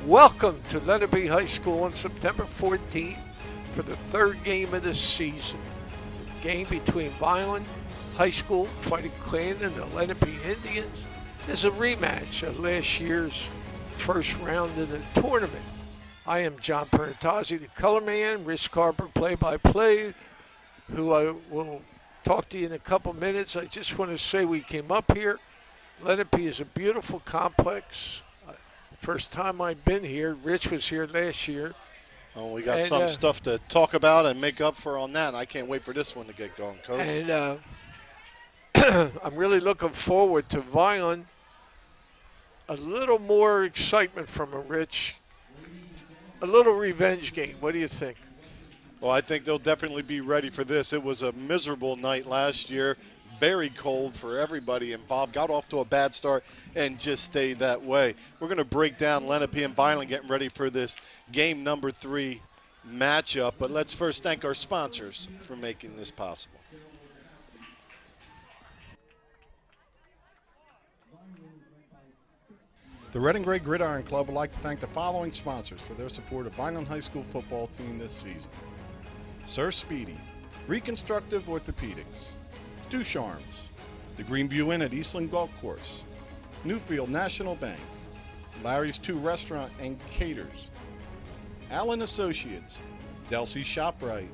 Welcome to Lenape High School on September 14th for the third game of the season. The game between Vineland High School Fighting Clan and the Lenape Indians is a rematch of last year's first round of the tournament. I am John Pernatazzi, the color man, Rich Carper, play-by-play, who I will talk to you in a couple minutes. I just want to say we came up here. Lenape is a beautiful complex. First time I've been here. Rich was here last year. Oh, we got some stuff to talk about and make up for on that. I can't wait for this one to get going, Coach. And I'm really looking forward to Vineland. A little more excitement from a Rich. A little revenge game. What do you think? Well, I think they'll definitely be ready for this. It was a miserable night last year. Very cold for everybody involved. Got off to a bad start and just stayed that way. We're going to break down Lenape and Vineland getting ready for this game number 3 matchup. But let's first thank our sponsors for making this possible. The Red and Gray Gridiron Club would like to thank the following sponsors for their support of Vineland High School football team this season. Sir Speedy, Reconstructive Orthopedics, Ducharmes, the Greenview Inn at Eastland Golf Course, Newfield National Bank, Larry's 2 Restaurant and Caters, Allen Associates, Delsey ShopRite,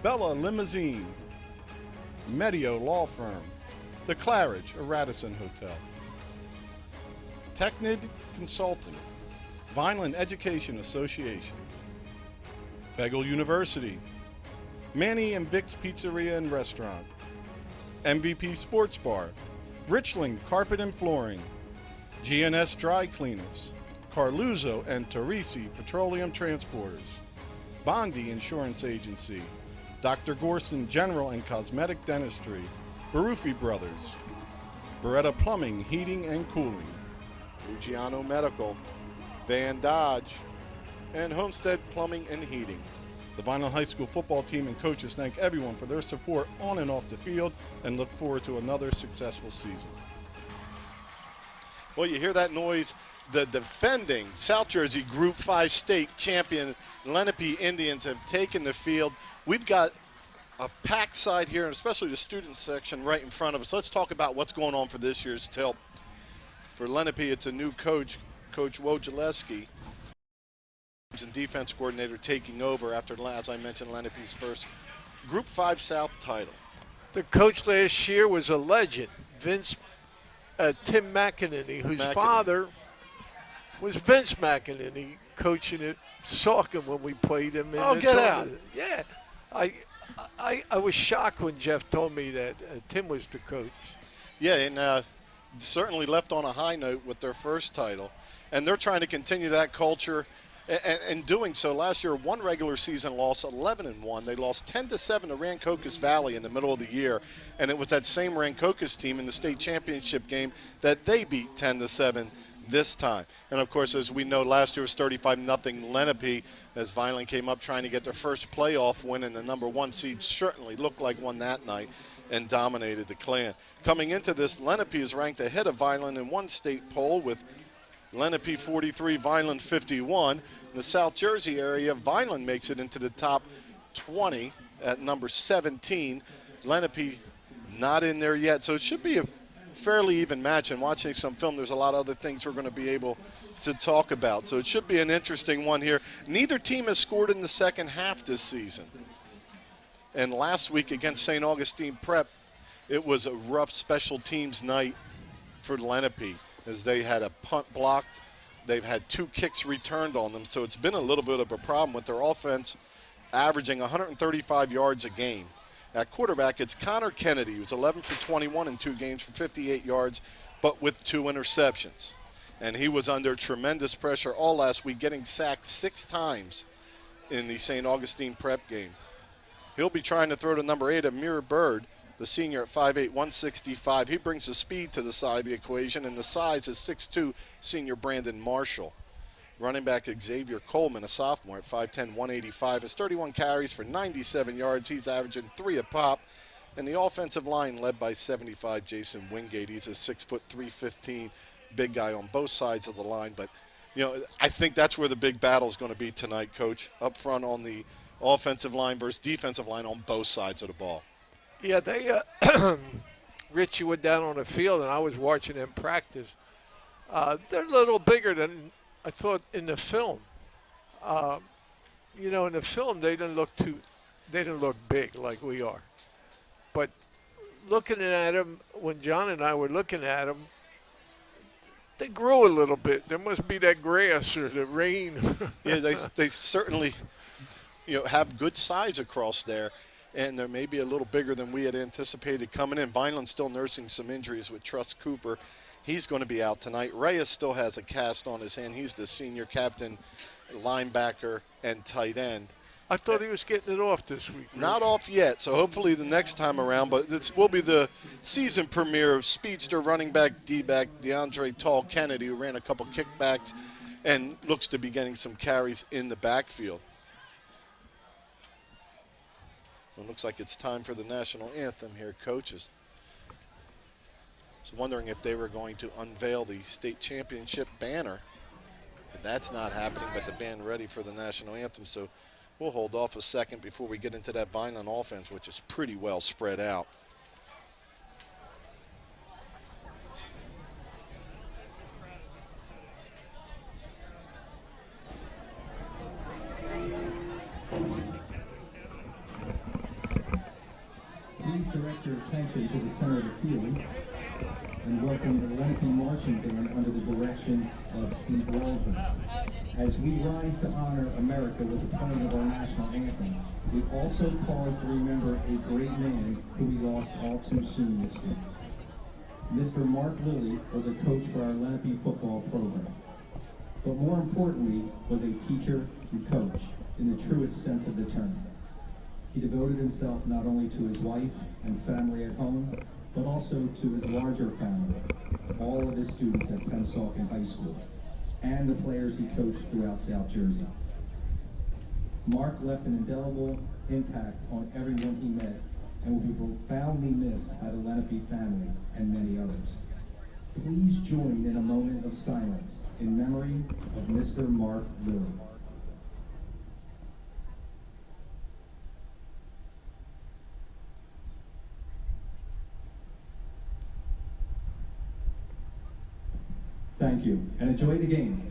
Bella Limousine, Medio Law Firm, The Claridge, a Radisson Hotel, Technid Consulting, Vineland Education Association, Begal University, Manny and Vic's Pizzeria and Restaurant, MVP Sports Bar, Richling Carpet and Flooring, GNS Dry Cleaners, Carluzzo and Teresi Petroleum Transporters, Bondi Insurance Agency, Dr. Gorson General and Cosmetic Dentistry, Baruffi Brothers, Beretta Plumbing, Heating and Cooling, Luciano Medical, Van Dodge, and Homestead Plumbing and Heating. The Vineland High School football team and coaches thank everyone for their support on and off the field and look forward to another successful season. Well, you hear that noise. The defending South Jersey Group 5 state champion Lenape Indians have taken the field. We've got a packed side here, and especially the student section right in front of us. Let's talk about what's going on for this year's TILP. For Lenape, it's a new coach, Coach Wojciechowski, and defense coordinator taking over after, as I mentioned, Lenape's first Group 5 South title. The coach last year was a legend, Tim McEnany, whose father was Vince McEnany, coaching at Saucon when we played him. Oh, get out. Yeah. I was shocked when Jeff told me that Tim was the coach. Yeah, and certainly left on a high note with their first title. And they're trying to continue that culture. And doing so, last year, 1 regular season loss, 11-1. They lost 10-7 to Rancocas Valley in the middle of the year, and it was that same Rancocas team in the state championship game that they beat 10-7 this time. And of course, as we know, last year was 35-0 Lenape as Vineland came up trying to get their first playoff win, and the number 1 seed certainly looked like one that night and dominated the Clan. Coming into this, Lenape is ranked ahead of Vineland in one state poll with Lenape 43, Vineland 51. In the South Jersey area, Vineland makes it into the top 20 at number 17. Lenape not in there yet, so it should be a fairly even match. And watching some film, there's a lot of other things we're going to be able to talk about. So it should be an interesting one here. Neither team has scored in the second half this season. And last week against St. Augustine Prep, it was a rough special teams night for Lenape, as they had a punt blocked. They've had 2 kicks returned on them, so it's been a little bit of a problem with their offense, averaging 135 yards a game. At quarterback, it's Connor Kennedy, who's 11 for 21 in 2 games for 58 yards, but with 2 interceptions. And he was under tremendous pressure all last week, getting sacked 6 times in the St. Augustine Prep game. He'll be trying to throw to number 8, Amir Bird, the senior at 5'8", 165. He brings the speed to the side of the equation, and the size is 6'2", senior Brandon Marshall. Running back Xavier Coleman, a sophomore at 5'10", 185, has 31 carries for 97 yards. He's averaging 3 a pop. And the offensive line led by 75 Jason Wingate. He's a 6'3", 315, big guy on both sides of the line, but I think that's where the big battle is going to be tonight, Coach, up front on the offensive line versus defensive line on both sides of the ball. Yeah, they Richie went down on the field, and I was watching them practice. They're a little bigger than I thought in the film. In the film they didn't look big like we are. But looking at them, when John and I were looking at them, they grew a little bit. There must be that grass or the rain. Yeah, they certainly, have good size across there, and they're maybe a little bigger than we had anticipated coming in. Vineland's still nursing some injuries with Truss Cooper. He's going to be out tonight. Reyes still has a cast on his hand. He's the senior captain, linebacker, and tight end. I thought he was getting it off this week. Not off yet, so hopefully the next time around. But this will be the season premiere of speedster running back, D-back DeAndre Tall Kennedy, who ran a couple kickbacks and looks to be getting some carries in the backfield. It looks like it's time for the national anthem here, coaches. I was wondering if they were going to unveil the state championship banner. But that's not happening, but the band ready for the national anthem. So we'll hold off a second before we get into that Vineland offense, which is pretty well spread out. Please direct your attention to the center of the field and welcome the Lenape Marching Band under the direction of Steve Waldron. As we rise to honor America with the playing of our national anthem, we also pause to remember a great man who we lost all too soon this week. Mr. Mark Lilly was a coach for our Lenape football program, but more importantly was a teacher and coach in the truest sense of the term. He devoted himself not only to his wife and family at home, but also to his larger family, all of his students at Pennsauken High School, and the players he coached throughout South Jersey. Mark left an indelible impact on everyone he met and will be profoundly missed by the Lenape family and many others. Please join in a moment of silence in memory of Mr. Mark Lilly. Thank you, and enjoy the game.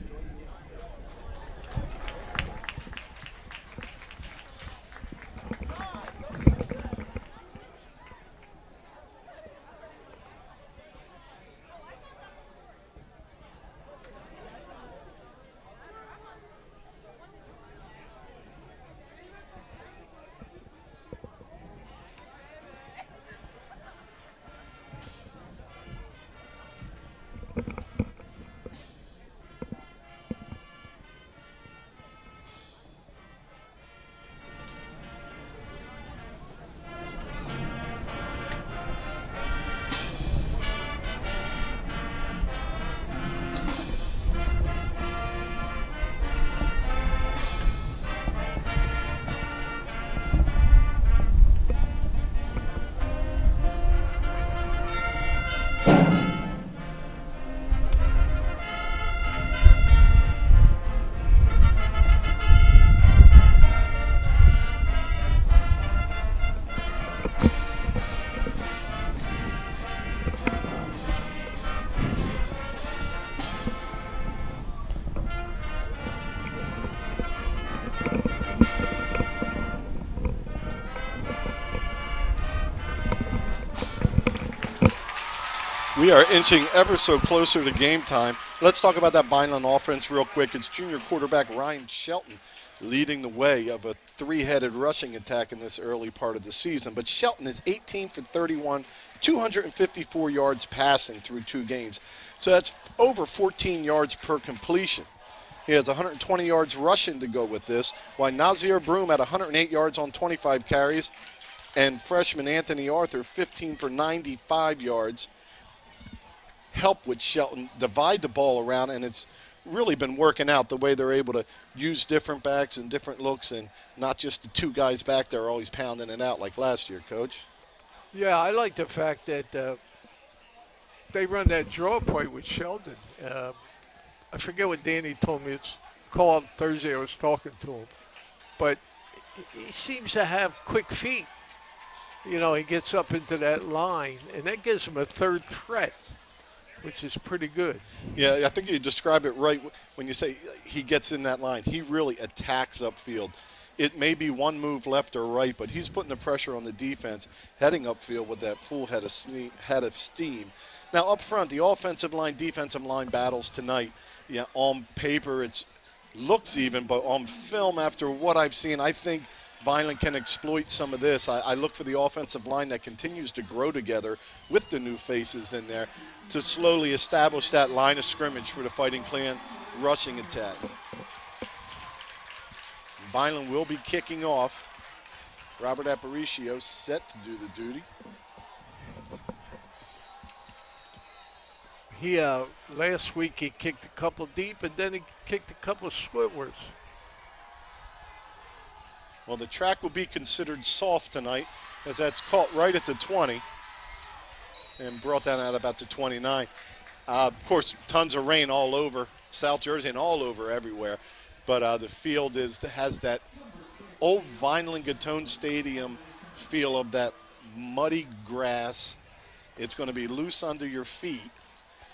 We are inching ever so closer to game time. Let's talk about that Vineland offense real quick. It's junior quarterback Ryan Shelton leading the way of a three-headed rushing attack in this early part of the season. But Shelton is 18 for 31, 254 yards passing through 2 games. So that's over 14 yards per completion. He has 120 yards rushing to go with this, while Nazir Broom had 108 yards on 25 carries, and freshman Anthony Arthur 15 for 95 yards. Help with Shelton divide the ball around, and it's really been working out the way they're able to use different backs and different looks, and not just the 2 guys back there always pounding it out like last year, Coach. Yeah, I like the fact that they run that draw point with Sheldon. I forget what Danny told me. It's called Thursday. I was talking to him. But he seems to have quick feet. You know, he gets up into that line, and that gives him a third threat, which is pretty good. Yeah, I think you describe it right when you say he gets in that line. He really attacks upfield. It may be one move left or right, but he's putting the pressure on the defense, heading upfield with that full head of steam. Now, up front, the offensive line, defensive line battles tonight, yeah, on paper it looks even, but on film, after what I've seen, I think Vineland can exploit some of this. I look for the offensive line that continues to grow together with the new faces in there to slowly establish that line of scrimmage for the Fighting Clan rushing attack. Vineland will be kicking off. Robert Aparicio set to do the duty. He last week he kicked a couple deep, and then he kicked a couple Switwers. Well, the track will be considered soft tonight, as that's caught right at the 20 and brought down at about the 29. Of course, tons of rain all over South Jersey and all over everywhere, but the field has that old Vineland-Gatone Stadium feel of that muddy grass. It's going to be loose under your feet.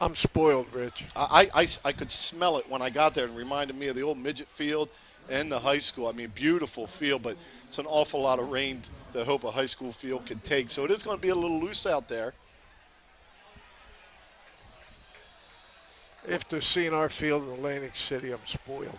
I'm spoiled, Rich. I could smell it when I got there and reminded me of the old midget field and the high school. I mean, beautiful field, but it's an awful lot of rain to hope a high school field could take. So it is going to be a little loose out there. After seeing our field in Atlantic City, I'm spoiled.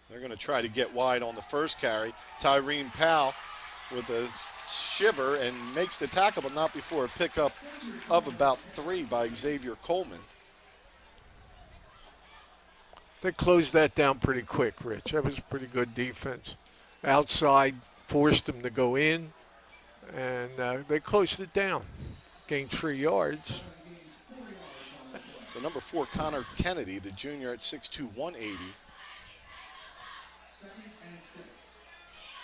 They're going to try to get wide on the first carry. Tyrene Powell with a shiver and makes the tackle, but not before a pickup of about 3 by Xavier Coleman. They closed that down pretty quick, Rich. That was pretty good defense. Outside forced them to go in, and they closed it down. Gained 3 yards. So number 4, Connor Kennedy, the junior at 6'2", 180.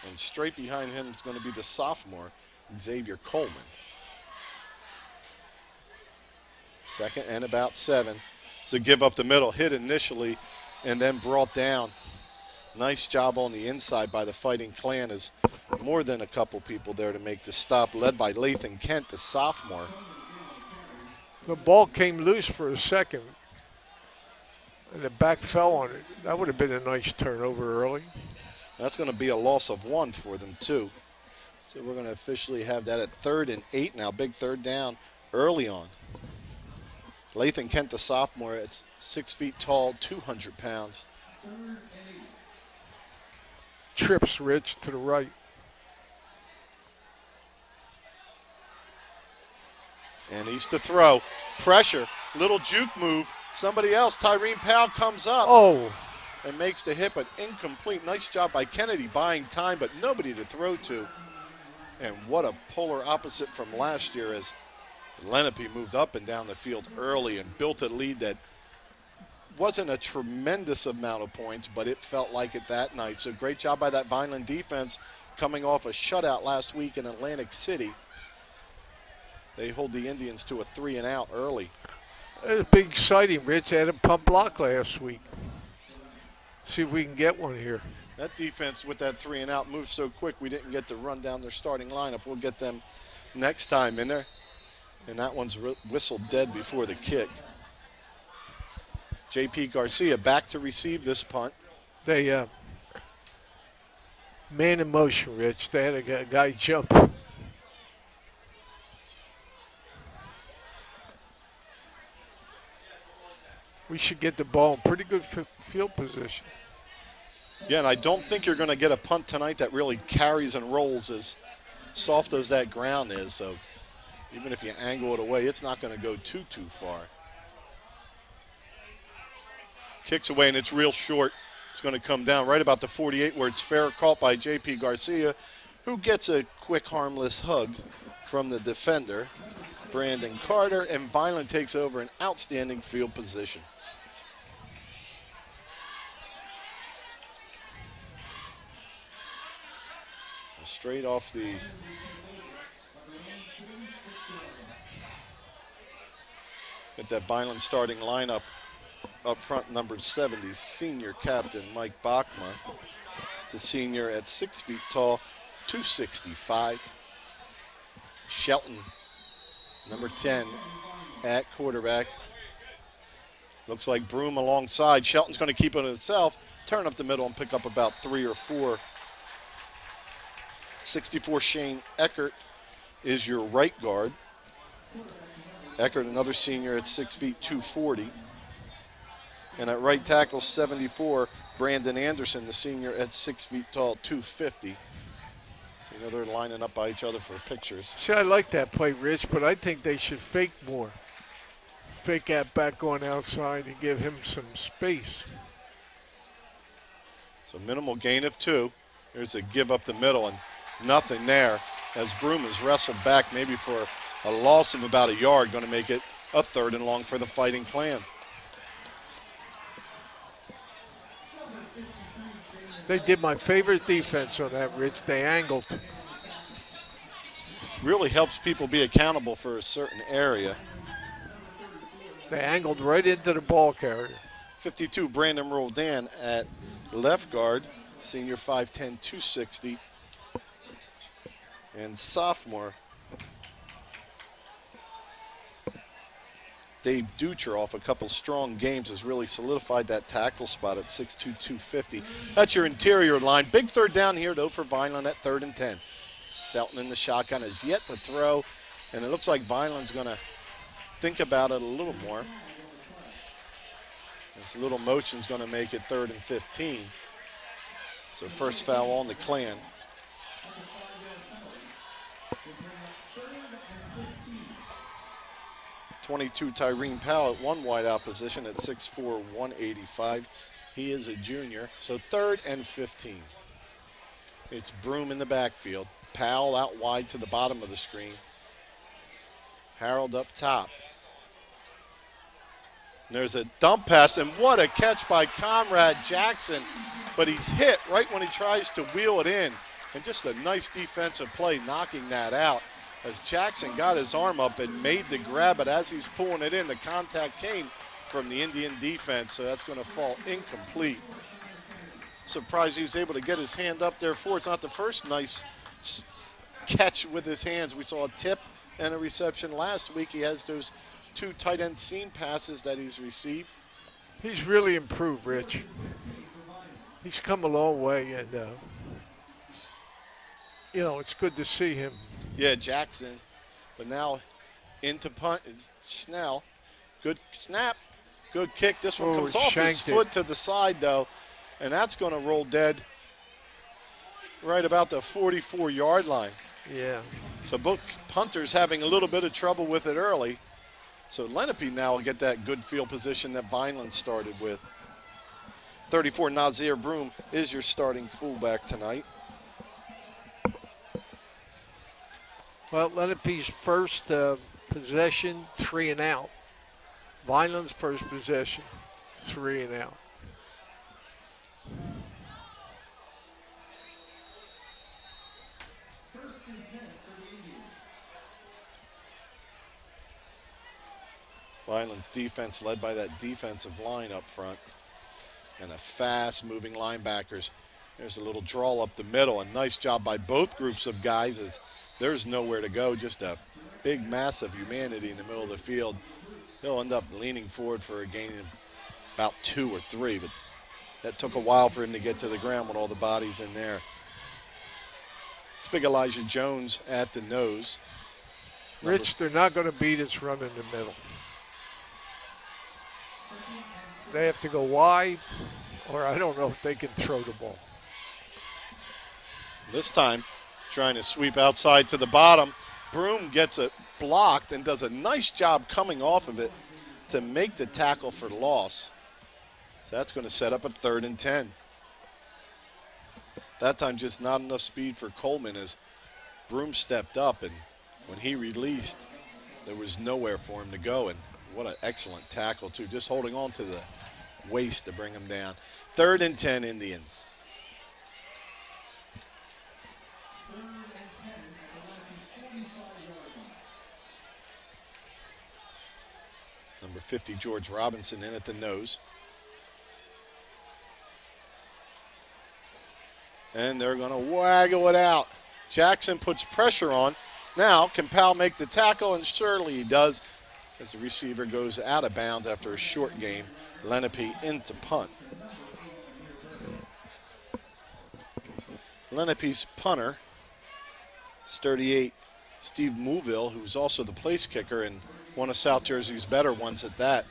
And straight behind him is going to be the sophomore, Xavier Coleman. 2nd and about 7. So give up the middle, hit initially, and then brought down. Nice job on the inside by the Fighting Clan. Is more than a couple people there to make the stop, led by Lathan Kent, the sophomore. The ball came loose for a second, and the back fell on it. That would have been a nice turnover early. That's going to be a loss of 1 for them, too. So we're going to officially have that at 3rd and 8 now. Big third down early on. Lathan Kent, the sophomore, at 6 feet tall, 200 pounds. Trips Rich to the right. And he's to throw. Pressure. Little juke move. Somebody else. Tyrene Powell comes up. Oh. And makes the hit, but incomplete. Nice job by Kennedy buying time, but nobody to throw to. And what a polar opposite from last year, as Lenape moved up and down the field early and built a lead that wasn't a tremendous amount of points, but it felt like it that night. So great job by that Vineland defense coming off a shutout last week in Atlantic City. They hold the Indians to a 3-and-out early. It was big exciting, Rich. They had a pump block last week. See if we can get one here. That defense with that 3-and-out moved so quick we didn't get to run down their starting lineup. We'll get them next time in there. And that one's whistled dead before the kick. J.P. Garcia back to receive this punt. They man in motion, Rich. They had a guy jump. We should get the ball in pretty good field position. Yeah, and I don't think you're going to get a punt tonight that really carries and rolls as soft as that ground is. So even if you angle it away, it's not going to go too far. Kicks away, and it's real short. It's going to come down right about the 48, where it's fair, caught by J.P. Garcia, who gets a quick, harmless hug from the defender, Brandon Carter, and Vineland takes over an outstanding field position. Straight off the got that Vineland starting lineup up front, number 70, senior captain Mike Bachma. It's a senior at 6 feet tall, 265. Shelton, number 10, at quarterback. Looks like Broom alongside. Shelton's going to keep it himself, turn up the middle and pick up about 3 or 4. 64, Shane Eckert is your right guard. Eckert, another senior at 6 feet, 240. And at right tackle, 74, Brandon Anderson, the senior at 6 feet tall, 250. So you know they're lining up by each other for pictures. See, I like that play, Rich, but I think they should fake more. Fake that back going outside and give him some space. So minimal gain of 2. There's a give up the middle and nothing there as Broom is wrestled back maybe for a loss of about a yard, going to make it a 3rd and long for the Fighting Clan. They did my favorite defense on that, Rich. They angled. Really helps people be accountable for a certain area. They angled right into the ball carrier. 52, Brandon Roldan at left guard, senior 5'10", 260. And sophomore Dave Ducher, off a couple strong games, has really solidified that tackle spot at 6'2", 250. That's your interior line. Big 3rd down here, though, for Vineland at 3rd and 10. Selton in the shotgun is yet to throw, and it looks like Vineland's going to think about it a little more. This little motion's going to make it 3rd and 15. So first foul on the Clan. .22 Tyrene Powell at one wideout position at 6'4", 185. He is a junior, so 3rd and 15. It's Broom in the backfield. Powell out wide to the bottom of the screen. Harold up top. And there's a dump pass, and what a catch by Comrade Jackson. But he's hit right when he tries to wheel it in. And just a nice defensive play knocking that out. As Jackson got his arm up and made the grab, but as he's pulling it in, the contact came from the Indian defense, so that's going to fall incomplete. Surprised he was able to get his hand up there for it. It's not the first nice catch with his hands. We saw a tip and a reception last week. He has those 2 tight end seam passes that he's received. He's really improved, Rich. He's come a long way, and, you know, it's good to see him. Yeah, Jackson. But now into punt is Schnell. Good snap. Good kick. This one comes off his foot to the side, though. And that's going to roll dead right about the 44-yard line. Yeah. So both punters having a little bit of trouble with it early. So Lenape now will get that good field position that Vineland started with. 34, Nazir Broom is your starting fullback tonight. Well, Lenape's first possession, 3 and out. Vineland's first possession, 3 and out. Vineland's defense led by that defensive line up front and a fast-moving linebackers. There's a little draw up the middle. A nice job by both groups of guys as there's nowhere to go. Just a big mass of humanity in the middle of the field. He'll end up leaning forward for a gain of about 2 or 3, but that took a while for him to get to the ground with all the bodies in there. It's big Elijah Jones at the nose. Rich, they're not going to beat us running the middle. They have to go wide, or I don't know if they can throw the ball. This time, trying to sweep outside to the bottom. Broom gets it blocked and does a nice job coming off of it to make the tackle for loss. So that's going to set up a 3rd and 10. That time just not enough speed for Coleman as Broom stepped up, and when he released, there was nowhere for him to go. And what an excellent tackle, too, just holding on to the waist to bring him down. 3rd and 10, Indians. Number 50, George Robinson, in at the nose. And they're going to waggle it out. Jackson puts pressure on. Now, can Powell make the tackle? And surely he does, as the receiver goes out of bounds after a short game. Lenape into punt. Lenape's punter is 38, Steve Mouville, who's also the place kicker and one of South Jersey's better ones at that.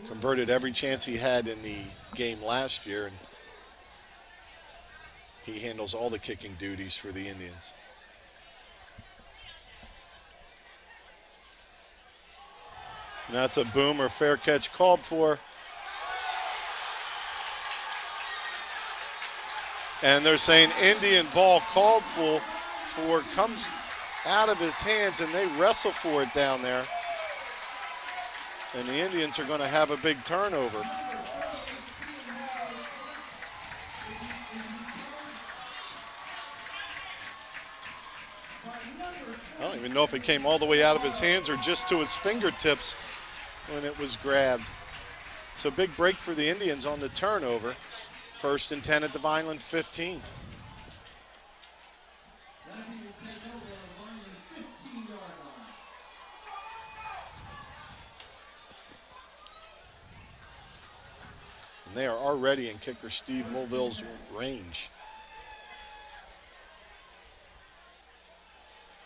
Converted every chance he had in the game last year, and he handles all the kicking duties for the Indians. And that's a boomer, fair catch called for. And they're saying Indian ball called for comes out of his hands, and they wrestle for it down there. And the Indians are going to have a big turnover. I don't even know if it came all the way out of his hands or just to his fingertips when it was grabbed. So big break for the Indians on the turnover. 1st and 10 at the Vineland 15. And they are already in kicker Steve Mouville's range.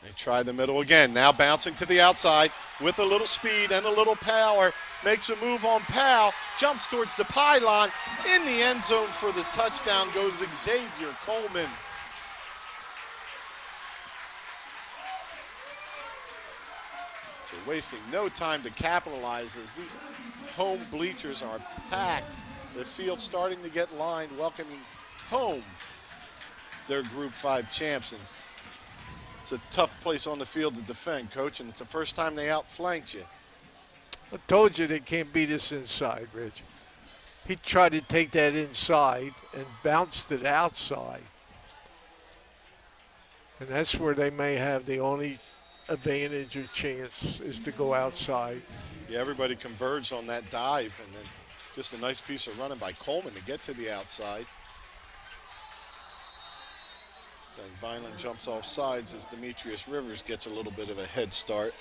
They try the middle again. Now bouncing to the outside with a little speed and a little power. Makes a move on Powell. Jumps towards the pylon. In the end zone for the touchdown goes Xavier Coleman. So wasting no time to capitalize as these home bleachers are packed. The field starting to get lined, welcoming home their Group 5 champs. And it's a tough place on the field to defend, Coach, and it's the first time they outflanked you. I told you they can't beat us inside, Rich. He tried to take that inside and bounced it outside. And that's where they may have the only advantage or chance is to go outside. Yeah, everybody converged on that dive, and then just a nice piece of running by Coleman to get to the outside. And Vineland jumps off sides as Demetrius Rivers gets a little bit of a head start.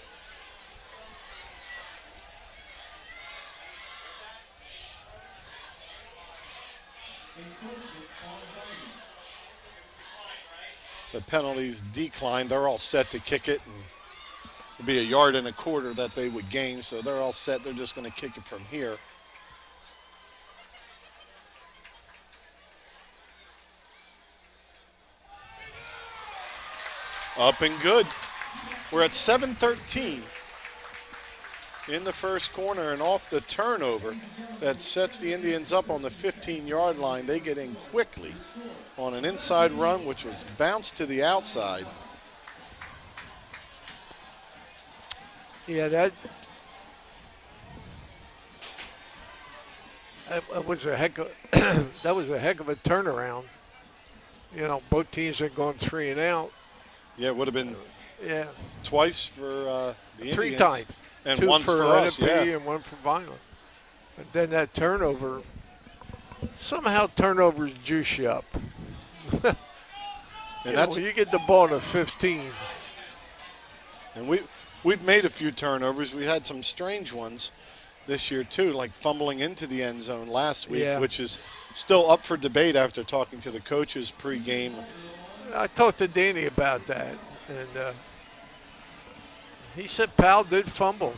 The penalties declined. They're all set to kick it, and it'll be 1.25 yards that they would gain, so they're all set. They're just going to kick it from here. Up and good. We're at 7:13 in the first corner, and off the turnover that sets the Indians up on the 15-yard line. They get in quickly on an inside run, which was bounced to the outside. Yeah, that was a heck of that was a heck of a turnaround. You know, both teams are going 3 and out. Yeah, it would have been twice for the Indians. 3 times. And 2 one's for us, Lenape yeah. and 1 for Vineland. And then that turnover, somehow turnovers juice you up. And that's you get the ball in the 15. And we've made a few turnovers. We had some strange ones this year too, like fumbling into the end zone last week, which is still up for debate after talking to the coaches pregame. I talked to Danny about that, and he said Powell did fumble.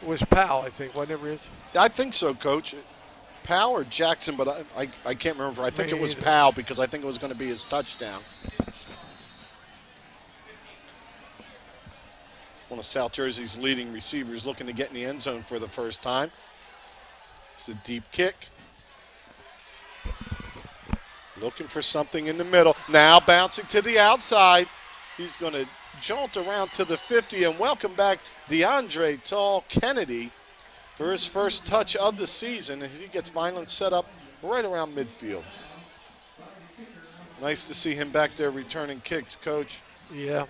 It was Powell, I think, whatever it is. I think so, Coach. Powell or Jackson, but I can't remember. I think it was either. Powell because I think it was going to be his touchdown. One of South Jersey's leading receivers looking to get in the end zone for the first time. It's a deep kick. Looking for something in the middle. Now bouncing to the outside. He's going to jaunt around to the 50 and welcome back DeAndre Tall Kennedy for his first touch of the season. And he gets Vineland set up right around midfield. Nice to see him back there returning kicks, Coach. Yeah.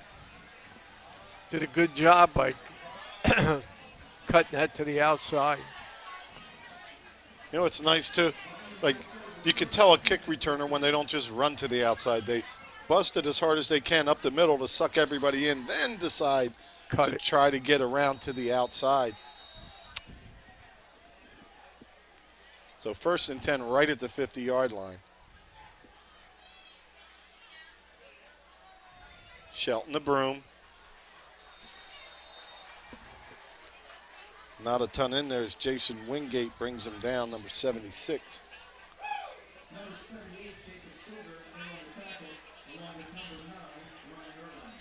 Did a good job by cutting that to the outside. You know, it's nice too. Like, you can tell a kick returner when they don't just run to the outside. They bust it as hard as they can up the middle to suck everybody in, then decide to try to get around to the outside. So 1st and 10 right at the 50-yard line. Shelton the broom. Not a ton in there as Jason Wingate brings him down, number 76. Number 78, Jacob Silver, in on the tackle, along with number 9, Ryan Irvine.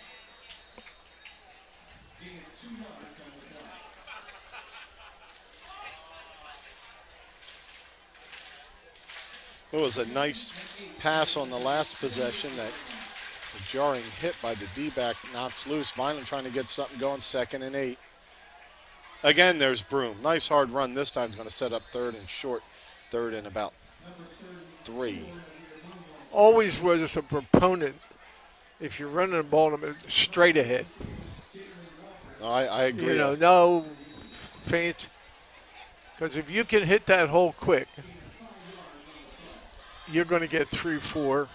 Gain of 2 yards on the play. It was a nice pass on the last possession that a jarring hit by the D-back knocks loose. Vineland trying to get something going, 2nd and 8. Again, there's Broom. Nice hard run. This time is going to set up 3rd and short. 3rd and about 3. Always was a proponent, if you're running the ball straight ahead. No, I agree. You know, no fancy. Because if you can hit that hole quick, you're going to get 3-4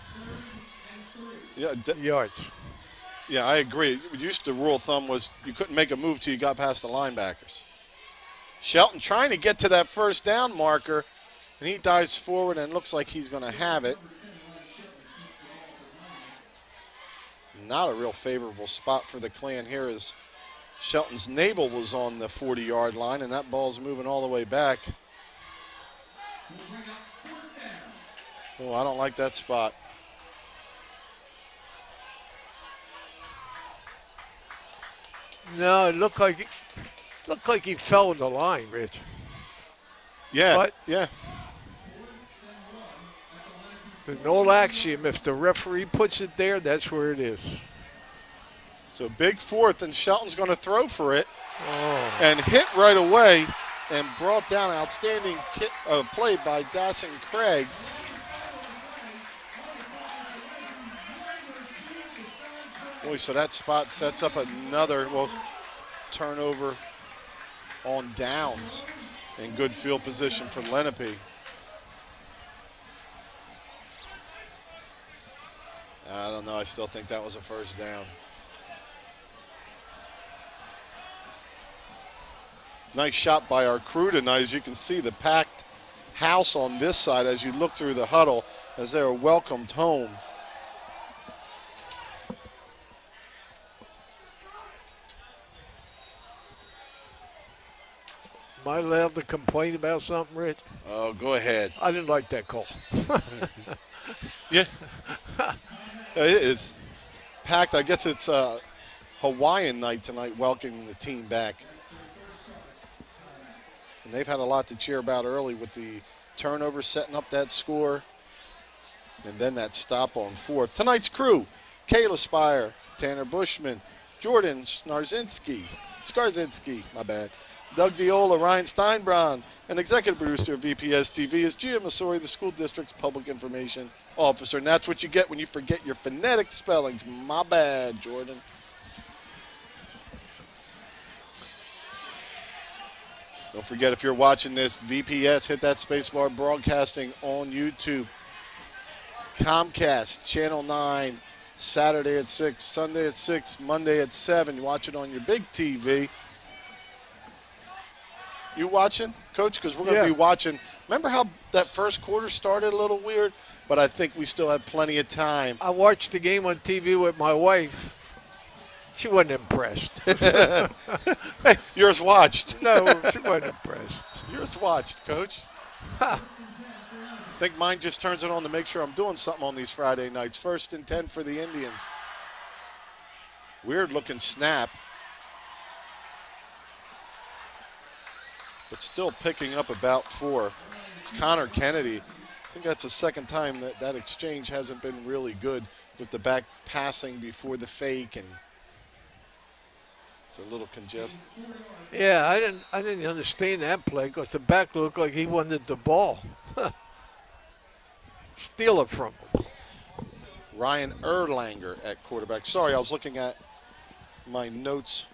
yards. Yeah, I agree. Used to rule of thumb was you couldn't make a move till you got past the linebackers. Shelton trying to get to that 1st down marker, and he dives forward and looks like he's going to have it. Not a real favorable spot for the Clan here as Shelton's navel was on the 40-yard line, and that ball's moving all the way back. Oh, I don't like that spot. No, it looked like he fell in the line, Rich. Yeah, But yeah. the old axiom, if the referee puts it there, that's where it is. So big 4th, and Shelton's going to throw for it Oh. and hit right away and brought down. Outstanding play by Dasson Craig. Boy, so that spot sets up another turnover on downs and good field position for Lenape. I don't know. I still think that was a 1st down. Nice shot by our crew tonight. As you can see, the packed house on this side as you look through the huddle as they are welcomed home. Am I allowed to complain about something, Rich? Oh, go ahead. I didn't like that call. Yeah. It is packed. I guess it's Hawaiian night tonight, welcoming the team back. And they've had a lot to cheer about early with the turnover setting up that score. And then that stop on 4th. Tonight's crew, Kayla Spire, Tanner Bushman, Jordan Skarzinski, my bad. Doug Diola, Ryan Steinbraun, and executive producer of VPS TV is Gia Masori, the school district's public information officer. And that's what you get when you forget your phonetic spellings. My bad, Jordan. Don't forget, if you're watching this, VPS, hit that spacebar, broadcasting on YouTube. Comcast, Channel 9, Saturday at 6, Sunday at 6, Monday at 7. You watch it on your big TV. You watching, Coach? Because we're going to be watching. Remember how that first quarter started a little weird? But I think we still have plenty of time. I watched the game on TV with my wife. She wasn't impressed. Hey, yours watched. No, she wasn't impressed. Yours watched, Coach. I think mine just turns it on to make sure I'm doing something on these Friday nights. 1st and 10 for the Indians. Weird looking snap. But still picking up about 4. It's Connor Kennedy. I think that's the 2nd time that exchange hasn't been really good with the back passing before the fake, and it's a little congested. Yeah, I didn't understand that play because the back looked like he wanted the ball. Steal it from him. Ryan Erlanger at quarterback. Sorry, I was looking at my notes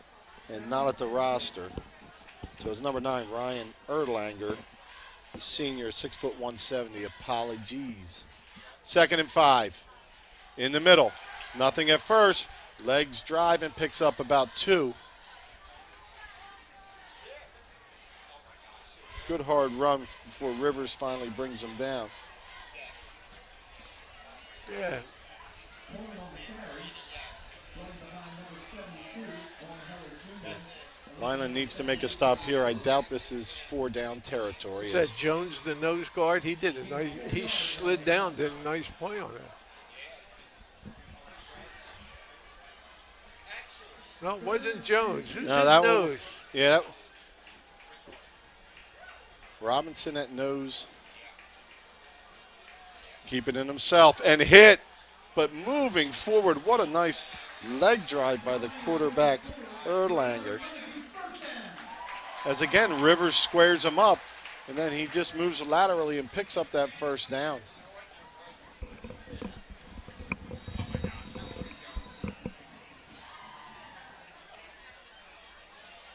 and not at the roster. So it's number 9, Ryan Erlanger, the senior, 6 foot 170. Apologies. 2nd and 5. In the middle. Nothing at first. Legs drive and picks up about 2. Good hard run before Rivers finally brings him down. Yeah. Vineland needs to make a stop here. I doubt this is 4-down territory. Is that Jones, the nose guard? He did a nice, he slid down, did a nice play on it. No, it wasn't Jones. Who's No, his that nose? one, yeah. Robinson at nose. Keeping it himself and hit, but moving forward. What a nice leg drive by the quarterback, Erlanger. As again, Rivers squares him up, and then he just moves laterally and picks up that 1st down.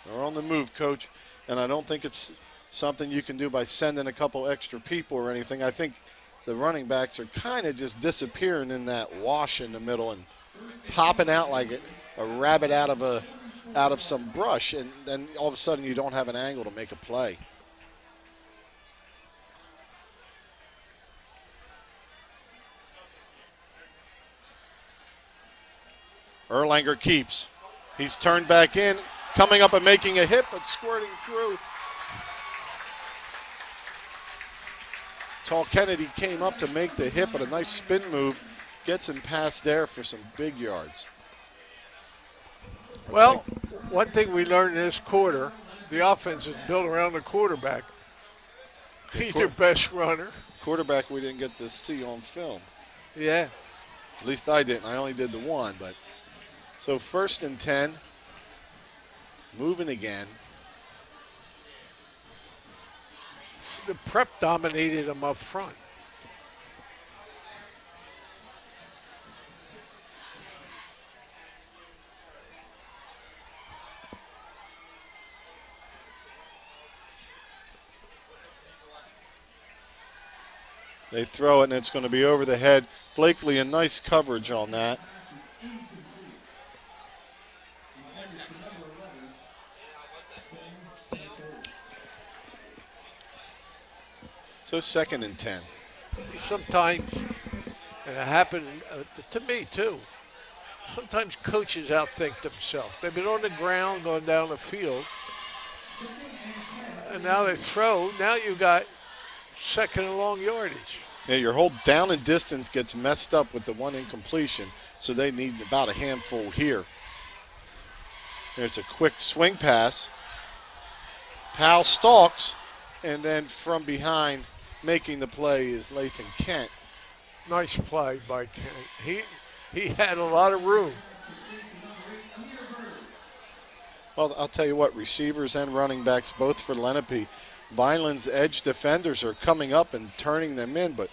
They're on the move, Coach, and I don't think it's something you can do by sending a couple extra people or anything. I think the running backs are kind of just disappearing in that wash in the middle and popping out like a rabbit out of some brush, and then all of a sudden you don't have an angle to make a play. Erlanger keeps. He's turned back in, coming up and making a hit, but squirting through. Tall Kennedy came up to make the hit, but a nice spin move gets him past there for some big yards. Well, one thing we learned in this quarter, the offense is built around the quarterback. He's their best runner. Quarterback we didn't get to see on film. Yeah. At least I didn't. I only did the one. But so 1st and 10. Moving again. The prep dominated them up front. They throw it, and it's going to be over the head. Blakely, a nice coverage on that. So 2nd and 10. See, sometimes, and it happened to me too, sometimes coaches outthink themselves. They've been on the ground going down the field, and now they throw. Now you got 2nd and long yardage. Yeah, your whole down and distance gets messed up with the one incompletion, so they need about a handful here. There's a quick swing pass. Powell stalks, and then from behind making the play is Lathan Kent. Nice play by Kent. He had a lot of room. Well, I'll tell you what, receivers and running backs, both for Lenape, Vineland's edge defenders are coming up and turning them in, but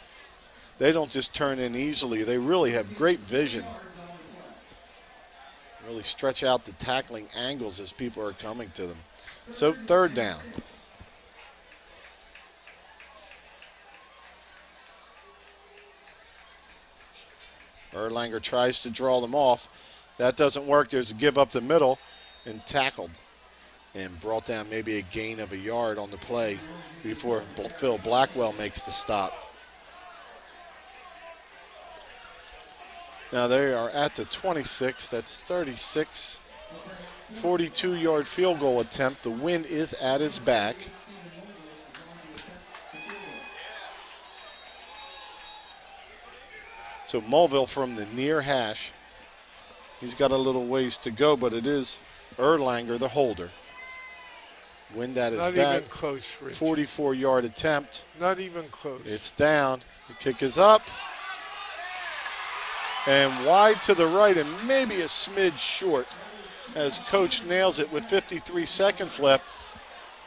they don't just turn in easily. They really have great vision. Really stretch out the tackling angles as people are coming to them. So 3rd down. Erlanger tries to draw them off. That doesn't work. There's a give up the middle and tackled and brought down maybe a gain of a yard on the play before Phil Blackwell makes the stop. Now they are at the 26. That's 36. 42-yard field goal attempt. The wind is at his back. So Mulville from the near hash. He's got a little ways to go, but it is Erlanger, the holder. Wind at his Not back. even close, Rich. 44-yard attempt. Not even close. It's down. The kick is up. And wide to the right and maybe a smidge short as Coach nails it with 53 seconds left.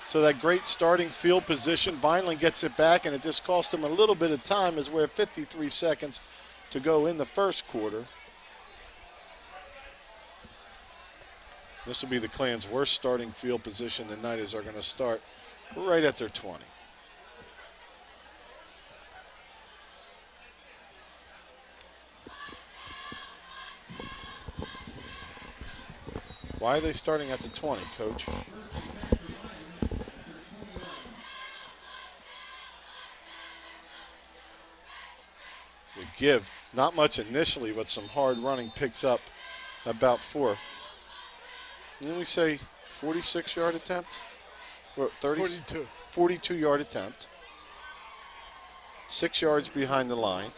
So that great starting field position, Vineland gets it back, and it just cost him a little bit of time as we're 53 seconds to go in the 1st quarter. This will be the Klan's worst starting field position tonight, as they're going to start right at their 20. Why are they starting at the 20, Coach? We give not much initially, but some hard running picks up about 4. And then we say 46-yard attempt? What, 42. 42-yard attempt. 6 yards behind the line.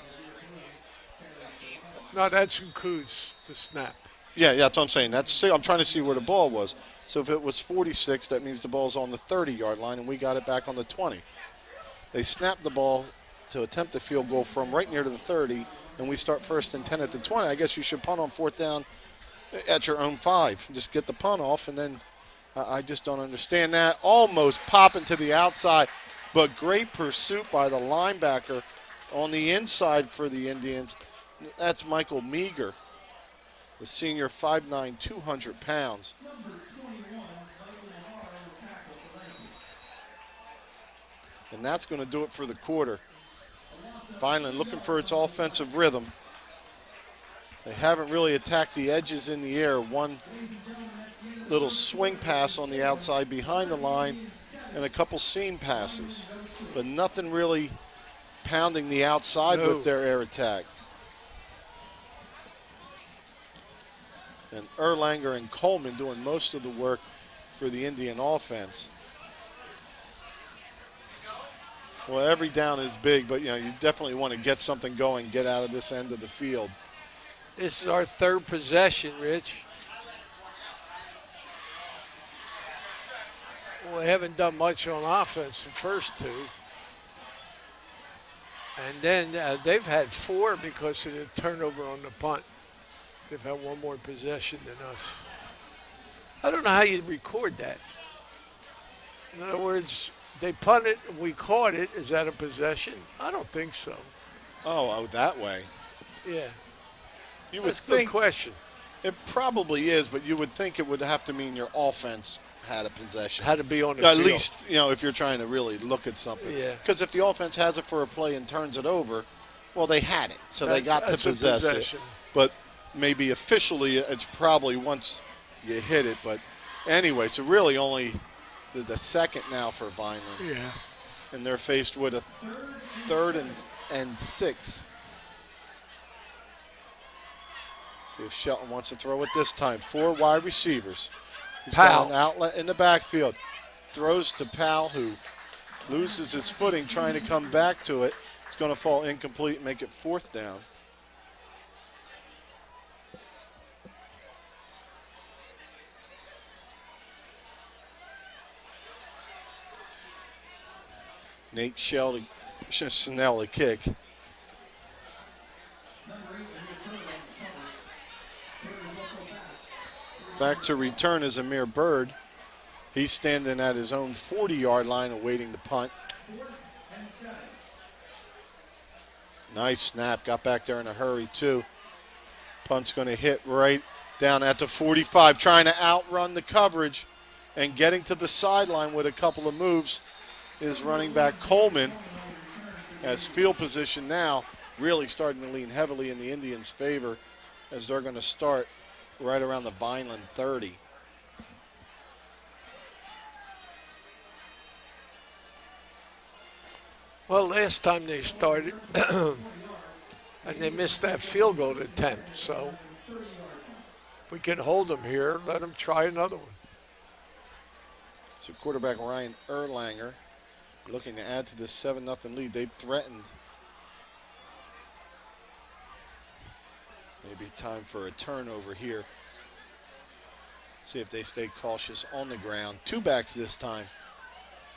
No, that includes the snap. Yeah, that's what I'm saying. I'm trying to see where the ball was. So if it was 46, that means the ball's on the 30-yard line, and we got it back on the 20. They snapped the ball to attempt the field goal from right near to the 30, and we start 1st and 10 at the 20. I guess you should punt on 4th down at your own 5. Just get the punt off, and then I just don't understand that. Almost popping to the outside, but great pursuit by the linebacker on the inside for the Indians. That's Michael Meager, the senior, 5'9", 200 pounds. And that's going to do it for the quarter. Vineland looking for its offensive rhythm. They haven't really attacked the edges in the air. One little swing pass on the outside behind the line and a couple seam passes, but nothing really pounding the outside with their air attack. And Erlanger and Coleman doing most of the work for the Indian offense. Well, every down is big, but you definitely want to get something going, get out of this end of the field. This is our 3rd possession, Rich. Well, we haven't done much on offense the first 2. And then they've had 4 because of the turnover on the punt. They've had 1 more possession than us. I don't know how you record that. In other words, they punted, we caught it. Is that a possession? I don't think so. Oh, that way. Yeah. You would That's a good think question. It probably is, but you would think it would have to mean your offense had a possession. Had to be on the At field. least, if you're trying to really look at something. Yeah. Because if the offense has it for a play and turns it over, well, they had it, so they got to possess it. But maybe officially it's probably once you hit it. But anyway, so really only the 2nd now for Vineland. Yeah. And they're faced with a 3rd and 6. See if Shelton wants to throw it this time. 4 wide receivers. He's got an outlet in the backfield. Throws to Powell, who loses his footing trying to come back to it. It's going to fall incomplete and make it 4th down. Nate Chanel a kick. Back to return is Amir Bird. He's standing at his own 40-yard line awaiting the punt. Nice snap. Got back there in a hurry, too. Punt's going to hit right down at the 45, trying to outrun the coverage and getting to the sideline with a couple of moves is running back Coleman. As field position now really starting to lean heavily in the Indians' favor as they're going to start right around the Vineland 30. Well, last time they started, and they missed that field goal attempt, so if we can hold them here, let them try another one. So quarterback Ryan Erlanger looking to add to this 7-0 lead. They've threatened. Maybe time for a turnover here. See if they stay cautious on the ground. 2 backs this time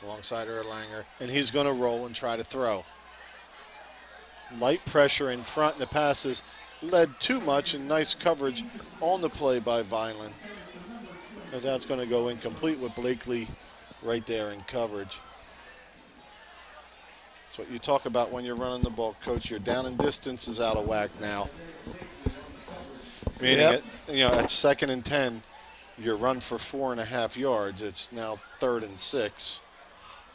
alongside Erlanger, and he's going to roll and try to throw. Light pressure in front, and the passes led too much, and nice coverage on the play by Vineland, as that's going to go incomplete with Blakely right there in coverage. That's what you talk about when you're running the ball, Coach. Your down and distance is out of whack now. Meaning at 2nd and 10, your run for 4.5 yards. It's now 3rd and 6.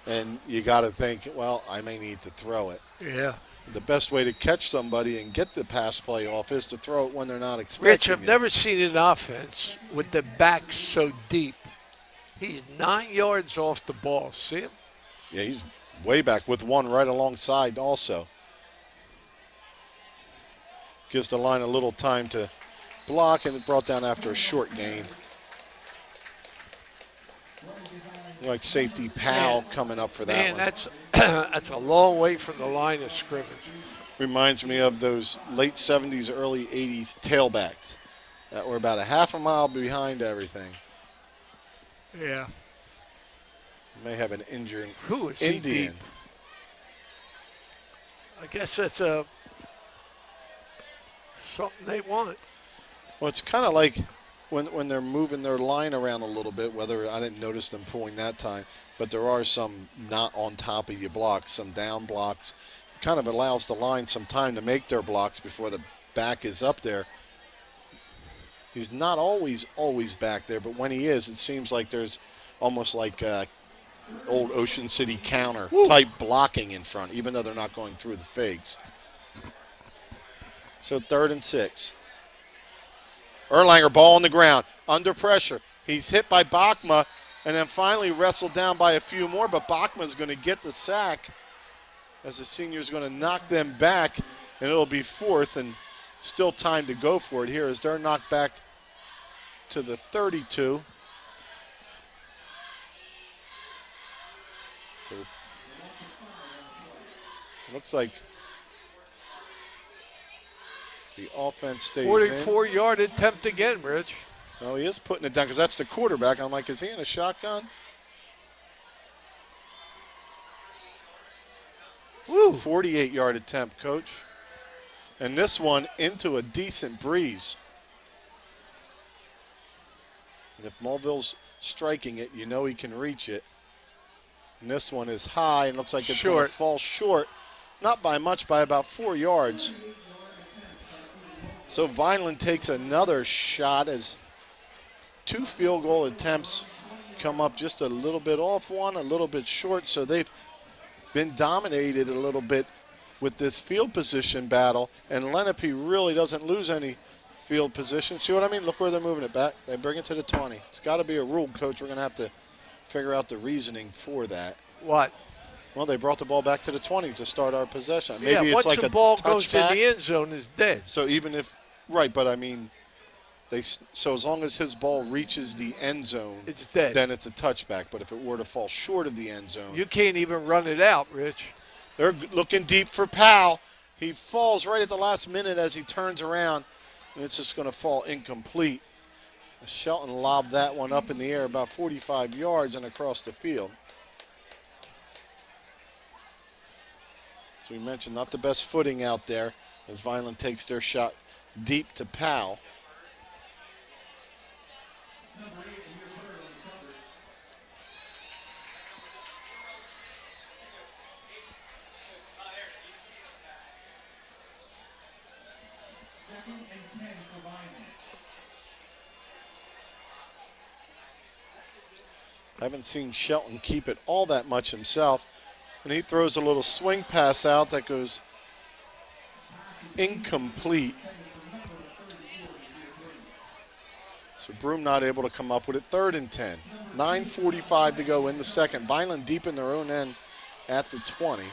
And you got to think, well, I may need to throw it. Yeah. The best way to catch somebody and get the pass play off is to throw it when they're not expecting Rich, I've it. never seen an offense with the back so deep. He's 9 yards off the ball. See him? Yeah, he's way back with one right alongside also. Gives the line a little time to block, and it brought down after a short gain. Like safety Powell coming up for that Man, one. that's a long way from the line of scrimmage. Reminds me of those late 70s, early 80s tailbacks that were about a half a mile behind everything. Yeah. May have an injured Who is he Indian. deep? I guess that's something they want. Well, it's kind of like when they're moving their line around a little bit, whether I didn't notice them pulling that time, but there are some not on top of your blocks, some down blocks. It kind of allows the line some time to make their blocks before the back is up there. He's not always back there, but when he is, it seems like there's almost like old Ocean City counter type blocking in front, even though they're not going through the fakes. So 3rd and 6. Erlanger, ball on the ground, under pressure. He's hit by Bachma and then finally wrestled down by a few more, but Bachma's going to get the sack as the senior's going to knock them back, and it'll be 4th and still time to go for it here as they're knocked back to the 32. So it looks like the offense stays in. 44-yard attempt again, Rich. No, he is putting it down because that's the quarterback. I'm like, is he in a shotgun? Woo. 48-yard attempt, Coach. And this one into a decent breeze. And if Mulville's striking it, you know he can reach it. And this one is high and looks like it's going to fall short. Not by much, by about 4 yards. So Vineland takes another shot as 2 field goal attempts come up just a little bit off one, a little bit short. So they've been dominated a little bit with this field position battle. And Lenape really doesn't lose any field position. See what I mean? Look where they're moving it back. They bring it to the 20. It's got to be a rule, Coach. We're going to have to figure out the reasoning for that. What? Well, they brought the ball back to the 20 to start our possession. Maybe yeah, it's like once the a ball goes in touchback. the end zone, is dead. So even if, right, but I mean, so as long as his ball reaches the end zone, It's dead. then it's a touchback. But if it were to fall short of the end zone, You can't even run it out, Rich. they're looking deep for Powell. He falls right at the last minute as he turns around, and it's just going to fall incomplete. Shelton lobbed that one up in the air about 45 yards and across the field. As we mentioned, not the best footing out there as Vineland takes their shot deep to Powell. Haven't seen Shelton keep it all that much himself. And he throws a little swing pass out that goes incomplete. So Broom not able to come up with it. 3rd and 10. 9:45 to go in the second. Vineland deep in their own end at the 20.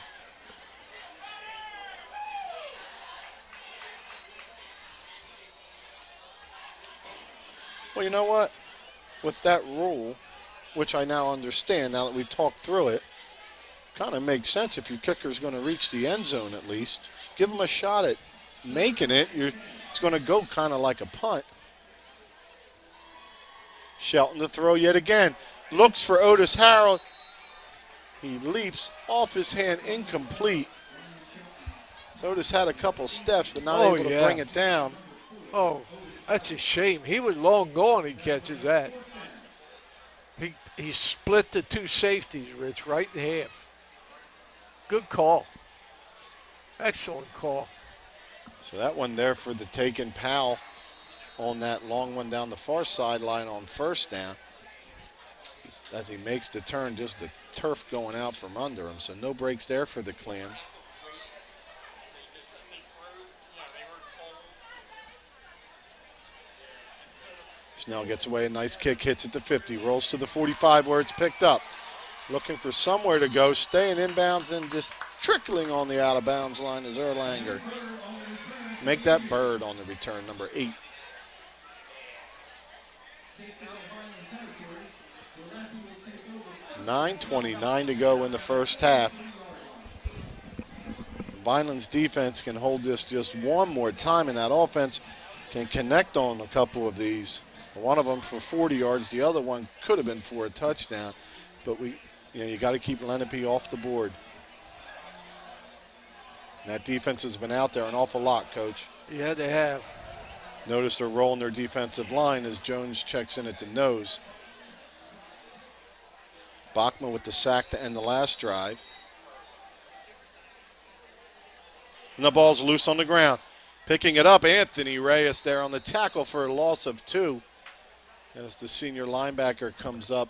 Well, you know what? With that rule, which I now understand now that we've talked through it, kind of makes sense if your kicker's going to reach the end zone at least. Give him a shot at making it. It's going to go kind of like a punt. Shelton to throw yet again. Looks for Otis Harrell. He leaps off his hand, incomplete. So Otis had a couple steps, but not able to bring it down. Oh, that's a shame. He was long gone. He catches that. He split the 2 safeties, Rich, right in half. Good call. Excellent call. So that one there for the taken. Powell on that long one down the far sideline on first down. As he makes the turn, just the turf going out from under him. So no breaks there for the Clan. Snell gets away, a nice kick, hits at the 50, rolls to the 45 where it's picked up. Looking for somewhere to go, staying inbounds and just trickling on the out-of-bounds line is Erlanger. Make that bird on the return, number 8. $9:29 to go in the first half. Vineland's defense can hold this just one more time, and that offense can connect on a couple of these. One of them for 40 yards, the other one could have been for a touchdown, but you got to keep Lenape off the board. And that defense has been out there an awful lot, Coach. Yeah, they have. Notice they're rolling their defensive line as Jones checks in at the nose. Bachman with the sack to end the last drive. And the ball's loose on the ground. Picking it up, Anthony Reyes there on the tackle for a loss of 2. As the senior linebacker comes up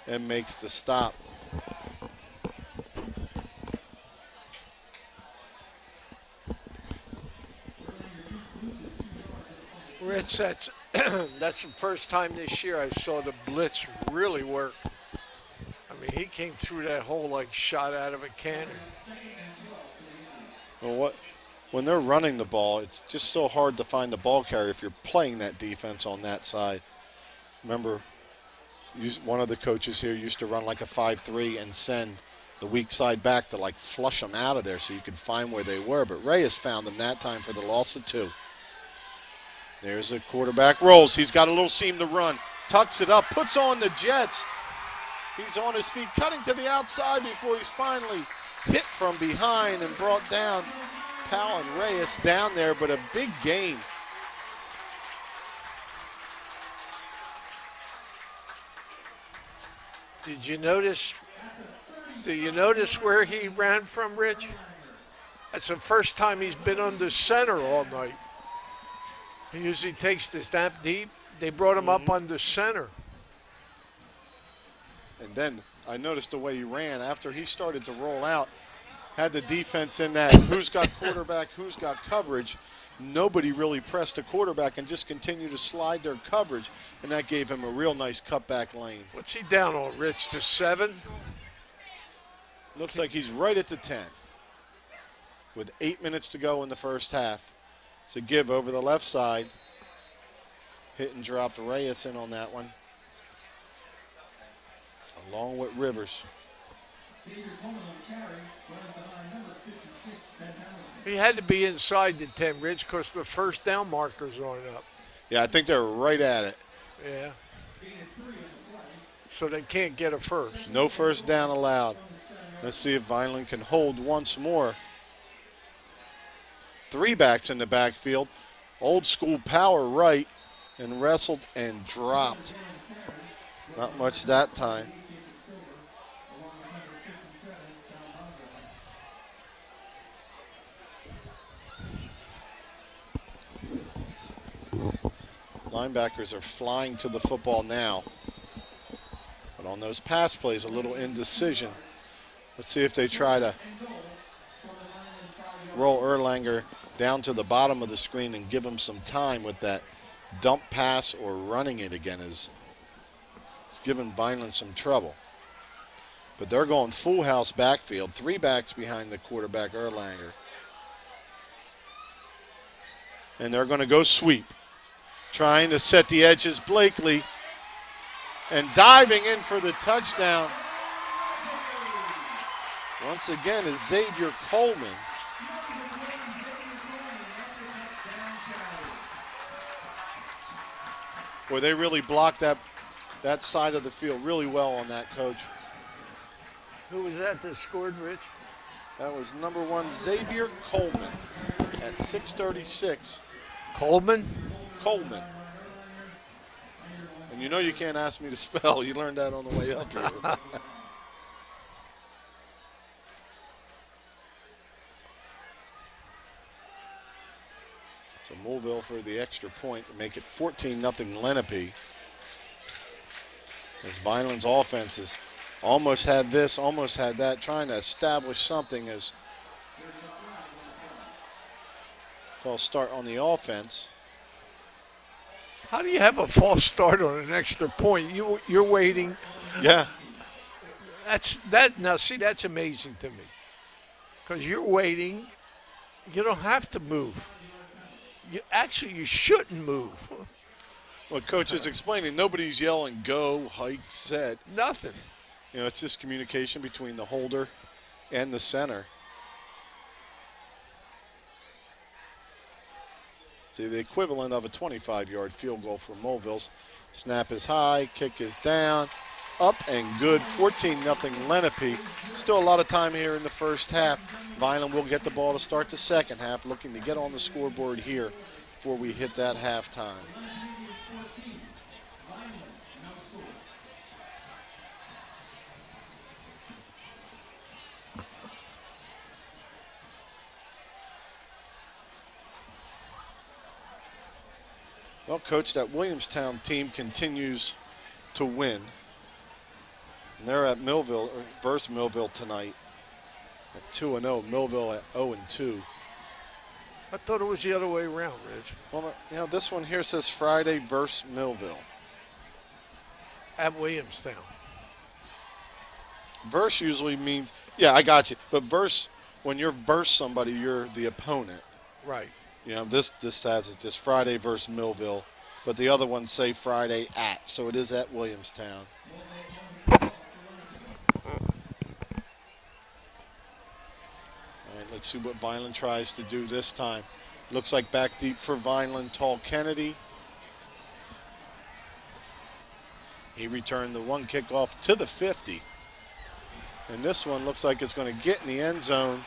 and makes the stop. Rich, that's the first time this year I saw the blitz really work. I mean, he came through that hole like shot out of a cannon. Well, when they're running the ball, it's just so hard to find the ball carrier if you're playing that defense on that side. Remember, one of the coaches here used to run like a 5-3 and send the weak side back to like flush them out of there so you could find where they were. But Reyes found them that time for the loss of 2. There's a quarterback rolls. He's got a little seam to run. Tucks it up, puts on the Jets. He's on his feet, cutting to the outside before he's finally hit from behind and brought down. Powell and Reyes down there, but a big gain. Do you notice where he ran from, Rich? That's the first time he's been under center all night. He usually takes the snap deep. They brought him up under center. And then I noticed the way he ran after he started to roll out, had the defense in that who's got quarterback, who's got coverage. Nobody really pressed the quarterback and just continued to slide their coverage, and that gave him a real nice cutback lane. What's he down on, Rich, to 7? Looks like he's right at the 10 with 8 minutes to go in the first half. It's a give over the left side. Hit and dropped Reyes in on that one, along with Rivers. He had to be inside the 10, Rich, because the first down markers aren't up. Yeah, I think they're right at it. Yeah. So they can't get a first. No first down allowed. Let's see if Vineland can hold once more. 3 backs in the backfield. Old school power right, and wrestled and dropped. Not much that time. Linebackers are flying to the football now. But on those pass plays, a little indecision. Let's see if they try to roll Erlanger down to the bottom of the screen and give him some time with that dump pass or running it again. It's giving Vineland some trouble. But they're going full house backfield. 3 backs behind the quarterback, Erlanger. And they're going to go sweep. Trying to set the edges, Blakely. And diving in for the touchdown. Once again is Xavier Coleman. Boy, they really blocked that side of the field really well on that, Coach. Who was that scored, Rich? That was number 1, Xavier Coleman at 6:36. Coleman? Coleman. And you know you can't ask me to spell. You learned that on the way up here. So Moulville for the extra point to make it 14-0 Lenape. As Vineland's offense has almost had this, almost had that, trying to establish something as false start on the offense. How do you have a false start on an extra point? You're waiting. Yeah. Now see, that's amazing to me. Because you're waiting. You don't have to move. You shouldn't move. Well, Coach is explaining, nobody's yelling go, hike, set. Nothing. You know, it's just communication between the holder and the center. See, the equivalent of a 25-yard field goal for Moulville's. Snap is high, kick is down, up and good, 14-0 Lenape. Still a lot of time here in the first half. Vineland will get the ball to start the second half, looking to get on the scoreboard here before we hit that halftime. Well, Coach, that Williamstown team continues to win. And they're at Millville, or versus Millville tonight at 2-0. Millville at 0-2. I thought it was the other way around, Rich. Well, you know, this one here says Friday versus Millville. At Williamstown. Verse usually means, yeah, I got you. But verse, when you're versus somebody, you're the opponent. Right. You know, this has it just Friday versus Millville, but the other ones say Friday at, so it is at Williamstown. All right, let's see what Vineland tries to do this time. Looks like back deep for Vineland, Tall Kennedy. He returned the one kickoff to the 50. And this one looks like it's going to get in the end zone.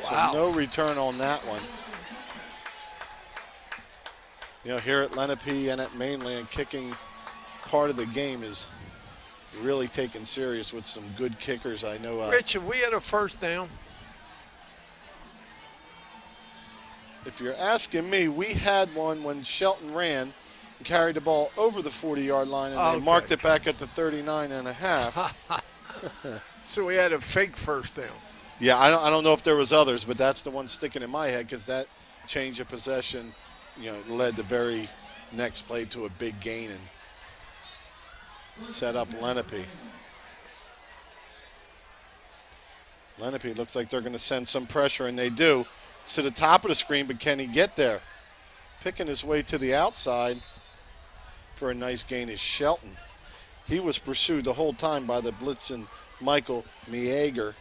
Wow. So no return on that one. You know, here at Lenape and at Mainland, kicking part of the game is really taken serious with some good kickers. I know. Rich, have we had a first down? If you're asking me, we had one when Shelton ran and carried the ball over the 40-yard line, and they marked it back at the 39.5. So we had a fake first down. Yeah, I don't know if there was others, but that's the one sticking in my head because that change of possession, you know, led the very next play to a big gain and set up Lenape. Lenape looks like they're going to send some pressure, and they do. It's to the top of the screen, but can he get there? Picking his way to the outside for a nice gain is Shelton. He was pursued the whole time by the blitzing Michael Mieger.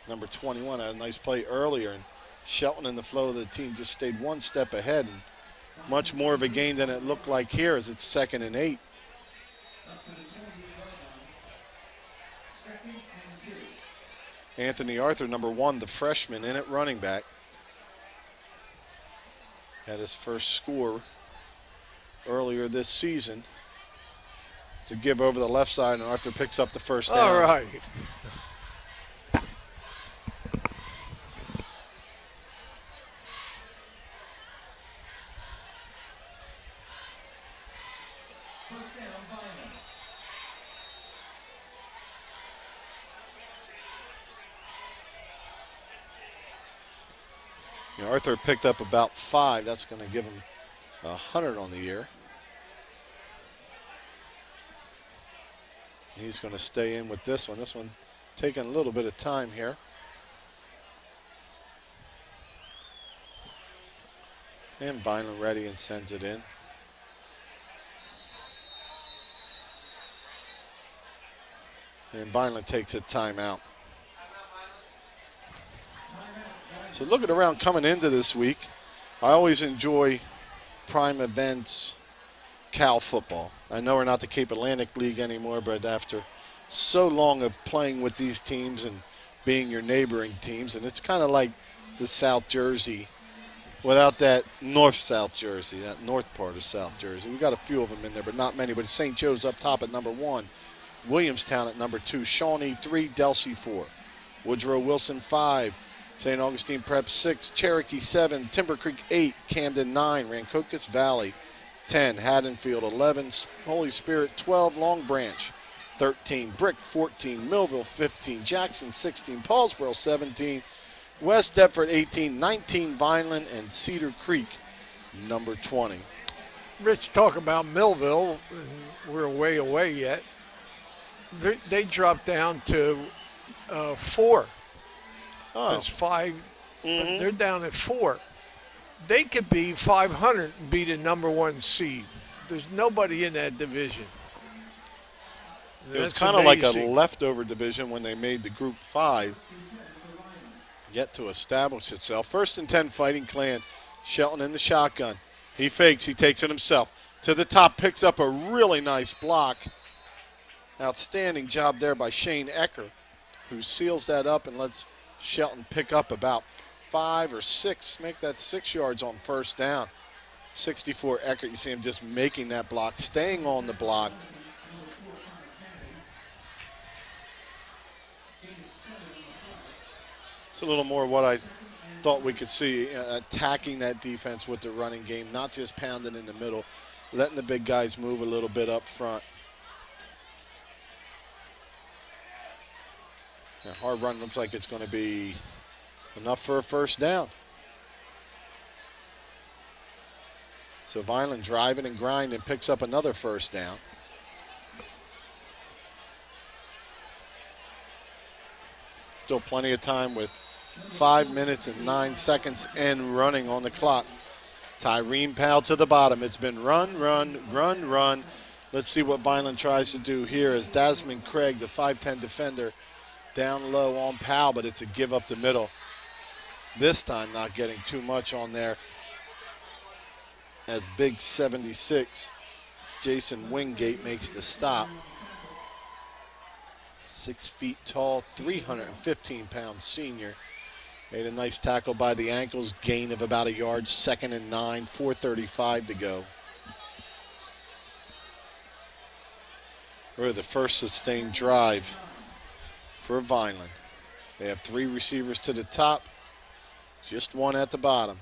Number 21 had a nice play earlier, and Shelton in the flow of the team just stayed one step ahead, and much more of a gain than it looked like here as it's 2nd and 8. Anthony Arthur, number 1, the freshman, in at running back. Had his first score earlier this season. To give over the left side, and Arthur picks up the first down. All right. You know, Arthur picked up about 5. That's going to give him 100 on the year. He's going to stay in with this one. This one taking a little bit of time here. And Vineland ready and sends it in. And Vineland takes a timeout. So looking around coming into this week, I always enjoy prime events, Cal football. I know we're not the Cape Atlantic League anymore, but after so long of playing with these teams and being your neighboring teams, and it's kind of like the South Jersey without that north-south Jersey, that north part of South Jersey. We got a few of them in there, but not many. But St. Joe's up top at number 1, Williamstown at number 2, Shawnee 3, Delsea 4, Woodrow Wilson 5, St. Augustine Prep 6, Cherokee 7, Timber Creek 8, Camden 9, Rancocas Valley 10, Haddonfield 11, Holy Spirit 12, Long Branch 13, Brick 14, Millville 15, Jackson 16, Paulsboro 17, West Deptford 18, 19 Vineland, and Cedar Creek number 20. Rich, talk about Millville. We're way away yet. They dropped down to 4. Oh. There's 5. They're down at 4. They could be 500 and be the number 1 seed. There's nobody in that division. It was That's kind of like a amazing. leftover division when they made the Group 5. Yet to establish itself. 1st and 10 Fighting Clan. Shelton in the shotgun. He fakes. He takes it himself. To the top. Picks up a really nice block. Outstanding job there by Shane Ecker, who seals that up and lets Shelton pick up about 5 or 6. Make that 6 yards on 1st down. 64 Eckert. You see him just making that block. Staying on the block. It's a little more what I thought we could see, attacking that defense with the running game, not just pounding in the middle, letting the big guys move a little bit up front. That hard run looks like it's going to be enough for a 1st down. So Vineland driving and grinding, picks up another 1st down. Still plenty of time with 5 minutes and 9 seconds and running on the clock. Tyreen Powell to the bottom. It's been run, run, run, run. Let's see what Vineland tries to do here as Desmond Craig, the 5'10 defender, down low on Powell, but it's a give up the middle. This time not getting too much on there as big 76 Jason Wingate makes the stop. 6 feet tall, 315-pound senior. Made a nice tackle by the ankles, gain of about a yard, 2nd and 9, 4:35 to go. We're the first sustained drive for Vineland. They have 3 receivers to the top, just 1 at the bottom.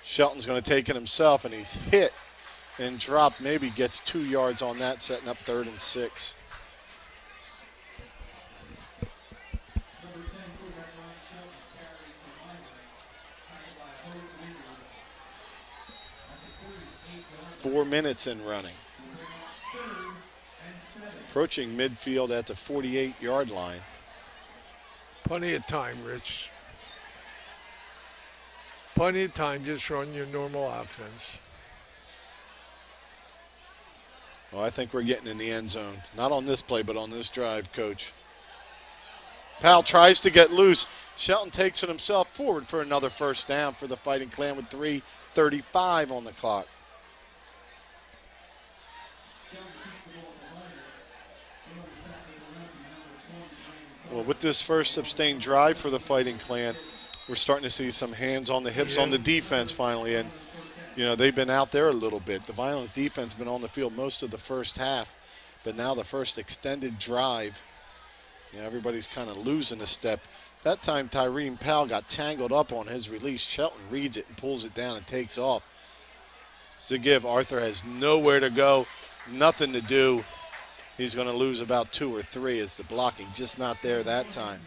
Shelton's going to take it himself, and he's hit and dropped. Maybe gets 2 yards on that, setting up 3rd and 6. Number 10, quarterback Ryan Shelton carries the Vineland, tackled by a host of injuries. At the 48-yard 4 minutes in running. 3rd and 7. Approaching midfield at the 48-yard line. Plenty of time, Rich. Plenty of time. Just run your normal offense. Well, I think we're getting in the end zone. Not on this play, but on this drive, Coach. Powell tries to get loose. Shelton takes it himself forward for another 1st down for the Fighting Clan with 3:35 on the clock. Well, with this first sustained drive for the Fighting Clan, we're starting to see some hands on the hips on the defense finally. And, you know, they've been out there a little bit. The Vineland defense has been on the field most of the 1st half. But now the first extended drive, you know, everybody's kind of losing a step. That time Tyreen Powell got tangled up on his release. Shelton reads it and pulls it down and takes off. So give, Arthur has nowhere to go, nothing to do. He's going to lose about 2 or 3 as the blocking just not there that time.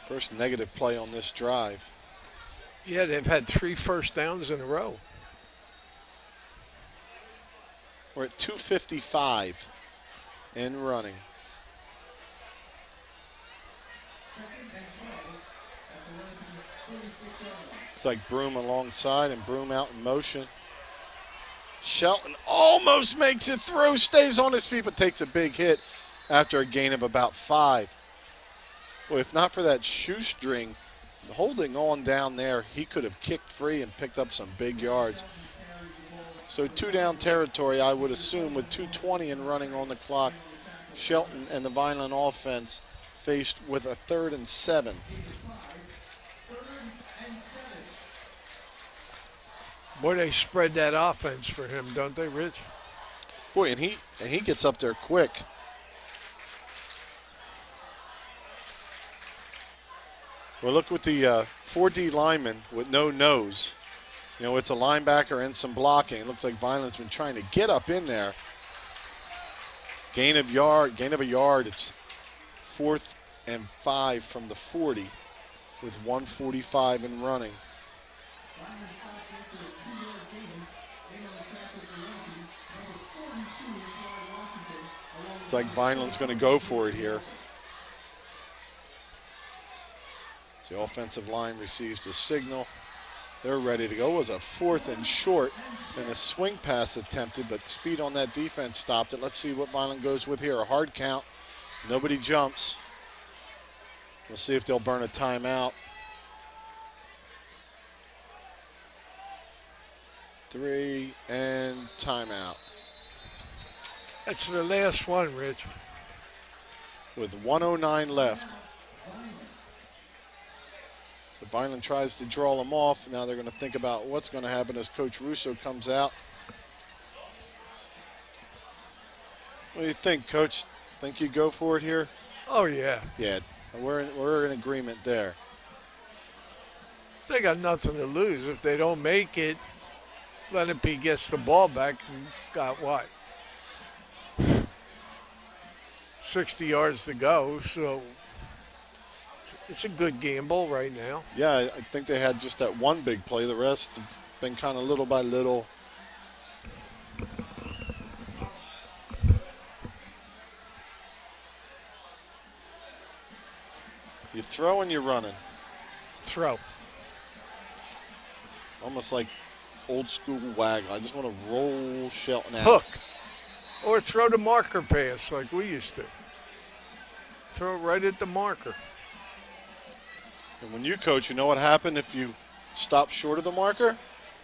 First negative play on this drive. Yeah, they've had 3 1st downs in a row. We're at 2:55 and running. It's like Broom alongside and Broom out in motion. Shelton almost makes it through, stays on his feet, but takes a big hit after a gain of about 5. Well, if not for that shoestring holding on down there, he could have kicked free and picked up some big yards. So 2 down territory, I would assume, with 2:20 and running on the clock. Shelton and the Vineland offense faced with a 3rd and 7. Boy, they spread that offense for him, don't they, Rich? Boy, and he gets up there quick. Well, look with the 4D lineman with no nose. You know, it's a linebacker and some blocking. It looks like Vineland's been trying to get up in there. Gain of a yard. It's 4th and 5 from the 40 with 1:45 in running. It's like Vineland's going to go for it here. The offensive line receives the signal. They're ready to go. It was a 4th and short and a swing pass attempted, but speed on that defense stopped it. Let's see what Vineland goes with here. A hard count. Nobody jumps. We'll see if they'll burn a timeout. 3 and timeout. That's the last one, Rich. With 1:09 left. So Vineland tries to draw them off. Now they're going to think about what's going to happen as Coach Russo comes out. What do you think, Coach? Think you go for it here? Oh, yeah. Yeah, we're in agreement there. They got nothing to lose. If they don't make it, Lenape gets the ball back and got what? 60 yards to go, so it's a good gamble right now. Yeah, I think they had just that one big play. The rest have been kind of little by little. You throw and you're running. Throw. Almost like old school waggle. I just want to roll Shelton out. Hook. Or throw the marker pass like we used to. Throw it right at the marker. And when you coach, you know what happened if you stopped short of the marker?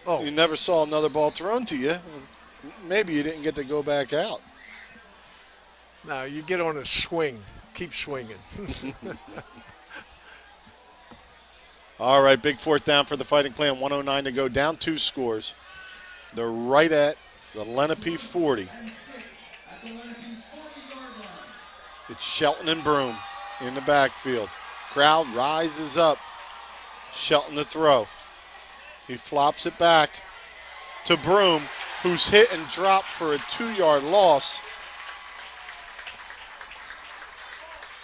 Oh. You never saw another ball thrown to you. Maybe you didn't get to go back out. Now you get on a swing. Keep swinging. All right, big 4th down for the Fighting Clan. 1:09 to go. Down 2 scores. They're right at the Lenape 40. It's Shelton and Broom in the backfield. Crowd rises up. Shelton to throw. He flops it back to Broom, who's hit and dropped for a 2-yard loss.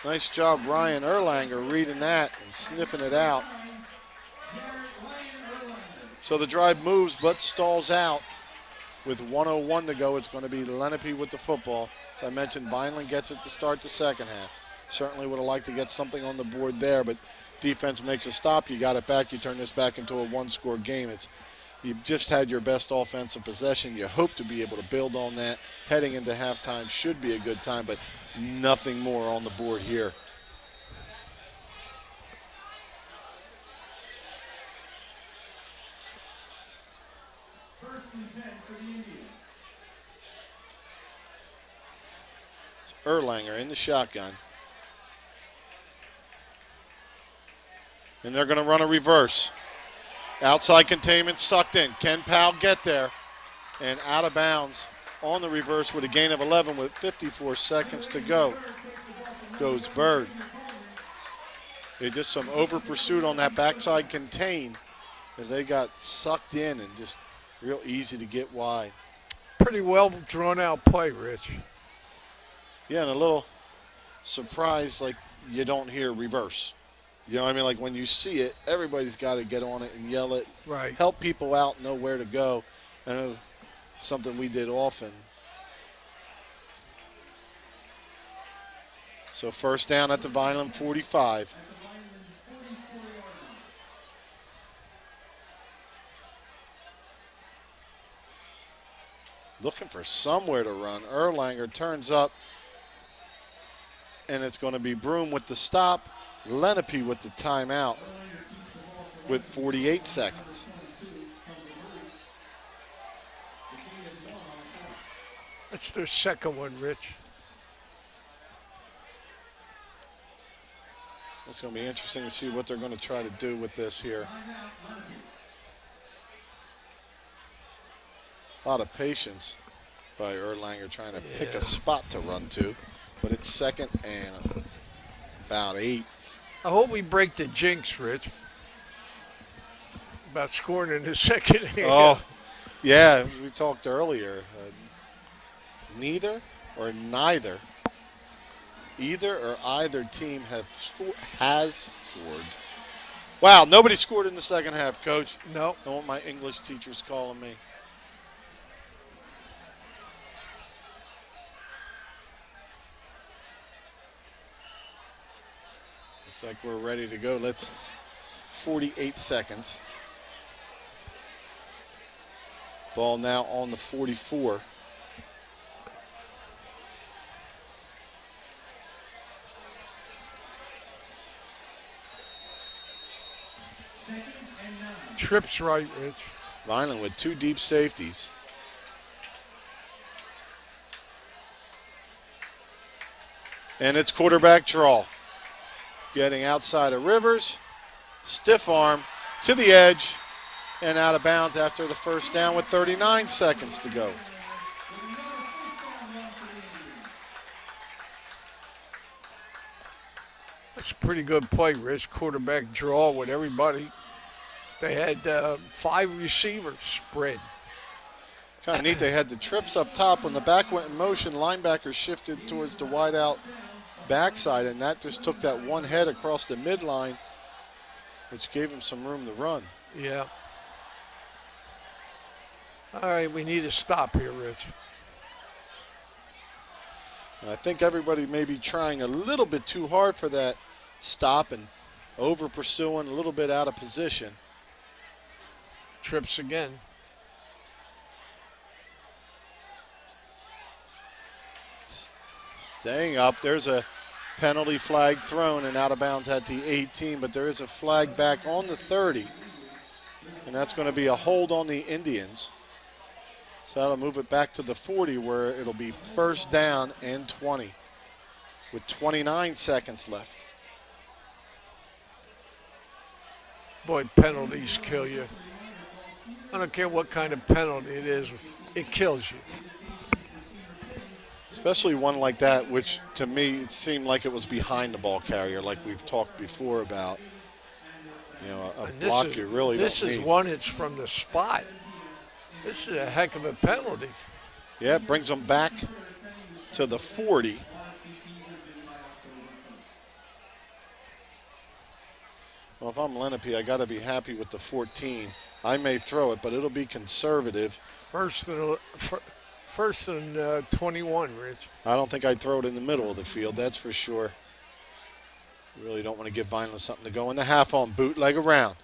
Nice job, Ryan Erlanger, reading that and sniffing it out. So the drive moves but stalls out. With 1:01 to go, it's going to be Lenape with the football. As I mentioned, Vineland gets it to start the second half. Certainly would have liked to get something on the board there, but defense makes a stop. You got it back. You turn this back into a 1-score game. You've just had your best offensive possession. You hope to be able to build on that. Heading into halftime should be a good time, but nothing more on the board here. It's Erlanger in the shotgun. And they're going to run a reverse. Outside containment sucked in. Can Powell get there? And out of bounds on the reverse with a gain of 11 with 54 seconds to go. Goes Bird. Just some over pursuit on that backside contain as they got sucked in and just real easy to get wide. Pretty well drawn out play, Rich. Yeah, and a little surprise like you don't hear reverse. You know what I mean? Like when you see it, everybody's got to get on it and yell it. Right. Help people out, know where to go. I know something we did often. So 1st down at the Vineland 45. Looking for somewhere to run. Erlanger turns up, and it's going to be Broom with the stop. Lenape with the timeout with 48 seconds. That's their second one, Rich. It's going to be interesting to see what they're going to try to do with this here. A lot of patience Probably Erlanger trying to pick a spot to run to. But it's 2nd and about 8. I hope we break the jinx, Rich, about scoring in the second half. Oh, yeah, we talked earlier. Neither or neither, either or either team has scored. Wow, nobody scored in the second half, Coach. No. I want my English teachers calling me. Looks like we're ready to go. 48 seconds. Ball now on the 44. Tripp's right, Rich. Vineland with 2 deep safeties. And it's quarterback draw. Getting outside of Rivers. Stiff arm to the edge and out of bounds after the first down with 39 seconds to go. That's a pretty good play, Rich. Quarterback draw with everybody. They had 5 receivers spread. Kind of neat. They had the trips up top. When the back went in motion, linebackers shifted towards the wide out backside, and that just took that one head across the midline, which gave him some room to run. Yeah. All right, we need to stop here, Rich. And I think everybody may be trying a little bit too hard for that stop and over pursuing, a little bit out of position. Trips again. Staying up. There's a penalty flag thrown and out of bounds at the 18, but there is a flag back on the 30. And that's going to be a hold on the Indians. So that'll move it back to the 40 where it'll be 1st down and 20 with 29 seconds left. Boy, penalties kill you. I don't care what kind of penalty it is, it kills you. Especially one like that, which to me it seemed like it was behind the ball carrier, like we've talked before about. You know, a block you really don't need. This is one, it's from the spot. This is a heck of a penalty. Yeah, it brings them back to the 40. Well, if I'm Lenape, I got to be happy with the 14. I may throw it, but it'll be conservative. First and 21, Rich. I don't think I'd throw it in the middle of the field, that's for sure. Really don't want to give Vineland something to go in the half on bootleg around.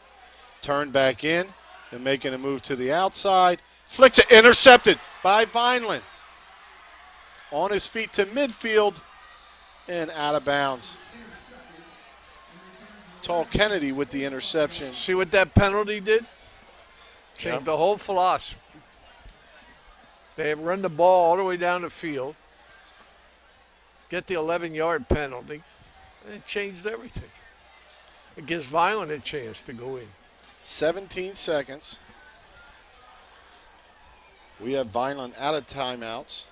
Turn back in and making a move to the outside. Flicks it, intercepted by Vineland. On his feet to midfield and out of bounds. Tall Kennedy with the interception. See what that penalty did? Changed the whole philosophy. They have run the ball all the way down the field, get the 11-yard penalty, and it changed everything. It gives Vineland a chance to go in. 17 seconds. We have Vineland out of timeouts.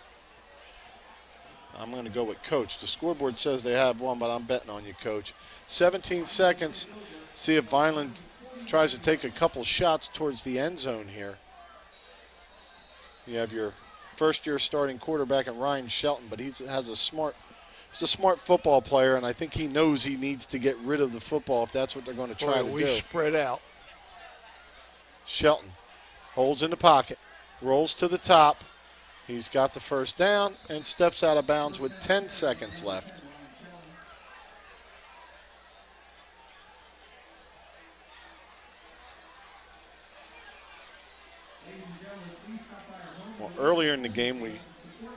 I'm going to go with Coach. The scoreboard says they have one, but I'm betting on you, Coach. 17 seconds. See if Vineland tries to take a couple shots towards the end zone here. You have your first-year starting quarterback in Ryan Shelton, but he's a smart football player, and I think he knows he needs to get rid of the football if that's what they're going to try to do. We spread out. Shelton holds in the pocket, rolls to the top. He's got the first down and steps out of bounds with 10 seconds left. Well, earlier in the game, we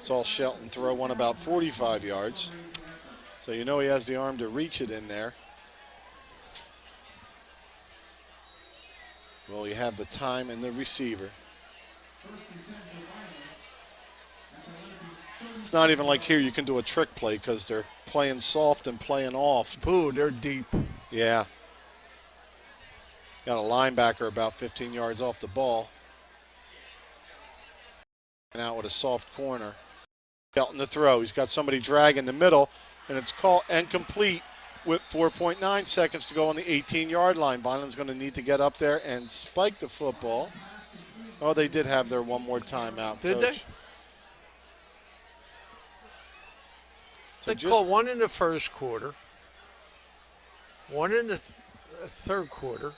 saw Shelton throw one about 45 yards. So you know he has the arm to reach it in there. Well, you have the time and the receiver. It's not even like here you can do a trick play because they're playing soft and playing off. Ooh, they're deep. Yeah. Got a linebacker about 15 yards off the ball. And out with a soft corner. Belton the throw. He's got somebody drag in the middle, and it's called incomplete with 4.9 seconds to go on the 18-yard line. Vineland's going to need to get up there and spike the football. Oh, they did have their one more timeout. Did Coach. They called one in the first quarter, one in the third quarter,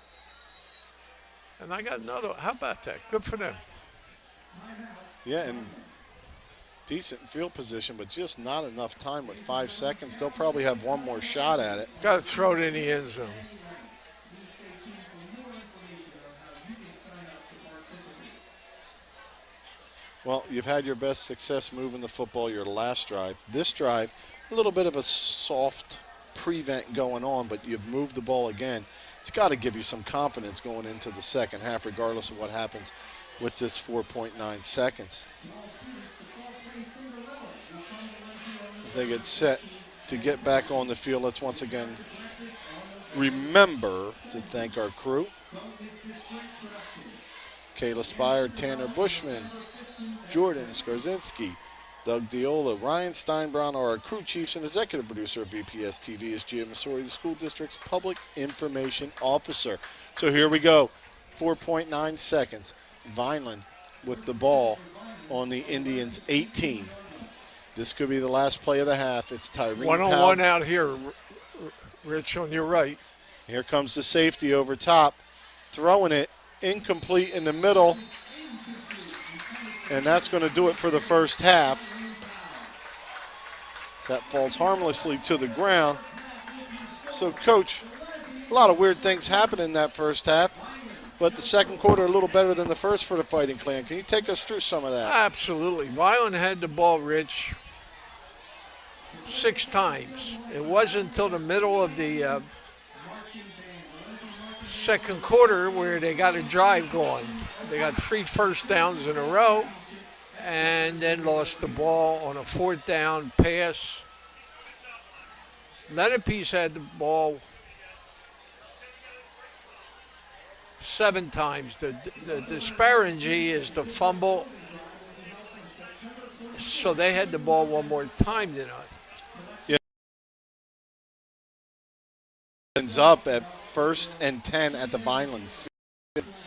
and I got another. How about that? Good for them. Yeah, and decent field position, but just not enough time with 5 seconds. They'll probably have one more shot at it. Got to throw it in the end zone. Well, you've had your best success moving the football your last drive. This drive, a little bit of a soft prevent going on, but you've moved the ball again. It's got to give you some confidence going into the second half, regardless of what happens with this 4.9 seconds. As they get set to get back on the field, let's once again remember to thank our crew. Kayla Spire, Tanner Bushman, Jordan Skarzinski, Doug Diola, Ryan Steinbrown are our crew chiefs, and executive producer of VPS TV is Gia Masori, the school district's public information officer. So here we go, 4.9 seconds. Vineland with the ball on the Indians' 18. This could be the last play of the half. It's Tyrene One-on-one Powell. out here, Rich, on your right. Here comes the safety over top, throwing it incomplete in the middle, and that's going to do it for the first half. That falls harmlessly to the ground. So, Coach, a lot of weird things happened in that first half, but the second quarter a little better than the first for the Fighting Clan. Can you take us through some of that? Absolutely. Vineland had the ball, Rich, 6 times. It wasn't until the middle of the second quarter where they got a drive going. They got 3 first downs in a row and then lost the ball on a 4th down pass. Lenape's had the ball 7 times. The disparity is the fumble. So they had the ball one more time than us. Yeah. Ends up at 1st and 10 at the Vineland field.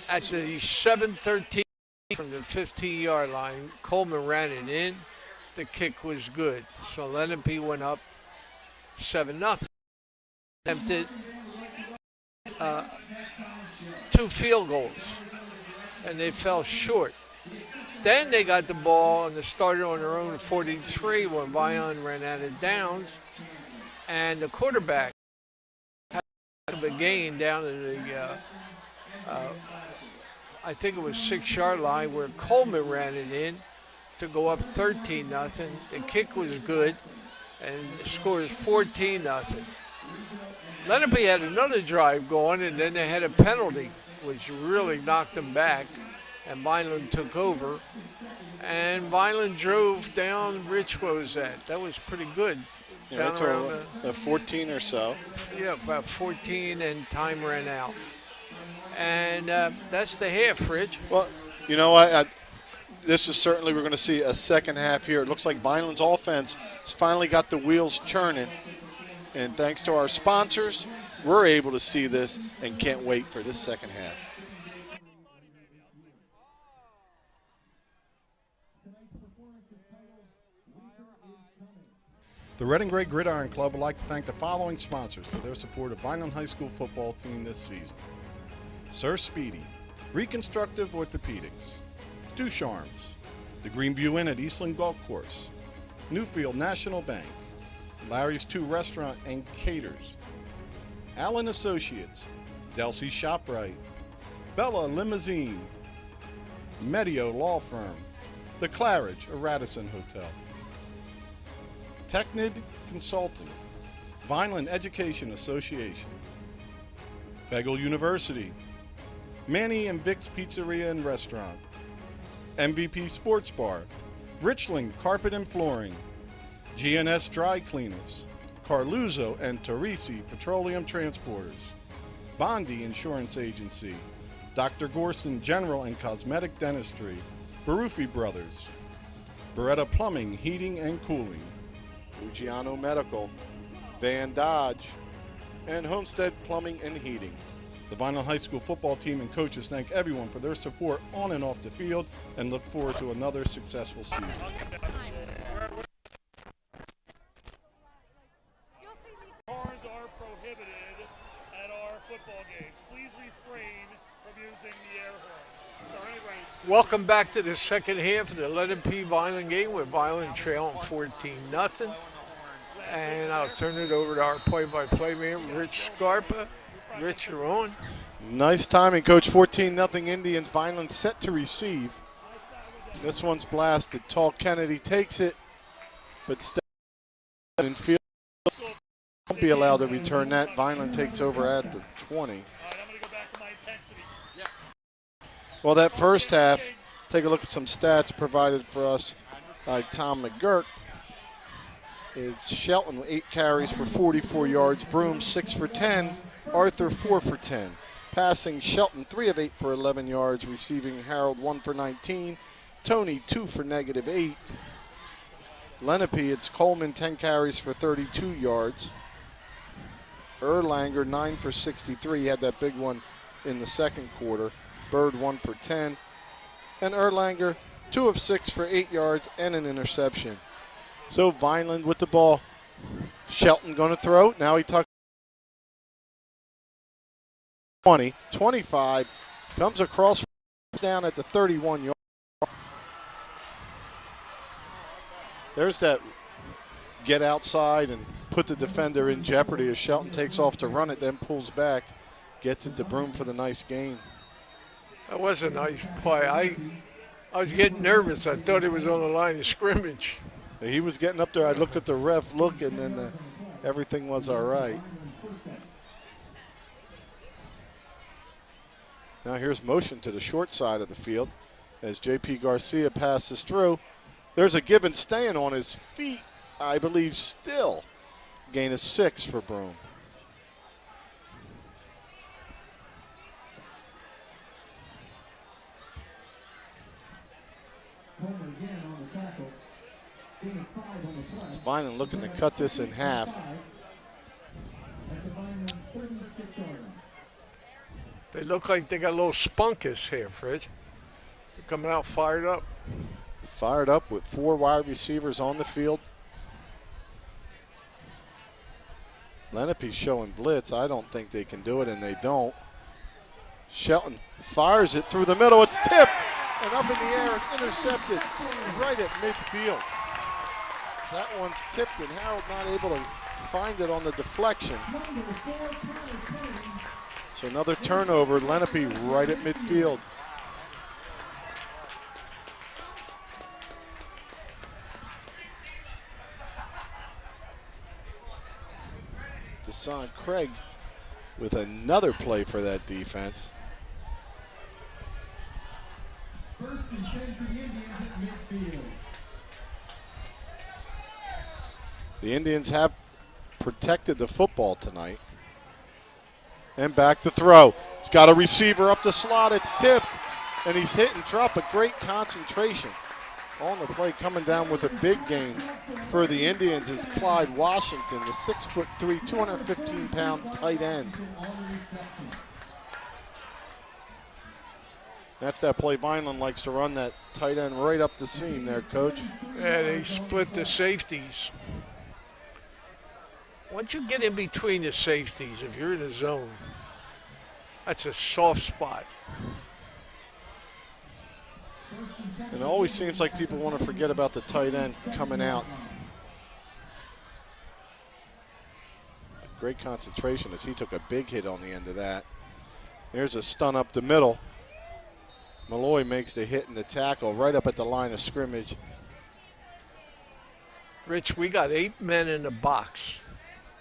At the 7:13 from the 15-yard line, Coleman ran it in. The kick was good. So Lenape went up 7-0. Attempted 2 field goals, and they fell short. Then they got the ball and they started on their own 43 when Vineland ran out of downs, and the quarterback had a gain down in the I think it was 6-yard line where Coleman ran it in to go up 13-0. The kick was good, and the score is 14-0. Lenape had another drive going, and then they had a penalty, which really knocked them back, and Vineland took over. And Vineland drove down, Rich, what was that? That was pretty good. Yeah, Down around the 14 or so. Yeah, about 14, and time ran out. And that's the half, Rich. Well, you know what? This is certainly, we're going to see a second half here. It looks like Vineland's offense has finally got the wheels churning. And thanks to our sponsors, we're able to see this and can't wait for this second half. The Red and Gray Gridiron Club would like to thank the following sponsors for their support of Vineland High School football team this season. Sir Speedy, Reconstructive Orthopedics, Ducharmes, the Greenview Inn at Eastland Golf Course, Newfield National Bank, Larry's 2 Restaurant and Caters, Allen Associates, Delsey ShopRite, Bella Limousine, Medio Law Firm, The Claridge, a Radisson Hotel, Technid Consulting, Vineland Education Association, Begal University, Manny and Vic's Pizzeria and Restaurant, MVP Sports Bar, Richling Carpet and Flooring, GNS Dry Cleaners, Carluzzo and Torrisi Petroleum Transporters, Bondi Insurance Agency, Dr. Gorson General and Cosmetic Dentistry, Barufi Brothers, Beretta Plumbing, Heating and Cooling. Luciano Medical, Van Dodge, and Homestead Plumbing and Heating. The Vineland High School football team and coaches thank everyone for their support on and off the field and look forward to another successful season. Horns are prohibited at our football games. Please refrain from using the air horn. Sorry, right. Welcome back to the second half of the Lenape Vineland game with Vineland trailing 14-0. And I'll turn it over to our play-by-play man, Rich Scarpa. Rich, you're on. Nice timing, Coach. 14-0 Indians. Vineland set to receive. This one's blasted. Tall Kennedy takes it, but steps in field. Won't be allowed to return that. Vineland takes over at the 20. Well, that first half, take a look at some stats provided for us by Tom McGurk. It's Shelton with 8 carries for 44 yards. Broome 6 for 10. Arthur 4 for 10. Passing Shelton 3 of 8 for 11 yards. Receiving Harold 1 for 19. Tony 2 for -8. Lenape, it's Coleman 10 carries for 32 yards. Erlanger 9 for 63. He had that big one in the second quarter. Bird 1 for 10. And Erlanger 2 of 6 for 8 yards and an interception. So Vineland with the ball. Shelton going to throw. Now he tucks 20, 25, comes across down at the 31 yard. There's that get outside and put the defender in jeopardy as Shelton takes off to run it, then pulls back, gets it to Broome for the nice gain. That was a nice play. I was getting nervous. I thought it was on the line of scrimmage. He was getting up there. I looked at the ref looking, and everything was all right. Now here's motion to the short side of the field as J.P. Garcia passes through. There's a given staying on his feet, I believe still. Gain of 6 for Broome. Vineland looking to cut this in half. They look like they got a little spunkus here, Fridge. They're coming out fired up. Fired up with 4 wide receivers on the field. Lenape's showing blitz. I don't think they can do it, and they don't. Shelton fires it through the middle. It's tipped and up in the air and intercepted right at midfield. That one's tipped, and Harold not able to find it on the deflection. So another turnover. Lenape right at midfield. Deshaun Craig with another play for that defense. First and 10 for the Indians at midfield. The Indians have protected the football tonight. And back to throw. It's got a receiver up the slot. It's tipped. And he's hit and dropped, but great concentration on the play. Coming down with a big gain for the Indians is Clyde Washington, the 6'3", 215-pound tight end. That's that play Vineland likes to run, that tight end right up the seam there, Coach. Yeah, they split the safeties. Once you get in between the safeties, if you're in the zone, that's a soft spot. And it always seems like people want to forget about the tight end coming out. Great concentration as he took a big hit on the end of that. There's a stun up the middle. Malloy makes the hit and the tackle right up at the line of scrimmage. Rich, we got 8 men in the box,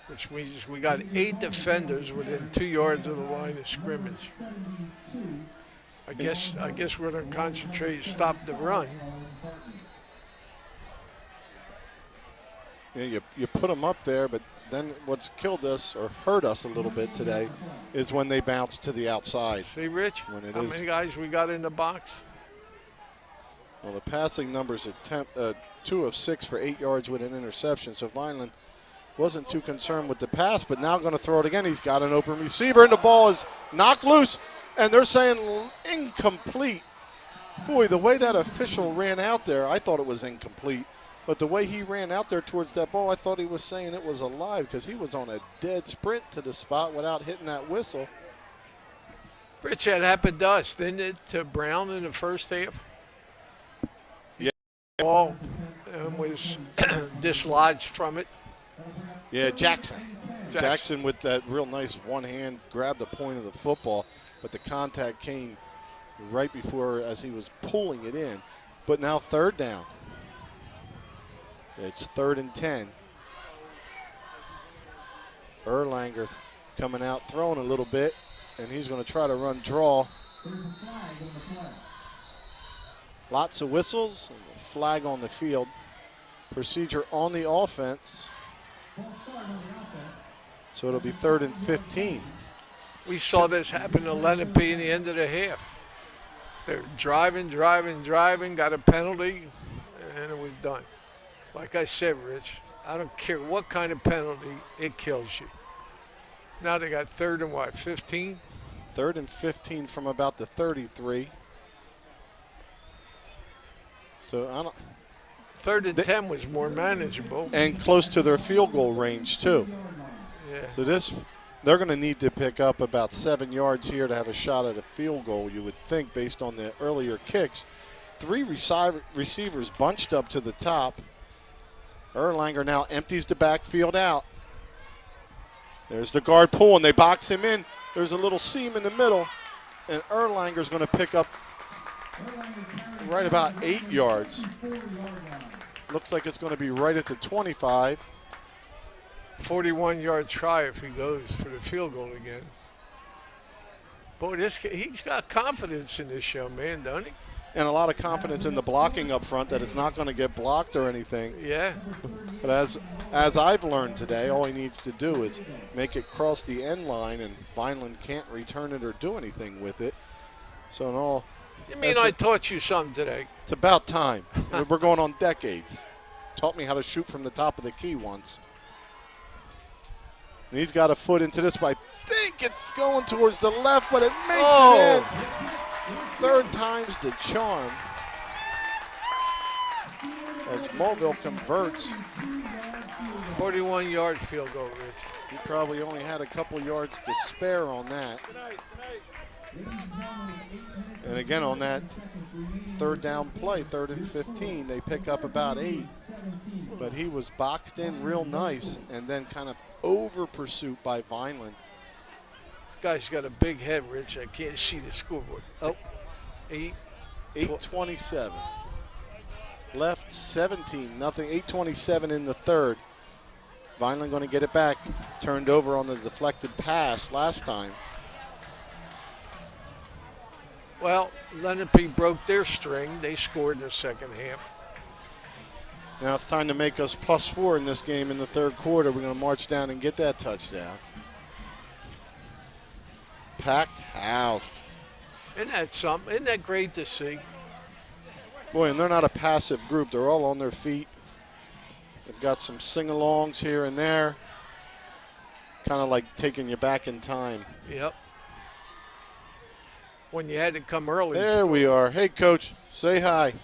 which means we got 8 defenders within 2 yards of the line of scrimmage. I guess we're going to concentrate, stop the run. Yeah, you put them up there, but then what's killed us or hurt us a little bit today is when they bounce to the outside. See, Rich, When it how is many guys we got in the box? Well, the passing numbers 2 of 6 for 8 yards with an interception. So Vineland wasn't too concerned with the pass, but now going to throw it again. He's got an open receiver, and the ball is knocked loose, and they're saying incomplete. Boy, the way that official ran out there, I thought it was incomplete. But the way he ran out there towards that ball, I thought he was saying it was alive because he was on a dead sprint to the spot without hitting that whistle. Rich, that happened to us, didn't it, to Brown in the first half? Yeah. Ball was dislodged from it. Yeah, Jackson with that real nice one hand grabbed the point of the football, but the contact came right before as he was pulling it in. But now third down. It's 3rd and 10. Erlanger coming out, throwing a little bit, and he's going to try to run draw. Lots of whistles, and a flag on the field. Procedure on the offense. So it'll be 3rd and 15. We saw this happen to Lenape in the end of the half. They're driving, got a penalty, and it was done. Like I said, Rich, I don't care what kind of penalty, it kills you. Now they got 3rd and what, 15? 3rd and 15 from about the 33. So I don't. 3rd and 10 was more manageable. And close to their field goal range too. Yeah. So they're going to need to pick up about 7 yards here to have a shot at a field goal, you would think, based on the earlier kicks. 3 receivers bunched up to the top. Erlanger now empties the backfield out. There's the guard pulling. They box him in. There's a little seam in the middle, and Erlanger's going to pick up right about 8 yards. Looks like it's going to be right at the 25. 41-yard try if he goes for the field goal again. Boy, he's got confidence in this young man, doesn't he? And a lot of confidence in the blocking up front that it's not going to get blocked or anything. Yeah. But as I've learned today, all he needs to do is make it cross the end line, and Vineland can't return it or do anything with it. So in all, You mean I taught you something today? it's about time. We're going on decades. Taught me how to shoot from the top of the key once. And he's got a foot into this, but I think it's going towards the left, but it makes it in. 3rd time's the charm. As Mulville converts. 41-yard field goal, Rich. He probably only had a couple yards to spare on that. And again on that 3rd down play, 3rd and 15, they pick up about 8. But he was boxed in real nice and then kind of over pursuit by Vineland. This guy's got a big head, Rich. I can't see the scoreboard. Oh, 8:27. Left 17-0. 8:27 in the 3rd. Vineland going to get it back. Turned over on the deflected pass last time. Well, Lenape broke their string. They scored in the second half. Now it's time to make us +4 in this game in the 3rd quarter. We're going to march down and get that touchdown. Packed house. Isn't that something? Isn't that great to see? Boy, and they're not a passive group. They're all on their feet. They've got some sing-alongs here and there. Kind of like taking you back in time. Yep. When you had to come early. There we are. Hey, Coach, say hi.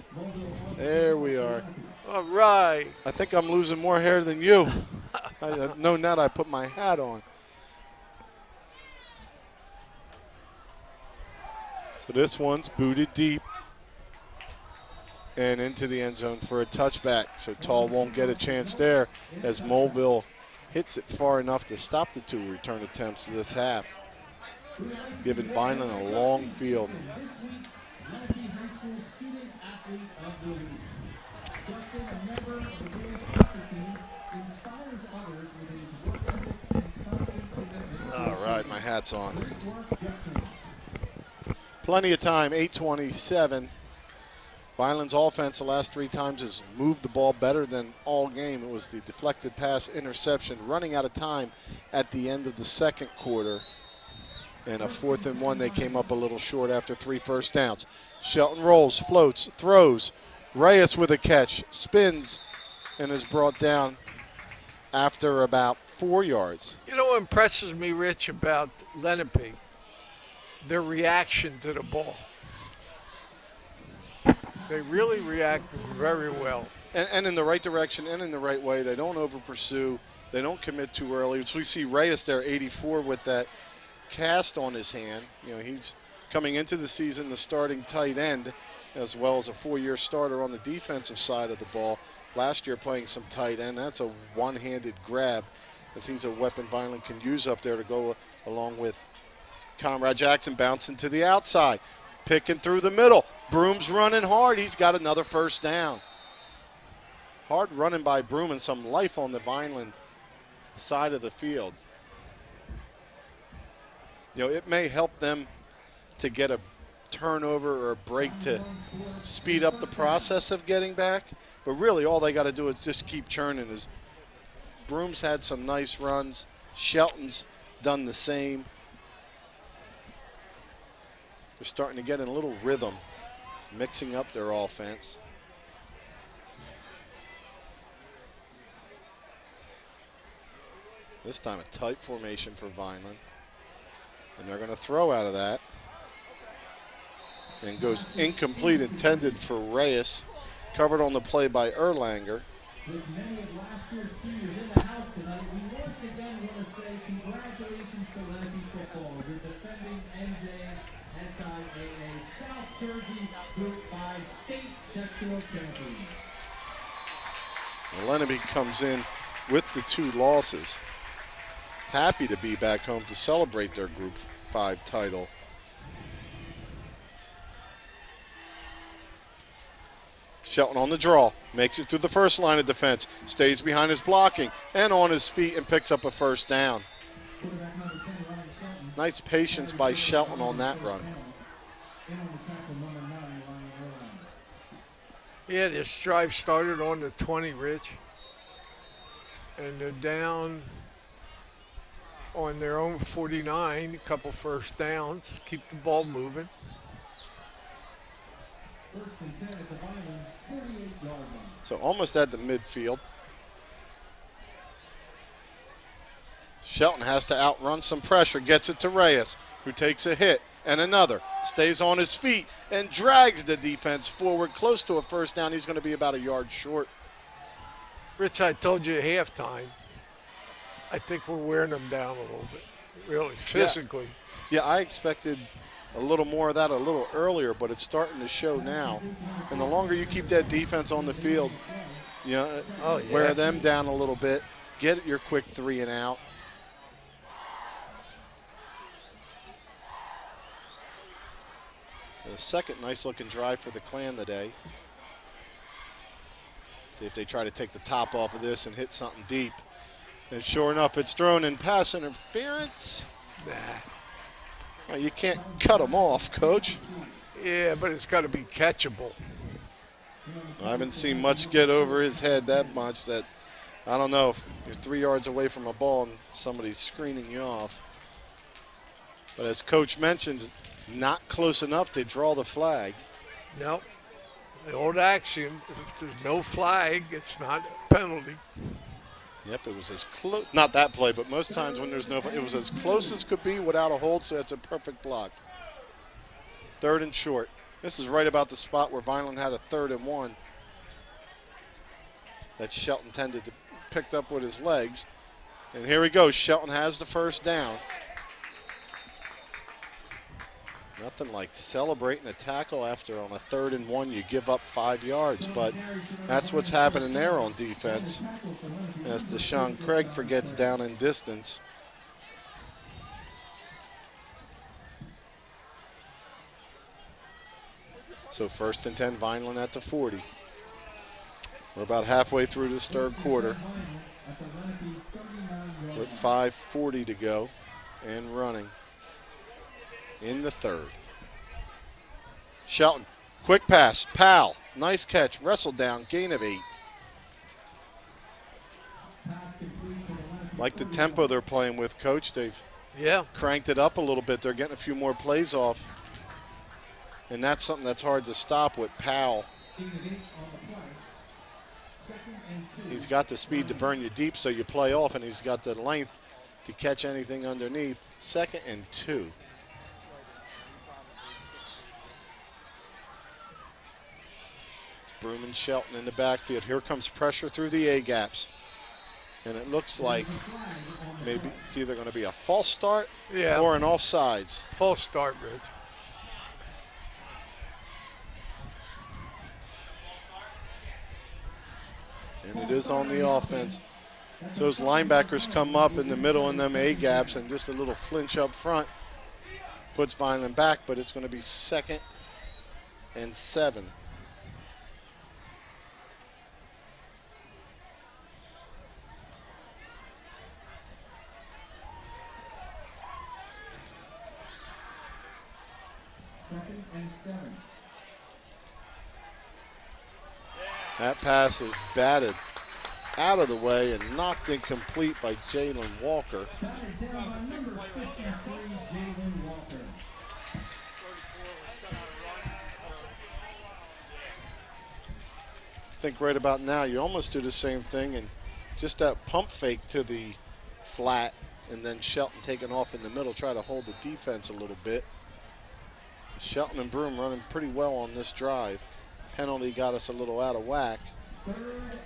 There we are. All right. I think I'm losing more hair than you. I've known that. I put my hat on. So this one's booted deep and into the end zone for a touchback. So Tall won't get a chance there as Mulville hits it far enough to stop the 2 return attempts this half, giving Vineland a long field. All right, my hat's on. Plenty of time, 8:27. Vineland's offense the last 3 times has moved the ball better than all game. It was the deflected pass interception, running out of time at the end of the 2nd quarter. And a 4th and 1, they came up a little short after 3 first downs. Shelton rolls, floats, throws. Reyes with a catch, spins, and is brought down after about 4 yards. You know what impresses me, Rich, about Lenape? Their reaction to the ball. They really react very well. And in the right direction and in the right way. They don't over pursue. They don't commit too early. So we see Reyes there, 84, with that cast on his hand. You know, he's coming into the season the starting tight end, as well as a 4-year starter on the defensive side of the ball. Last year playing some tight end. That's a one-handed grab, as he's a weapon Vineland can use up there to go along with Conrad Jackson, bouncing to the outside, picking through the middle. Broom's running hard. He's got another first down. Hard running by Broom, and some life on the Vineland side of the field. You know, it may help them to get a turnover or a break to speed up the process of getting back, but really all they got to do is just keep churning. As Broom's had some nice runs, Shelton's done the same. They're starting to get in a little rhythm, mixing up their offense. This time a tight formation for Vineland. And they're going to throw out of that. And goes incomplete, intended for Reyes. Covered on the play by Erlanger. With many of last year's seniors in the house tonight, we once again want to say congratulations to Lenape football, your defending NJSIAA South Jersey Group 5 state sectional champions. Lenape comes in with the 2 losses. Happy to be back home to celebrate their Group 5 title. Shelton on the draw, makes it through the first line of defense, stays behind his blocking and on his feet and picks up a first down. Nice patience by Shelton on that run. Yeah, this drive started on the 20, Rich. And they're down on their own 49, a couple first downs, keep the ball moving. First and 10 at the Vineland 48-yard line. So almost at the midfield. Shelton has to outrun some pressure, gets it to Reyes, who takes a hit and another, stays on his feet and drags the defense forward close to a first down. He's going to be about a yard short. Rich, I told you at halftime, I think we're wearing them down a little bit, really, physically. Yeah, I expected a little more of that a little earlier, but it's starting to show now. And the longer you keep that defense on the field, you know, wear them down a little bit, get your quick 3 and out. So a second nice looking drive for the Clan today. See if they try to take the top off of this and hit something deep. And sure enough, it's thrown in pass interference. Nah. Well, you can't cut them off, Coach. Yeah, but it's got to be catchable. I haven't seen much get over his head that much that, I don't know, if you're 3 yards away from a ball and somebody's screening you off. But as Coach mentioned, not close enough to draw the flag. Nope. The old axiom, if there's no flag, it's not a penalty. Yep, it was as close, not that play, but most times when there's no, it was as close as could be without a hold, so that's a perfect block. 3rd and short. This is right about the spot where Vineland had a 3rd and 1 that Shelton tended to pick up with his legs. And here he goes. Shelton has the first down. Nothing like celebrating a tackle after on a 3rd and 1 you give up 5 yards, but that's what's happening there on defense as Deshaun Craig forgets down in distance. So 1st and 10, Vineland at the 40. We're about halfway through this 3rd quarter. With 5:40 to go and running in the 3rd. Shelton, quick pass, Powell, nice catch, wrestled down, gain of 8. Like the tempo they're playing with, Coach. They've cranked it up a little bit. They're getting a few more plays off. And that's something that's hard to stop with Powell He's got the speed to burn you deep, so you play off, and he's got the length to catch anything underneath. 2nd and 2. It's Broom and Shelton in the backfield. Here comes pressure through the A-gaps. And it looks like maybe it's either going to be a false start or an offsides. False start, Rich. And it is on the offense. So those linebackers come up in the middle in them A-gaps, and just a little flinch up front puts Vineland back, but it's going to be 2nd and 7. That pass is batted out of the way and knocked incomplete by Jalen Walker. I think right about now you almost do the same thing, and just that pump fake to the flat, and then Shelton taking off in the middle, try to hold the defense a little bit. Shelton and Broom running pretty well on this drive. Penalty got us a little out of whack. 3rd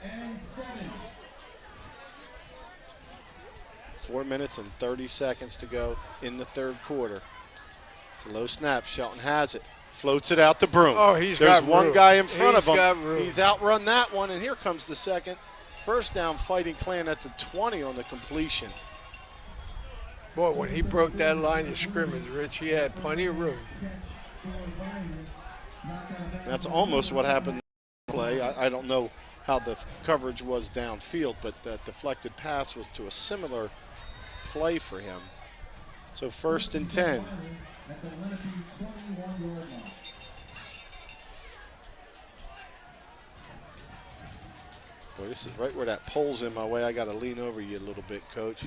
and 7. 4 minutes and 30 seconds to go in the 3rd quarter. It's a low snap. Shelton has it. Floats it out to Broom. Oh, There's one room. guy in front He's of got him. room. He's outrun that one, and here comes the 2nd. First down fighting Clan at the 20 on the completion. Boy, when he broke that line of scrimmage, Rich, he had plenty of room. That's almost what happened in the play. I don't know how the coverage was downfield, but that deflected pass was to a similar play for him. So 1st and 10. Boy, this is right where that pole's in my way. I got to lean over you a little bit, Coach.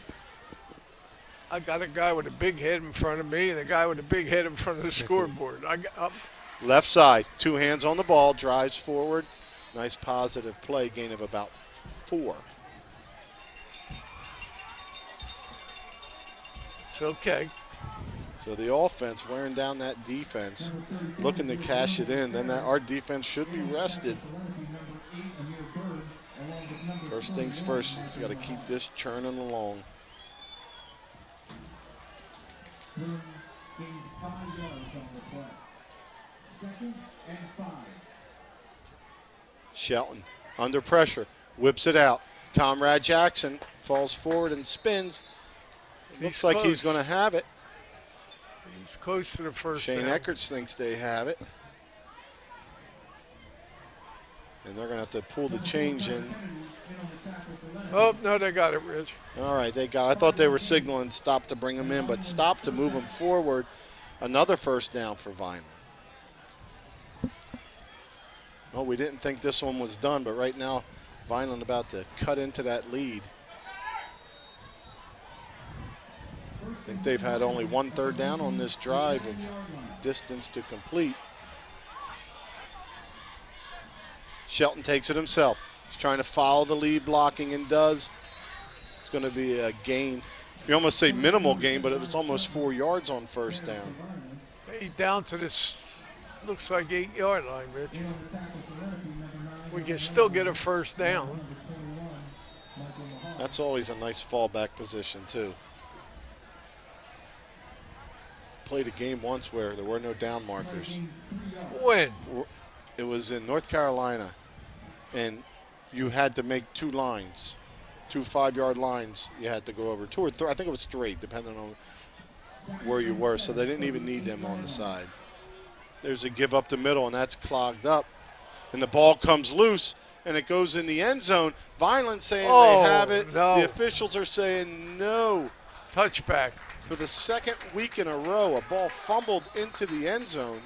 I got a guy with a big head in front of me and a guy with a big head in front of the scoreboard. Left side, 2 hands on the ball, drives forward. Nice positive play, gain of about 4. It's okay. So the offense wearing down that defense, looking to cash it in. Then our defense should be rested. First things first, he's got to keep this churning along. Gains 5 yards on the play. 2nd and 5. Shelton under pressure, whips it out. Comrade Jackson falls forward and spins. Looks like he's going to have it. He's close to the first Shane down. Eckerts thinks they have it. And they're going to have to pull the change in. Oh, no, they got it, Rich. All right, they got it. I thought they were signaling stop to bring him in, but stop to move him forward. Another first down for Vineland. Well, we didn't think this one was done, but right now Vineland about to cut into that lead. I think they've had only 1 third down on this drive of distance to complete. Shelton takes it himself. He's trying to follow the lead blocking and does. It's going to be a gain. You almost say minimal gain, but it was almost 4 yards on first down. Hey, down to this, looks like 8-yard line, Rich. We can still get a first down. That's always a nice fallback position, too. Played a game once where there were no down markers. When? It was in North Carolina, and you had to make 2 lines, 2 5-yard lines. You had to go over 2 or 3. I think it was 3, depending on where you were. So they didn't even need them on the side. There's a give up the middle, and that's clogged up. And the ball comes loose, and it goes in the end zone. Vineland saying they have it. No. The officials are saying no. Touchback. For the 2nd week in a row, a ball fumbled into the end zone.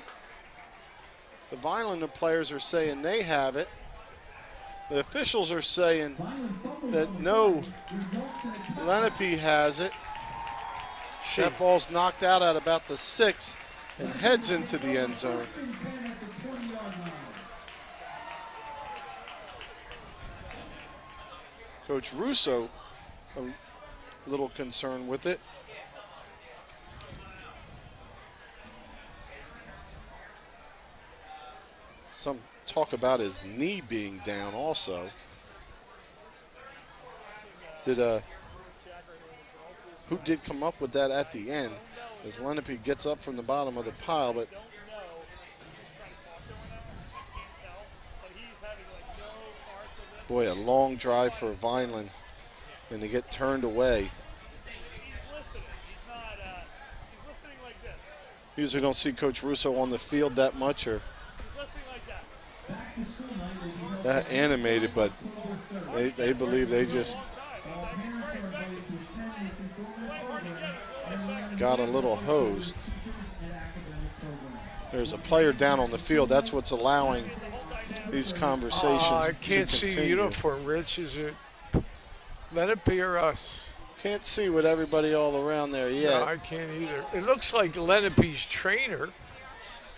The Vineland players are saying they have it. The officials are saying that no, Lenape has it. That ball's knocked out at about the 6 and heads into the end zone. Coach Russo a little concerned with it. Some talk about his knee being down also. Who did come up with that at the end as Lenape gets up from the bottom of the pile, but boy, a long drive for Vineland, and they get turned away. Usually don't see Coach Russo on the field that much or that animated, but they believe they just got a little hosed. There's a player down on the field. That's what's allowing these conversations I can't to see the continue. uniform, Rich. Is it Lenape or us? Can't see with everybody all around there yet. No, I can't either. It looks like Lenape's trainer.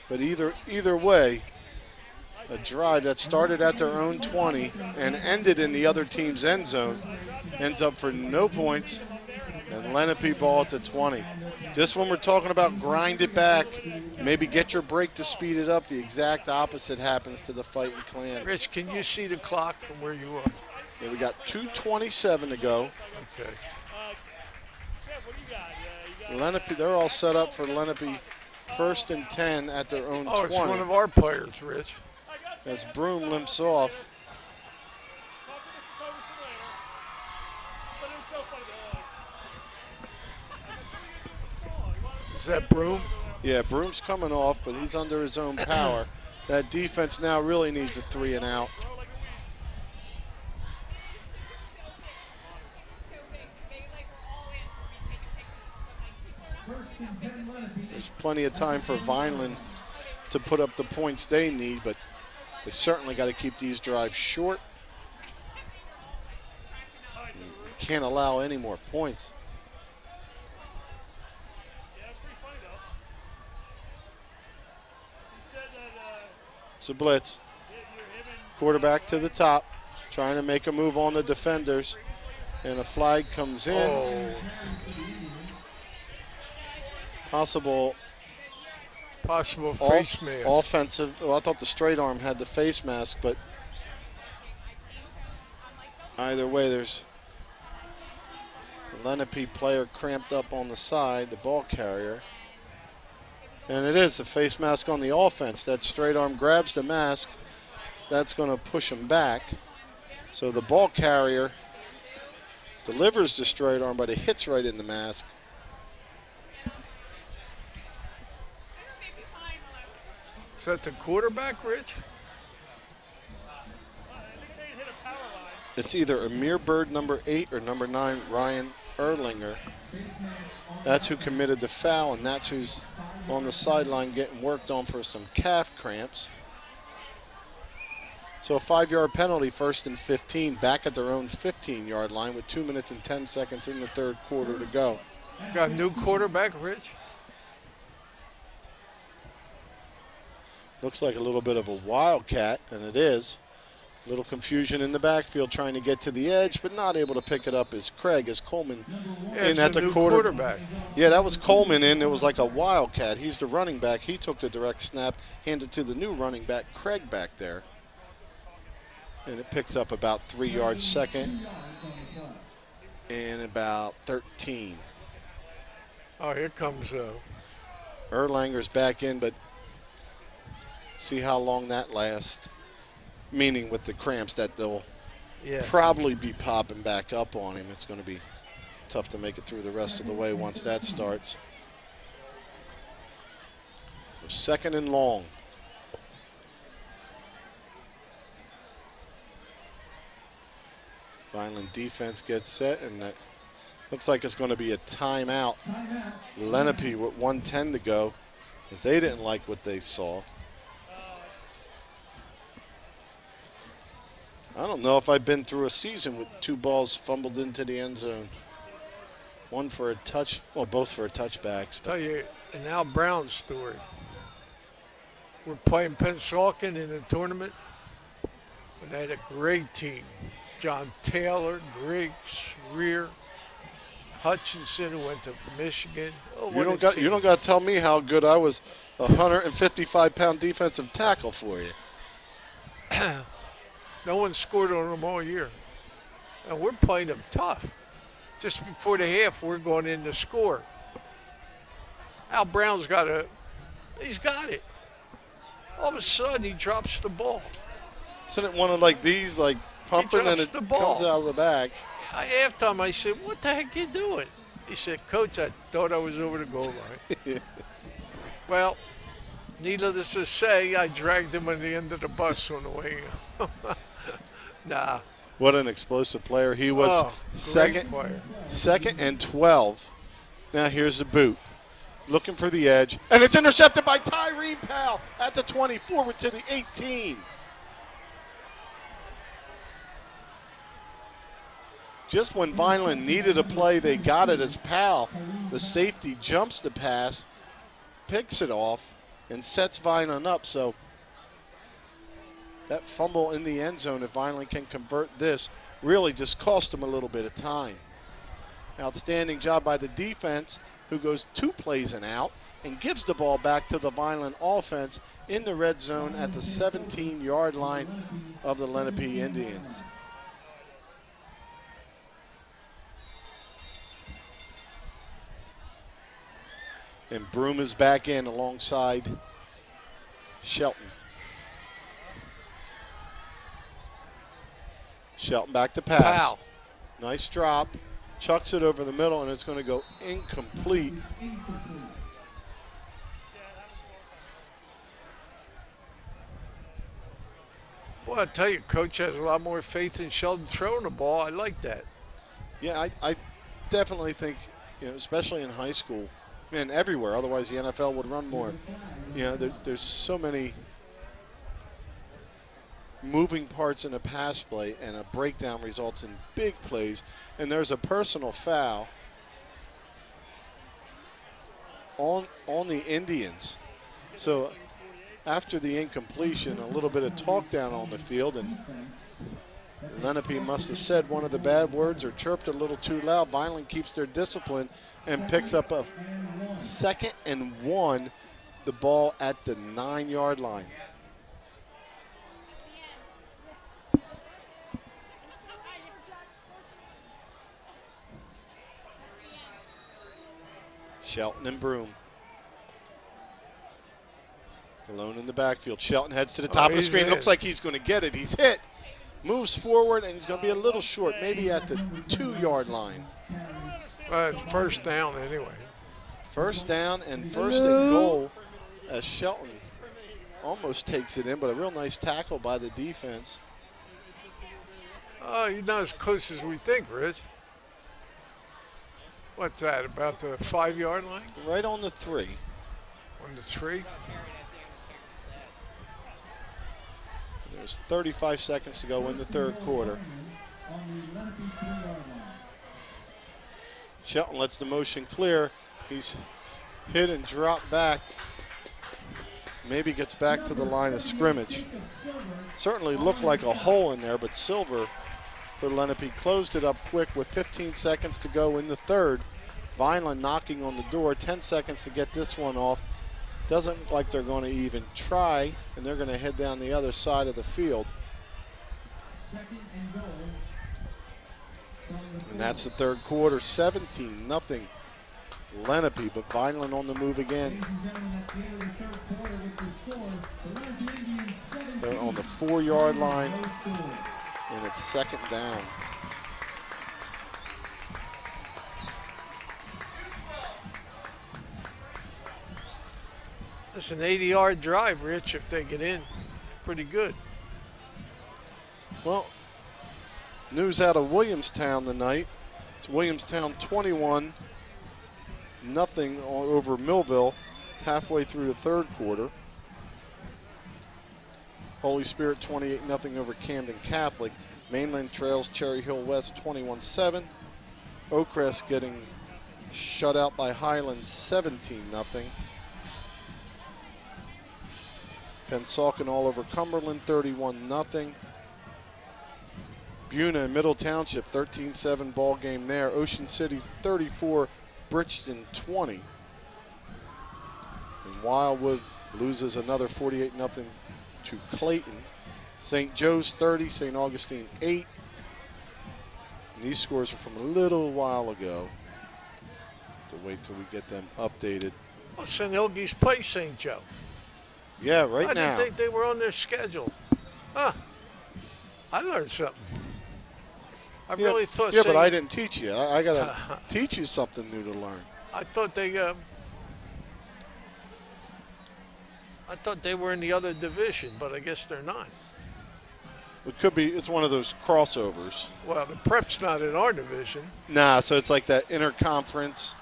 But either way, a drive that started at their own 20 and ended in the other team's end zone ends up for no points, and Lenape ball at the 20. Just when we're talking about grind it back, maybe get your break to speed it up, the exact opposite happens to the Fighting Clan. Rich, can you see the clock from where you are? Yeah, we got 2:27 to go. Okay. Lenape, they're all set up for Lenape 1st and 10 at their own 20. Oh, it's one of our players, Rich. As Broom limps off. Is that Broom? Yeah, Broom's coming off, but he's under his own power. That defense now really needs a 3 and out. There's plenty of time for Vineland to put up the points they need, but they certainly got to keep these drives short. Can't allow any more points. It's a blitz. Quarterback to the top, trying to make a move on the defenders, and a flag comes in. Oh. Possible face mask. offensive. Well, I thought the straight arm had the face mask, but either way, there's a Lenape player cramped up on the side, the ball carrier. And it is a face mask on the offense. That straight arm grabs the mask. That's going to push him back. So the ball carrier delivers the straight arm, but it hits right in the mask. Is that the quarterback, Rich? It's either Amir Bird, number 8, or number 9, Ryan Erlinger. That's who committed the foul, and that's who's on the sideline getting worked on for some calf cramps. So a 5-yard penalty, 1st and 15, back at their own 15-yard line with 2 minutes and 10 seconds in the third quarter to go. Got a new quarterback, Rich? Looks like a little bit of a wildcat, and it is. A little confusion in the backfield trying to get to the edge, but not able to pick it up is Craig, as Coleman in at the quarterback. Yeah, that was Coleman in. It was like a wildcat. He's the running back. He took the direct snap, handed to the new running back, Craig, back there. And it picks up about 3 yards second and about 13. Oh, here comes Erlanger's back in, but see how long that lasts. Meaning with the cramps that they'll probably be popping back up on him. It's going to be tough to make it through the rest of the way once that starts. So 2nd and long. Vineland defense gets set, and that looks like it's going to be a timeout. Lenape with 1:10 to go, as they didn't like what they saw. I don't know if I've been through a season with 2 balls fumbled into the end zone. One for a touch, well, both for a touchbacks. Tell you an Al Brown story. We're playing Pennsauken in a tournament, and they had a great team. John Taylor, Griggs, Rear, Hutchinson, who went to Michigan. Oh, You what don't a got team. you don't got to tell me how good I was. 155-pound defensive tackle for you. No one scored on them all year. And we're playing them tough. Just before the half, we're going in to score. Al Brown's he's got it. All of a sudden, he drops the ball. Isn't it one of like these, like pumping and drops it the ball. comes out of the bag? Halftime, I said, "What the heck you doing?" He said, "Coach, I thought I was over the goal line." Well, needless to say, I dragged him on the end of the bus on the way. Nah. What an explosive player he was. Oh, great player. Second and 12. Now here's the boot. Looking for the edge. And it's intercepted by Tyree Powell at the 20, forward to the 18. Just when Vineland needed a play, they got it as Powell. The safety jumps the pass, picks it off, and sets Vineland up. So that fumble in the end zone, if Vineland can convert this, really just cost them a little bit of time. Outstanding job by the defense, who goes 2 plays and out and gives the ball back to the Vineland offense in the red zone at the 17-yard line of the Lenape Indians. And Broom is back in alongside Shelton. Shelton back to pass. Powell. Nice drop. Chucks it over the middle, and it's going to go incomplete. Boy, I tell you, Coach has a lot more faith in Sheldon throwing the ball. I like that. Yeah, I definitely think, especially in high school and everywhere, otherwise the NFL would run more. There's so many moving parts in a pass play, and a breakdown results in big plays. And there's a personal foul on the Indians. So after the incompletion, a little bit of talk down on the field, and Lenape must have said one of the bad words or chirped a little too loud. Vineland keeps their discipline and picks up a 2nd and 1, the ball at the 9-yard line. Shelton and Broom. Alone in the backfield. Shelton heads to the top of the screen. Looks like he's going to get it. He's hit. Moves forward, and he's going to be a little short, maybe at the 2-yard line. Well, it's first down anyway. First down and first and goal as Shelton almost takes it in, but a real nice tackle by the defense. Oh, you're not as close as we think, Rich. What's that, about the 5-yard line? Right on the 3. On the 3? There's 35 seconds to go in the third quarter. Shelton lets the motion clear. He's hit and dropped back. Maybe gets back to the line of scrimmage. Certainly looked like a hole in there, but Silver for Lenape closed it up quick with 15 seconds to go in the third. Vineland knocking on the door, 10 seconds to get this one off. Doesn't look like they're going to even try, and they're going to head down the other side of the field. And that's the third quarter, 17-0 Lenape, but Vineland on the move again. They're on the 4-yard line, and it's 2nd down. It's an 80-yard drive, Rich, if they get in. Pretty good. Well, news out of Williamstown tonight. It's Williamstown 21-0 over Millville halfway through the third quarter. Holy Spirit 28-0 over Camden Catholic. Mainland trails Cherry Hill West 21-7. Oakcrest getting shut out by Highland 17-0. Pennsauken all over Cumberland 31-0. Buna and Middle Township, 13-7 ball game there. Ocean City 34, Bridgeton 20. And Wildwood loses another 48-0 to Clayton. St. Joe's 30, St. Augustine 8. And these scores are from a little while ago. To wait till we get them updated. Well, St. Ilgies play St. Joe. Yeah, right I now. didn't think they were on their schedule. Huh. I learned something. I really thought. Yeah, but I didn't teach you. I got to teach you something new to learn. I thought they were in the other division, but I guess they're not. It could be. It's one of those crossovers. Well, the Prep's not in our division. Nah, so it's like that interconference.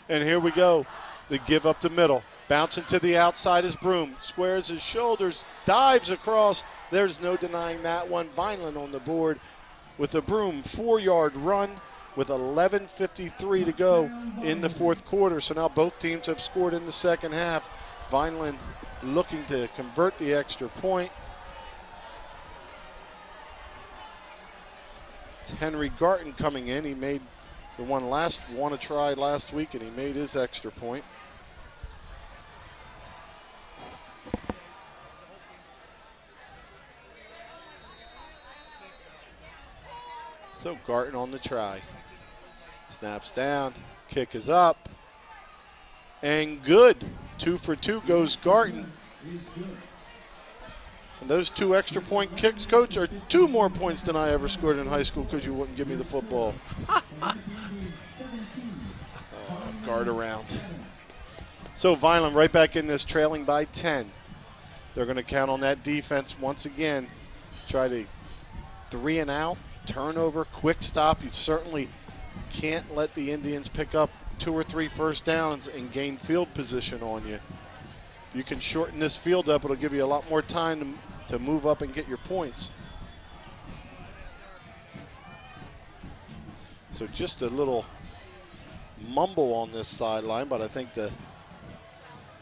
And here we go. The give up the middle. Bouncing to the outside is Broom. Squares his shoulders. Dives across. There's no denying that one. Vineland on the board with a Broom 4-yard run with 11:53 to go in the fourth quarter. So now both teams have scored in the second half. Vineland looking to convert the extra point. It's Henry Garton coming in. He made the one to try last week, and he made his extra point. So Garton on the try. Snaps down, kick is up, and good. 2 for 2 goes Garton. And those 2 extra point kicks, Coach, are 2 more points than I ever scored in high school because you wouldn't give me the football. Guard around. So Vineland right back in this, trailing by 10. They're going to count on that defense once again. Try to 3 and out, turnover, quick stop. You certainly can't let the Indians pick up 2 or 3 first downs and gain field position on you. If you can shorten this field up, it'll give you a lot more time to move up and get your points. So just a little mumble on this sideline, but I think the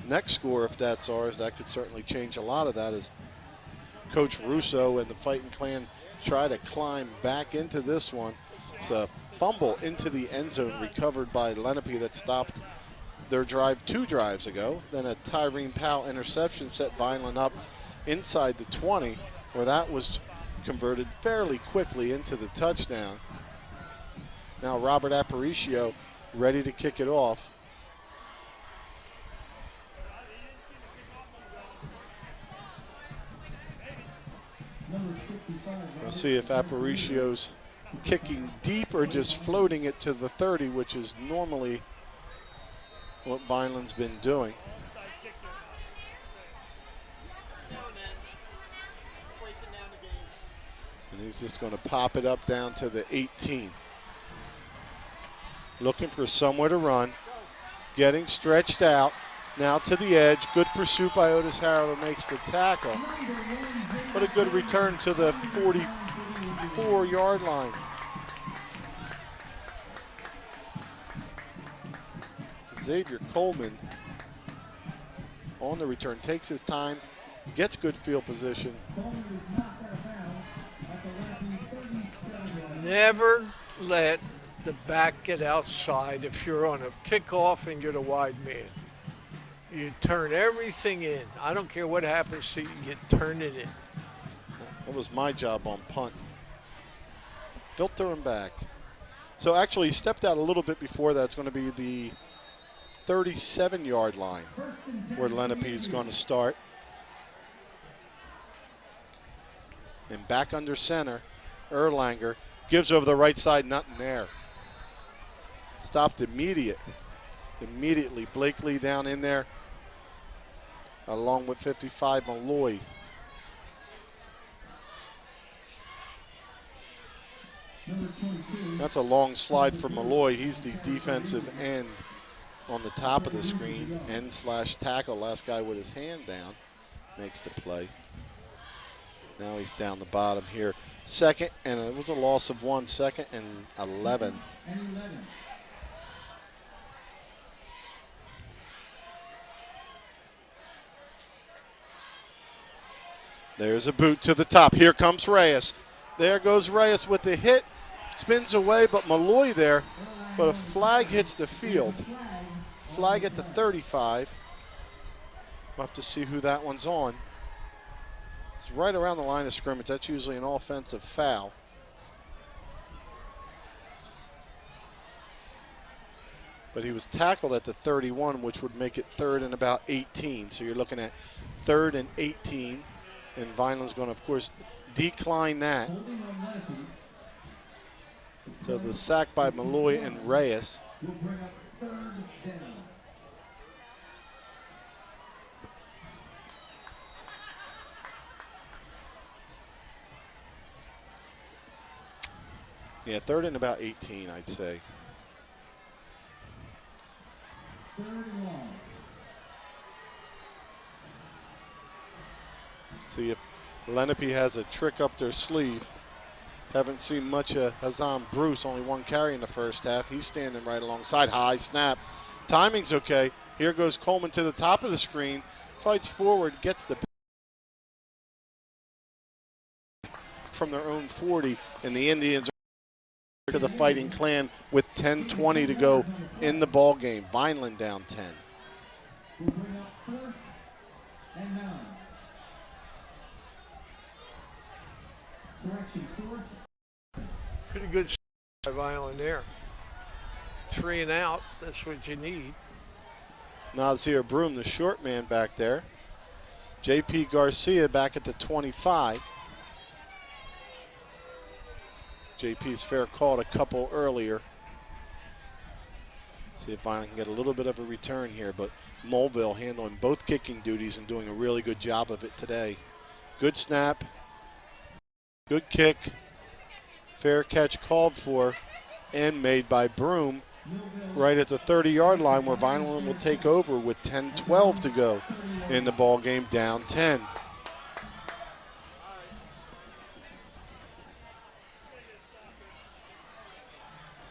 next score, if that's ours, that could certainly change a lot of that as Coach Russo and the Fighting Clan try to climb back into this one. It's a fumble into the end zone recovered by Lenape that stopped their drive 2 drives ago. Then a Tyrene Powell interception set Vineland up inside the 20, where that was converted fairly quickly into the touchdown. Now Robert Aparicio ready to kick it off. Let's see if Aparicio's kicking deep or just floating it to the 30, which is normally what Vineland's been doing. And he's just going to pop it up down to the 18. Looking for somewhere to run. Getting stretched out. Now to the edge. Good pursuit by Otis Harrow, who makes the tackle. But a good return to the 44-yard line. Xavier Coleman on the return, takes his time, gets good field position. Never let the back get outside if you're on a kickoff and you're the wide man. You turn everything in. I don't care what happens to you, you turn it in. That was my job on punt. Filter him back. So actually he stepped out a little bit before that. It's going to be the 37-yard line where Lenape is going to start. And back under center, Erlanger gives over the right side, nothing there. Stopped immediately. Blakely down in there, along with 55, Malloy. That's a long slide for Malloy. He's the defensive end on the top of the screen. End/tackle. Last guy with his hand down makes the play. Now he's down the bottom here. Second, and it was a loss of 1. 2nd and 11. There's a boot to the top. Here comes Reyes. There goes Reyes with the hit. Spins away, but Malloy there. But a flag hits the field. Flag at the 35. We'll have to see who that one's on. It's right around the line of scrimmage. That's usually an offensive foul. But he was tackled at the 31, which would make it 3rd and about 18. So you're looking at 3rd and 18. And Vineland's going to, of course, decline that. So the sack by Malloy and Reyes. Yeah, 3rd and about 18, I'd say. See if Lenape has a trick up their sleeve. Haven't seen much of Hazan Bruce, only 1 carry in the first half. He's standing right alongside. High snap. Timing's okay. Here goes Coleman to the top of the screen. Fights forward, gets the from their own 40, and the Indians are to the Fighting Clan with 10:20 to go in the ball game. Vineland down 10. Pretty good by Vineland there. 3 and out, that's what you need. Nazir Broom, the short man back there. J.P. Garcia back at the 25. JP's fair called a couple earlier. See if Vineland can get a little bit of a return here, but Mulville handling both kicking duties and doing a really good job of it today. Good snap, good kick, fair catch called for and made by Broom right at the 30-yard line where Vineland will take over with 10:12 to go in the ball game, down 10.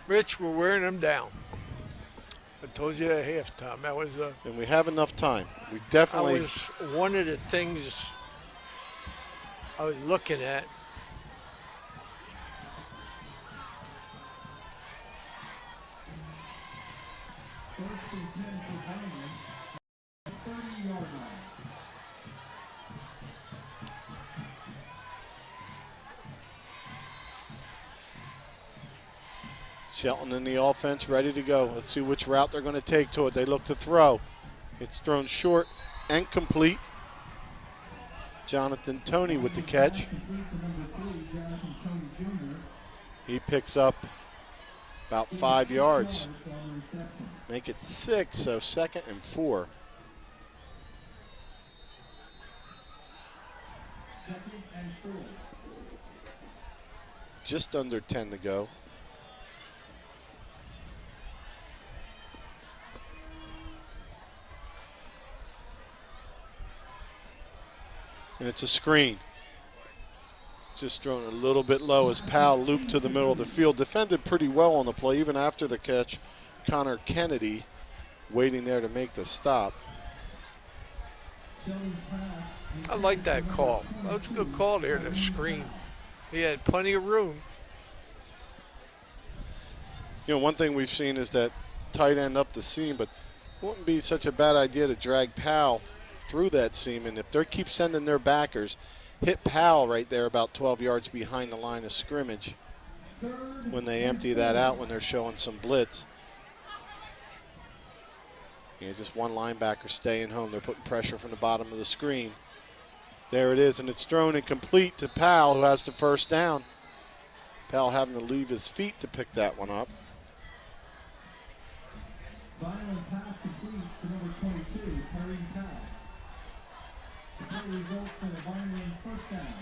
Rich, we're wearing them down. I told you at halftime. That was and we have enough time. We definitely. that was one of the things I was looking at. Shelton in the offense, ready to go. Let's see which route they're going to take to it. They look to throw. It's thrown short and complete. Jonathan Toney with the catch. He picks up about 5 yards. Make it 6, so 2nd and 4. Just under 10 to go. And it's a screen. Just thrown a little bit low as Powell looped to the middle of the field. Defended pretty well on the play, even after the catch. Connor Kennedy waiting there to make the stop. I like that call. That was a good call there, the screen. He had plenty of room. You know, one thing we've seen is that tight end up the seam, but it wouldn't be such a bad idea to drag Powell through that seam, and if they keep sending their backers, hit Powell right there about 12 yards behind the line of scrimmage when they empty that out when they're showing some blitz. Yeah, just one linebacker staying home. They're putting pressure from the bottom of the screen. There it is, and it's thrown incomplete to Powell, who has the first down. Powell having to leave his feet to pick that one up. Final pass complete to number 22, Terry Powell. The play results in a Vineland first down.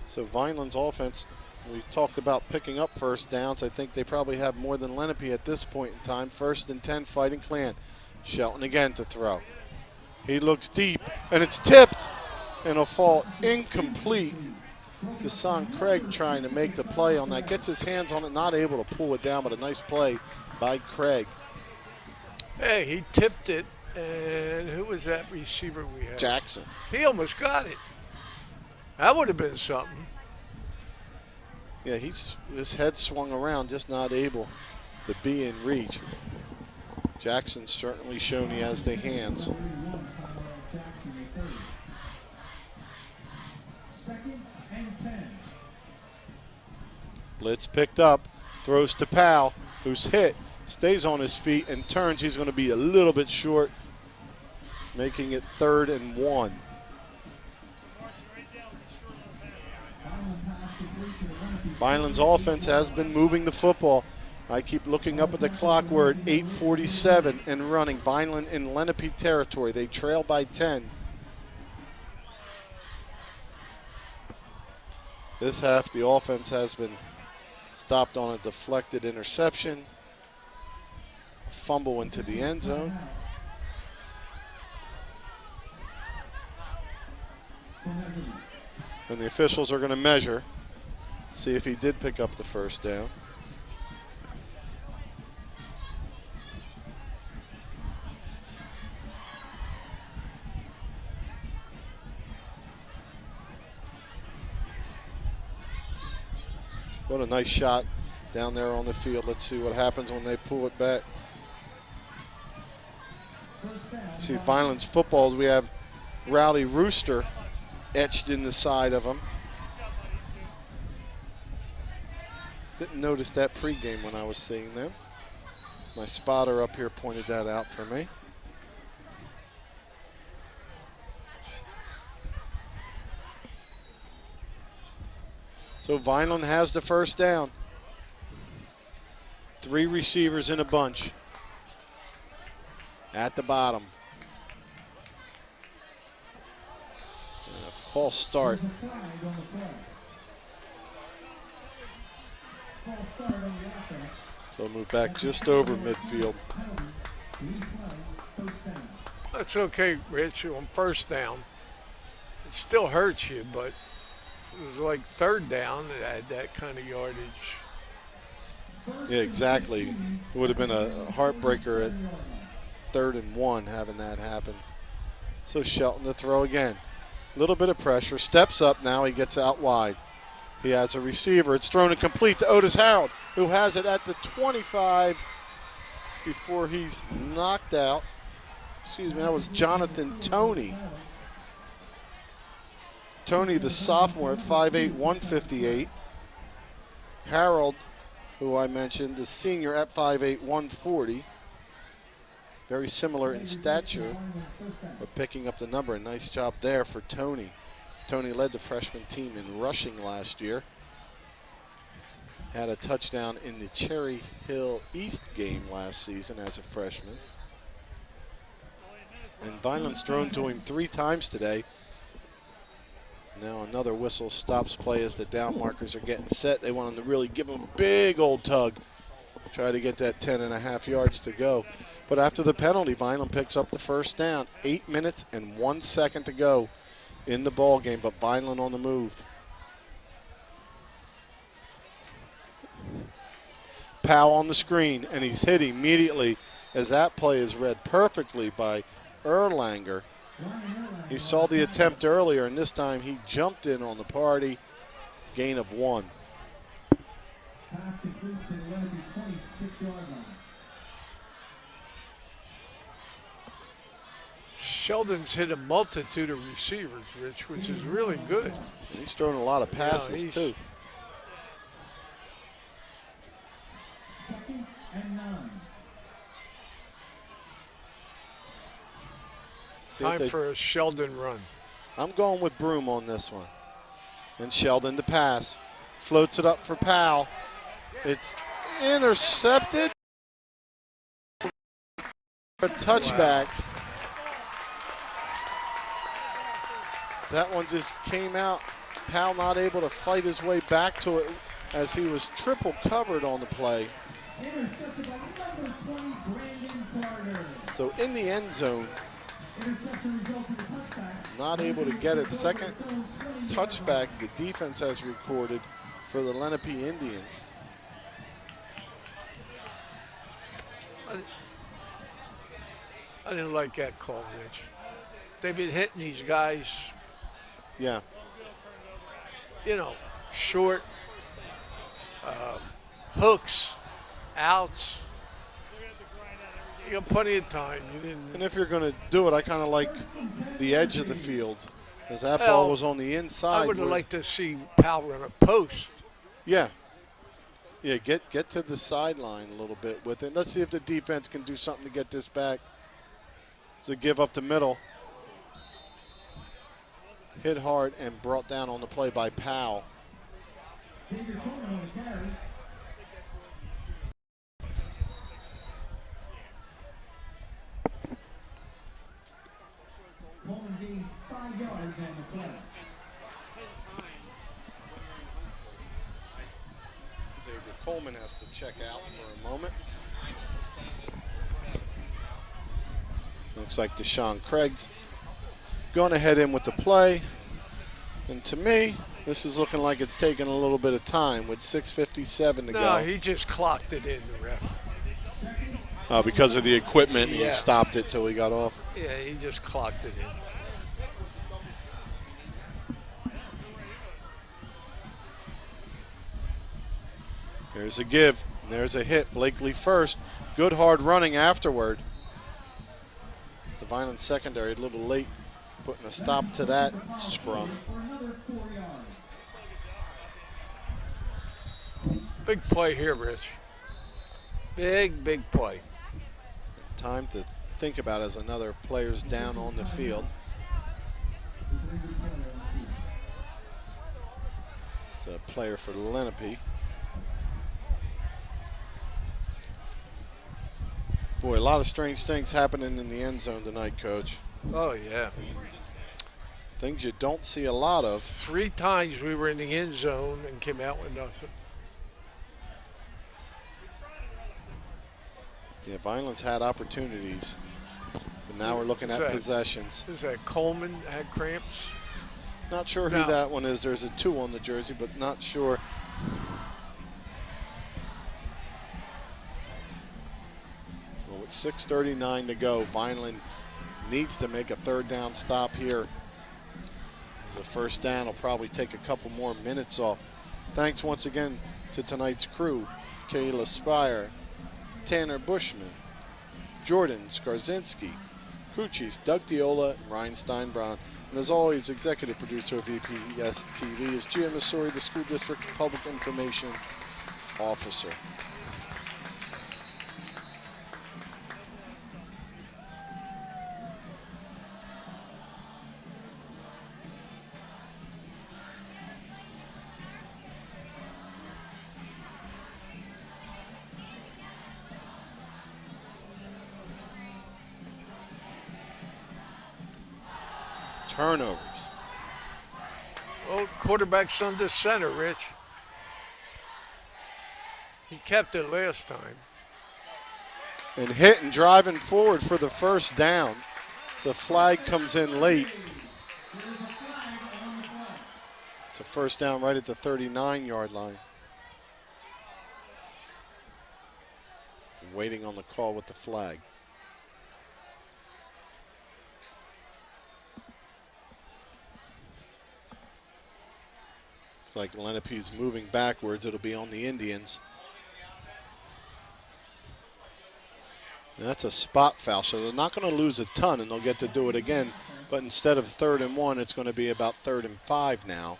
So Vineland's offense, we talked about picking up first downs. I think they probably have more than Lenape at this point in time. 1st and 10, Fighting Clan. Shelton again to throw. He looks deep, and it's tipped, and it'll fall incomplete. Deshaun Craig trying to make the play on that. Gets his hands on it, not able to pull it down, but a nice play by Craig. Hey, he tipped it, and who was that receiver we had? Jackson. He almost got it. That would have been something. Yeah, his head swung around, just not able to be in reach. Jackson's certainly shown he has the hands. Second and 10. Blitz picked up, throws to Powell, who's hit, stays on his feet and turns. He's going to be a little bit short, making it 3rd and 1. Vineland's offense has been moving the football. I keep looking up at the clock. We're at 8:47 and running. Vineland in Lenape territory. They trail by 10. This half, the offense has been stopped on a deflected interception. A fumble into the end zone. And the officials are going to measure, see if he did pick up the first down. What a nice shot down there on the field. Let's see what happens when they pull it back. See, Vineland's footballs, we have Rowdy Rooster etched in the side of them. Didn't notice that pregame when I was seeing them. My spotter up here pointed that out for me. So Vineland has the first down. 3 receivers in a bunch at the bottom. And a false start. So move back just over midfield. That's okay, Rich, on first down. It still hurts you, but it was like 3rd down, it had that kind of yardage. Yeah, exactly. It would have been a heartbreaker at 3rd and 1 having that happen. So Shelton to throw again. A little bit of pressure, steps up now, he gets out wide. He has a receiver, it's thrown incomplete to Otis Harold, who has it at the 25 before he's knocked out. Excuse me, that was Jonathan Toney. Toney, the sophomore, at 5'8", 158. Harold, who I mentioned, the senior at 5'8", 140. Very similar in stature, but picking up the number. A nice job there for Toney. Toney led the freshman team in rushing last year. Had a touchdown in the Cherry Hill East game last season as a freshman. And Vineland's thrown to him 3 times today. Now another whistle stops play as the down markers are getting set. They want him to really give him a big old tug. Try to get that 10.5 yards to go. But after the penalty, Vineland picks up the first down. 8 minutes and 1 second to go in the ball game, but Vineland on the move. Powell on the screen, and he's hit immediately as that play is read perfectly by Erlanger. He saw the attempt earlier, and this time he jumped in on the party. Gain of 1. Pass complete to the Lenape 26-yard line. Sheldon's hit a multitude of receivers, Rich, which is really good. And he's thrown a lot of passes, too. 2nd and 9. Time for a Sheldon run. I'm going with Broom on this one. And Sheldon to pass. Floats it up for Powell. It's intercepted. A touchback. Wow. That one just came out. Powell not able to fight his way back to it as he was triple covered on the play. Intercepted by number 20, Brandon Carter. So in the end zone, Interception results in a touchback. not able to get it. Second touchback the defense has recorded for the Lenape Indians. I didn't like that call, Rich. They've been hitting these guys, Yeah. short hooks, outs. You got plenty of time. You didn't. And if you're going to do it, I kind of like the edge of the field, because that ball was on the inside. I would have liked to see Powell run a post. Yeah. Yeah, get to the sideline a little bit with it. Let's see if the defense can do something to get this back. It's a give up the middle. Hit hard and brought down on the play by Powell. Coleman gains 5 yards on the play. Xavier Coleman has to check out for a moment. Looks like Deshaun Craig's going to head in with the play. And to me, this is looking like it's taking a little bit of time with 6:57 to go. No, he just clocked it in, the ref. Because of the equipment, Yeah. he stopped it till he got off. Yeah, he just clocked it in. There's a give, and there's a hit. Blakely first. Good hard running afterward. The Vineland secondary a little late, putting a stop to that scrum. For another 4 yards. Big play here, Rich. Big play. Time to think about as another player's down on the field. It's a player for Lenape. Boy, a lot of strange things happening in the end zone tonight, Coach. Oh, yeah. Things you don't see a lot of. 3 times we were in the end zone and came out with nothing. Yeah, Vineland's had opportunities, but now we're looking at possessions. Is that Coleman had cramps? Not sure who No. that one is. There's a 2 on the jersey, but not sure. Well, with 6:39 to go, Vineland needs to make a 3rd down stop here. As a 1st down will probably take a couple more minutes off. Thanks once again to tonight's crew: Kayla Spire, Tanner Bushman, Jordan Skarzinski, Kuchis, Doug Diola, and Ryan Steinbraun. And as always, executive producer of VPS TV is Gia Missouri, the School District Public Information Officer. Turnovers. Well, quarterback's under center, Rich. He kept it last time. And hit and driving forward for the 1st down. So flag comes in late. It's a 1st down right at the 39-yard line. Waiting on the call with the flag. Like Lenape's moving backwards. It'll be on the Indians. And that's a spot foul, so they're not going to lose a ton, and they'll get to do it again. But instead of 3rd and 1, it's going to be about 3rd and 5 now.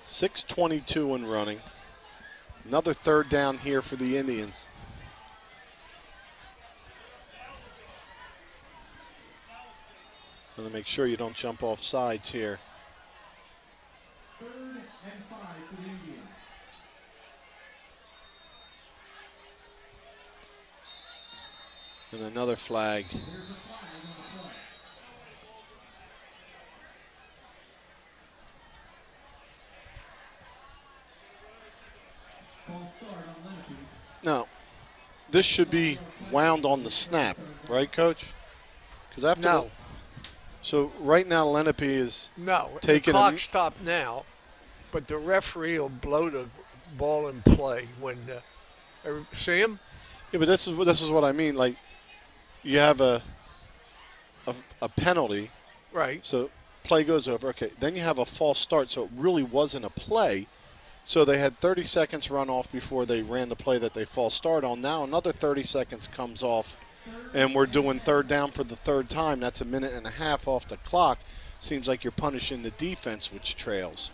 .6:22 and running. Another 3rd down here for the Indians. Going to make sure you don't jump off sides here. 3rd and 5 for the Indians. And another flag. There's a flag on the play. False start on Lenape. Now, this should be wound on the snap, right, Coach? Because after No. So right now Lenape is No, taking the a- clock stopped now, but the referee will blow the ball in play when see him? Yeah, but this is what I mean. Like, you have a penalty, Right. so play goes over. Okay, then you have a false start, so it really wasn't a play. So they had 30 seconds run off before they ran the play that they false start on. Now another 30 seconds comes off, and we're doing third down for the third time. That's a minute and a half off the clock. Seems like you're punishing the defense, which trails.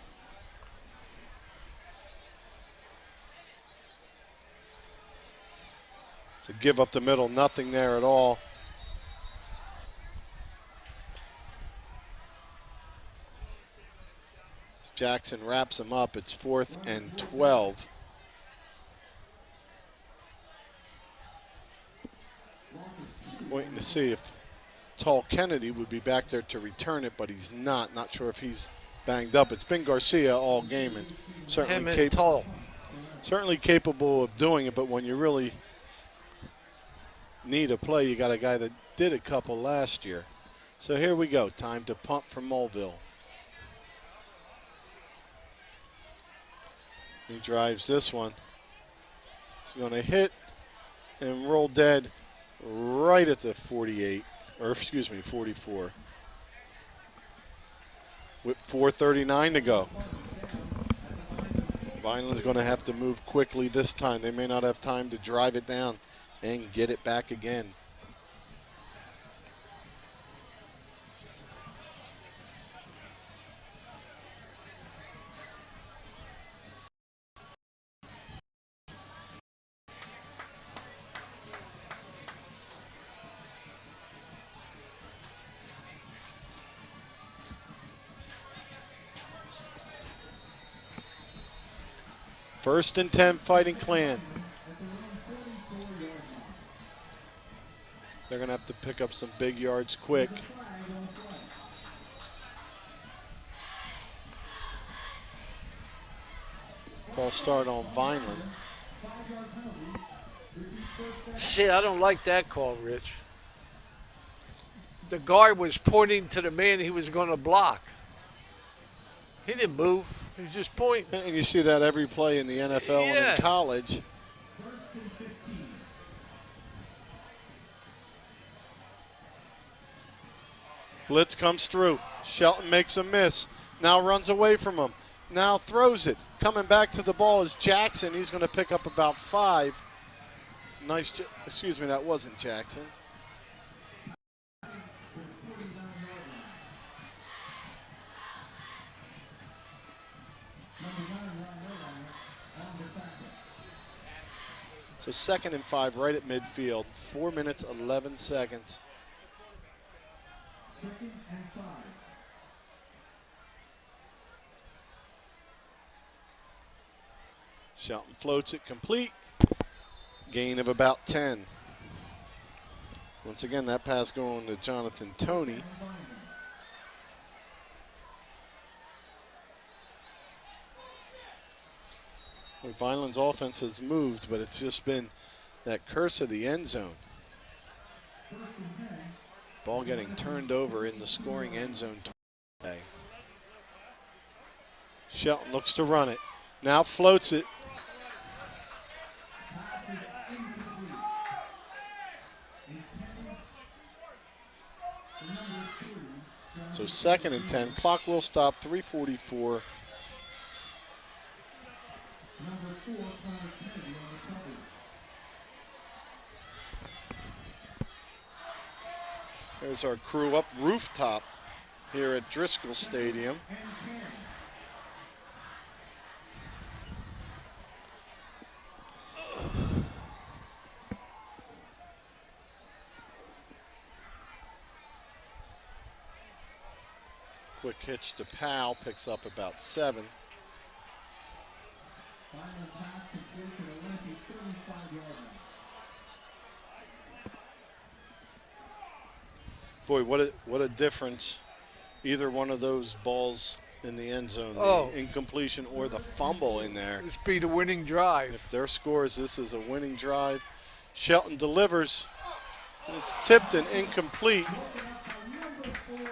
To give up the middle, nothing there at all. As Jackson wraps him up, it's 4th and 12. Waiting to see if Tall Kennedy would be back there to return it, but he's not. Not sure if he's banged up. It's been Garcia all game, and Him and Tall. certainly capable of doing it, but when you really need a play, you got a guy that did a couple last year. So here we go. Time to punt for Mulville. He drives this one. It's going to hit and roll dead right at the 48, or excuse me, 44. With 4:39 to go. Vineland's going to have to move quickly this time. They may not have time to drive it down and get it back again. First and 10, Fighting Clan. They're going to have to pick up some big yards quick. False start on Vineland. See, I don't like that call, Rich. The guard was pointing to the man he was going to block. He didn't move. He was just pointing. And you see that every play in the NFL and Yeah. in college. Blitz comes through. Shelton makes a miss. Now runs away from him. Now throws it. Coming back to the ball is Jackson. He's going to pick up about 5. Nice. Excuse me, that wasn't Jackson. So 2nd and 5 right at midfield. 4 minutes, 11 seconds. Shelton floats it complete. Gain of about 10. Once again, that pass going to Jonathan Toney. Vineland's offense has moved, but it's just been that curse of the end zone. Ball getting turned over in the scoring end zone today. Shelton looks to run it. Now floats it. So 2nd and 10. Clock will stop. 3:44. There's our crew up rooftop here at Driscoll Stadium. Quick hitch to Powell, picks up about 7. Boy, what a difference either one of those balls in the end zone, the incompletion or the fumble in there. This be the winning drive. If their scores, this is a winning drive. Shelton delivers. It's tipped and incomplete.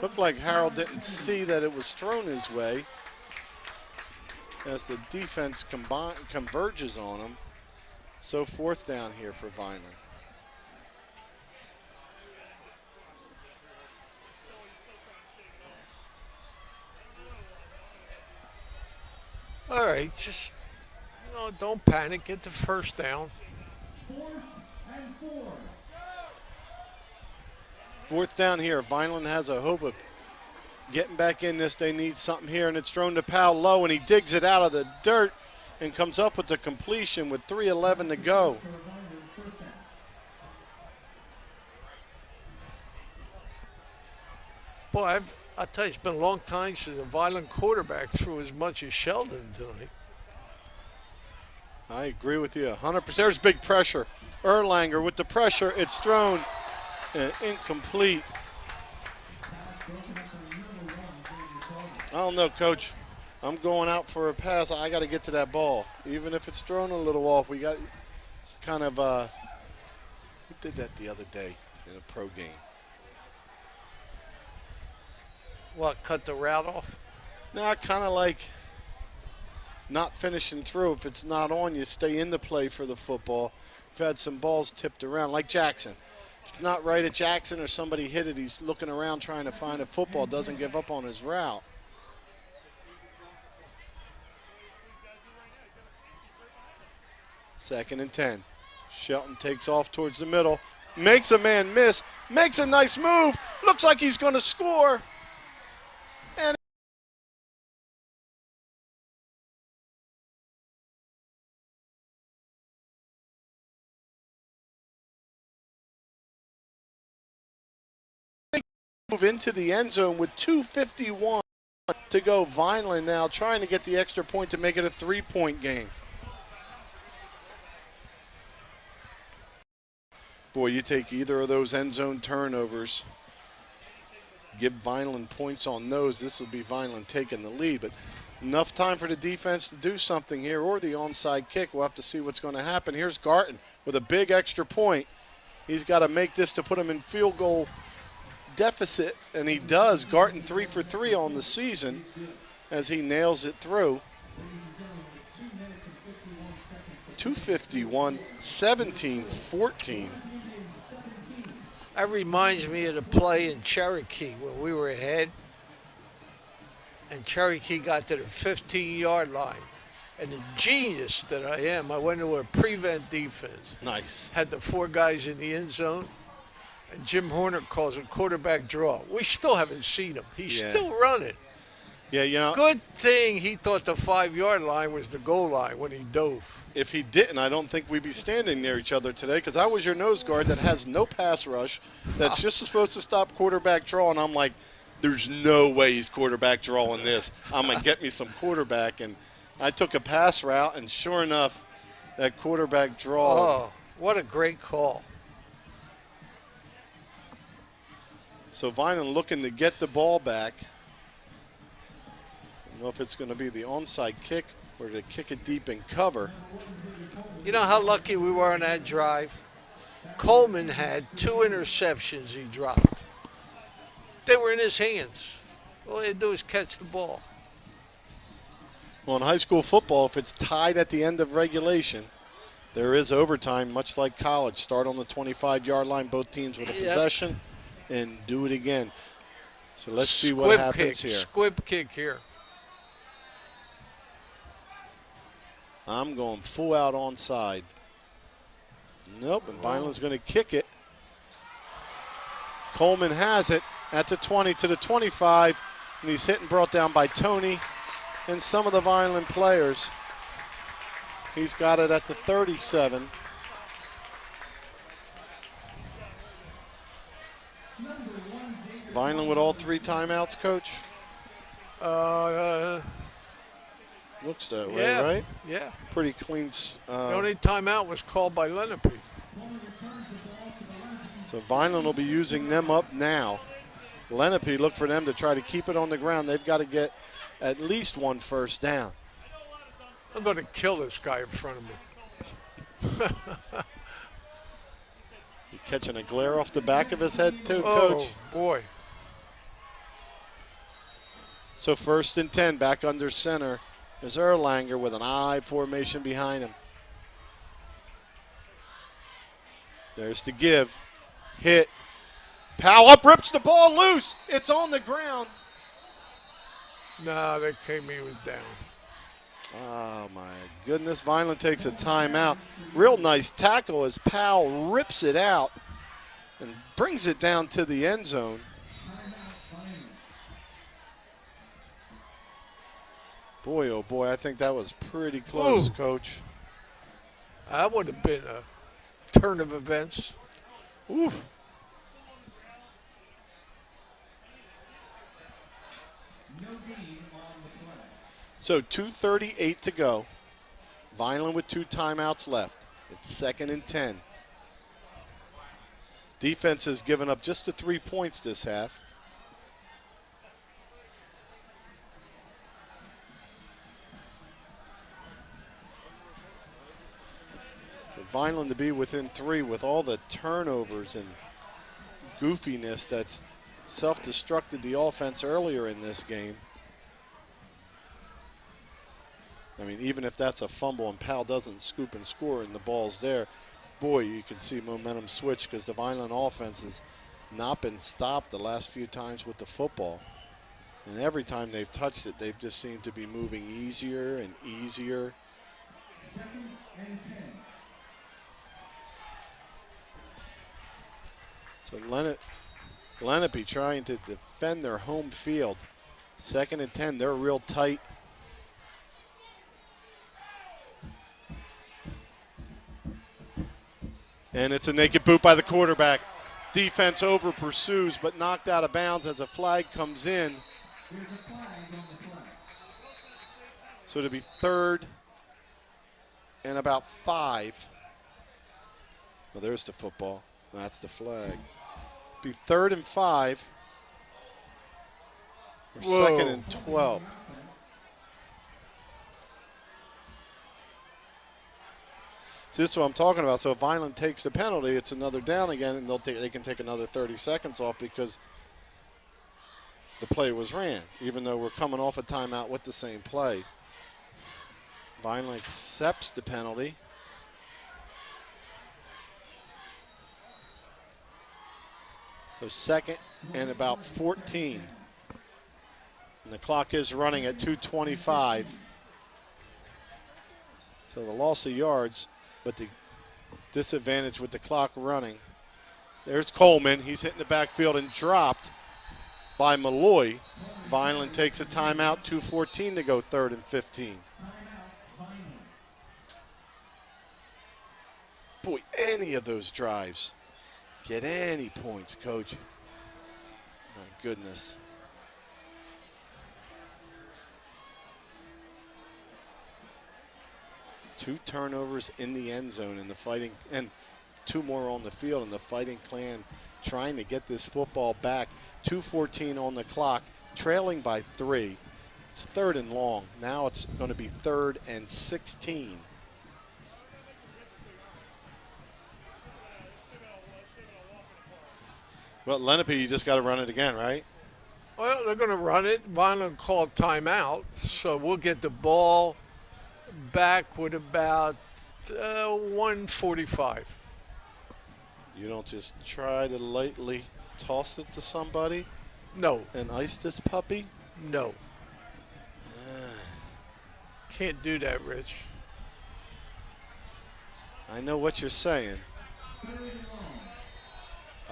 Looked like Harold didn't see that it was thrown his way as the defense converges on him. So 4th down here for Vineland. All right, just don't panic. Get the first down. 4th down here. Vineland has a hope of getting back in this. They need something here, and it's thrown to Powell low, and he digs it out of the dirt and comes up with the completion with 3:11 to go. Boy, I'll tell you, it's been a long time since a Vineland quarterback threw as much as Sheldon tonight. I agree with you 100%. There's big pressure. Erlanger with the pressure. It's thrown and incomplete. I don't know, Coach. I'm going out for a pass. I got to get to that ball. Even if it's thrown a little off, it's kind of, we did that the other day in a pro game. What, cut the route off? No, kind of like not finishing through. If it's not on, you stay in the play for the football. We've had some balls tipped around, like Jackson. If it's not right at Jackson or somebody hit it, he's looking around trying to find a football, doesn't give up on his route. Second and 10. Shelton takes off towards the middle, makes a man miss, makes a nice move, looks like he's going to score. And move into the end zone with 2:51 to go. Vineland now trying to get the extra point to make it a 3-point game. Boy, you take either of those end zone turnovers, give Vineland points on those, this will be Vineland taking the lead. But enough time for the defense to do something here, or the onside kick. We'll have to see what's going to happen. Here's Garton with a big extra point. He's got to make this to put him in field goal deficit, and he does. Garton 3 for 3 on the season as he nails it through. 2:51, 17-14. That reminds me of the play in Cherokee when we were ahead, and Cherokee got to the 15-yard line. And the genius that I am, I went to a prevent defense. Nice. Had the 4 guys in the end zone, and Jim Horner calls a quarterback draw. We still haven't seen him. He's still running. Yeah, you know. Good thing he thought the 5-yard line was the goal line when he dove. If he didn't, I don't think we'd be standing near each other today, because I was your nose guard that has no pass rush, that's just supposed to stop quarterback draw, and I'm like, there's no way he's quarterback drawing this. I'm going to get me some quarterback, and I took a pass route, and sure enough, that quarterback draw. Oh, what a great call. So Vineland looking to get the ball back. I don't know if it's going to be the onside kick or to kick it deep and cover. You know how lucky we were on that drive? Coleman had 2 interceptions he dropped. They were in his hands. All he had to do is catch the ball. Well, in high school football, if it's tied at the end of regulation, there is overtime, much like college. Start on the 25-yard line, both teams with a possession, and do it again. So let's see what happens here. Squib kick here. I'm going full out onside. Nope, and Vineland's going to kick it. Coleman has it at the 20 to the 25, and he's hit and brought down by Tony and some of the Vineland players. He's got it at the 37. Vineland with all 3 timeouts, Coach? Looks that way, right? Yeah. Pretty clean. The only timeout was called by Lenape. So Vineland will be using them up now. Lenape, look for them to try to keep it on the ground. They've got to get at least 1 first down. I'm going to kill this guy in front of me. You catching a glare off the back of his head too, Coach? Oh, boy. So 1st and 10, back under center. There's Erlanger with an I formation behind him. There's the give. Hit. Powell up, rips the ball loose. It's on the ground. No, that came, he was down. Oh, my goodness. Vineland takes a timeout. Real nice tackle as Powell rips it out and brings it down to the end zone. Boy, oh boy, I think that was pretty close, Ooh. Coach. That would have been a turn of events. Oof. So 2:38 to go. Vineland with 2 timeouts left. It's 2nd and 10. Defense has given up just the 3 points this half. For Vineland to be within 3 with all the turnovers and goofiness that's self-destructed the offense earlier in this game. I mean, even if that's a fumble and Powell doesn't scoop and score and the ball's there, boy, you can see momentum switch because the Vineland offense has not been stopped the last few times with the football. And every time they've touched it, they've just seemed to be moving easier and easier. 2nd and 10. So Lenape trying to defend their home field. 2nd and 10, they're real tight. And it's a naked boot by the quarterback. Defense over pursues, but knocked out of bounds as a flag comes in. There's a flag on the play. So to be 3rd and about 5. Well, there's the football. That's the flag. Be 3rd and 5. Or Whoa. 2nd and 12. See, this is what I'm talking about. So if Vineland takes the penalty, it's another down again, and they can take another 30 seconds off because the play was ran, even though we're coming off a timeout with the same play. Vineland accepts the penalty. So 2nd and about 14. And the clock is running at 2:25. So the loss of yards, but the disadvantage with the clock running. There's Coleman. He's hitting the backfield and dropped by Malloy. Vineland takes a timeout, 2:14 to go, 3rd and 15. Boy, any of those drives get any points, Coach. My goodness. Two turnovers in the end zone in the fighting, and 2 more on the field, and the Fighting Clan trying to get this football back. 2:14 on the clock, trailing by 3. It's 3rd and long. Now it's going to be 3rd and 16. Well, Lenape, you just got to run it again, right? Well, they're going to run it. Vineland called timeout, so we'll get the ball back with about 1:45. You don't just try to lightly toss it to somebody No, and ice this puppy? no. Can't do that, Rich. I know what you're saying.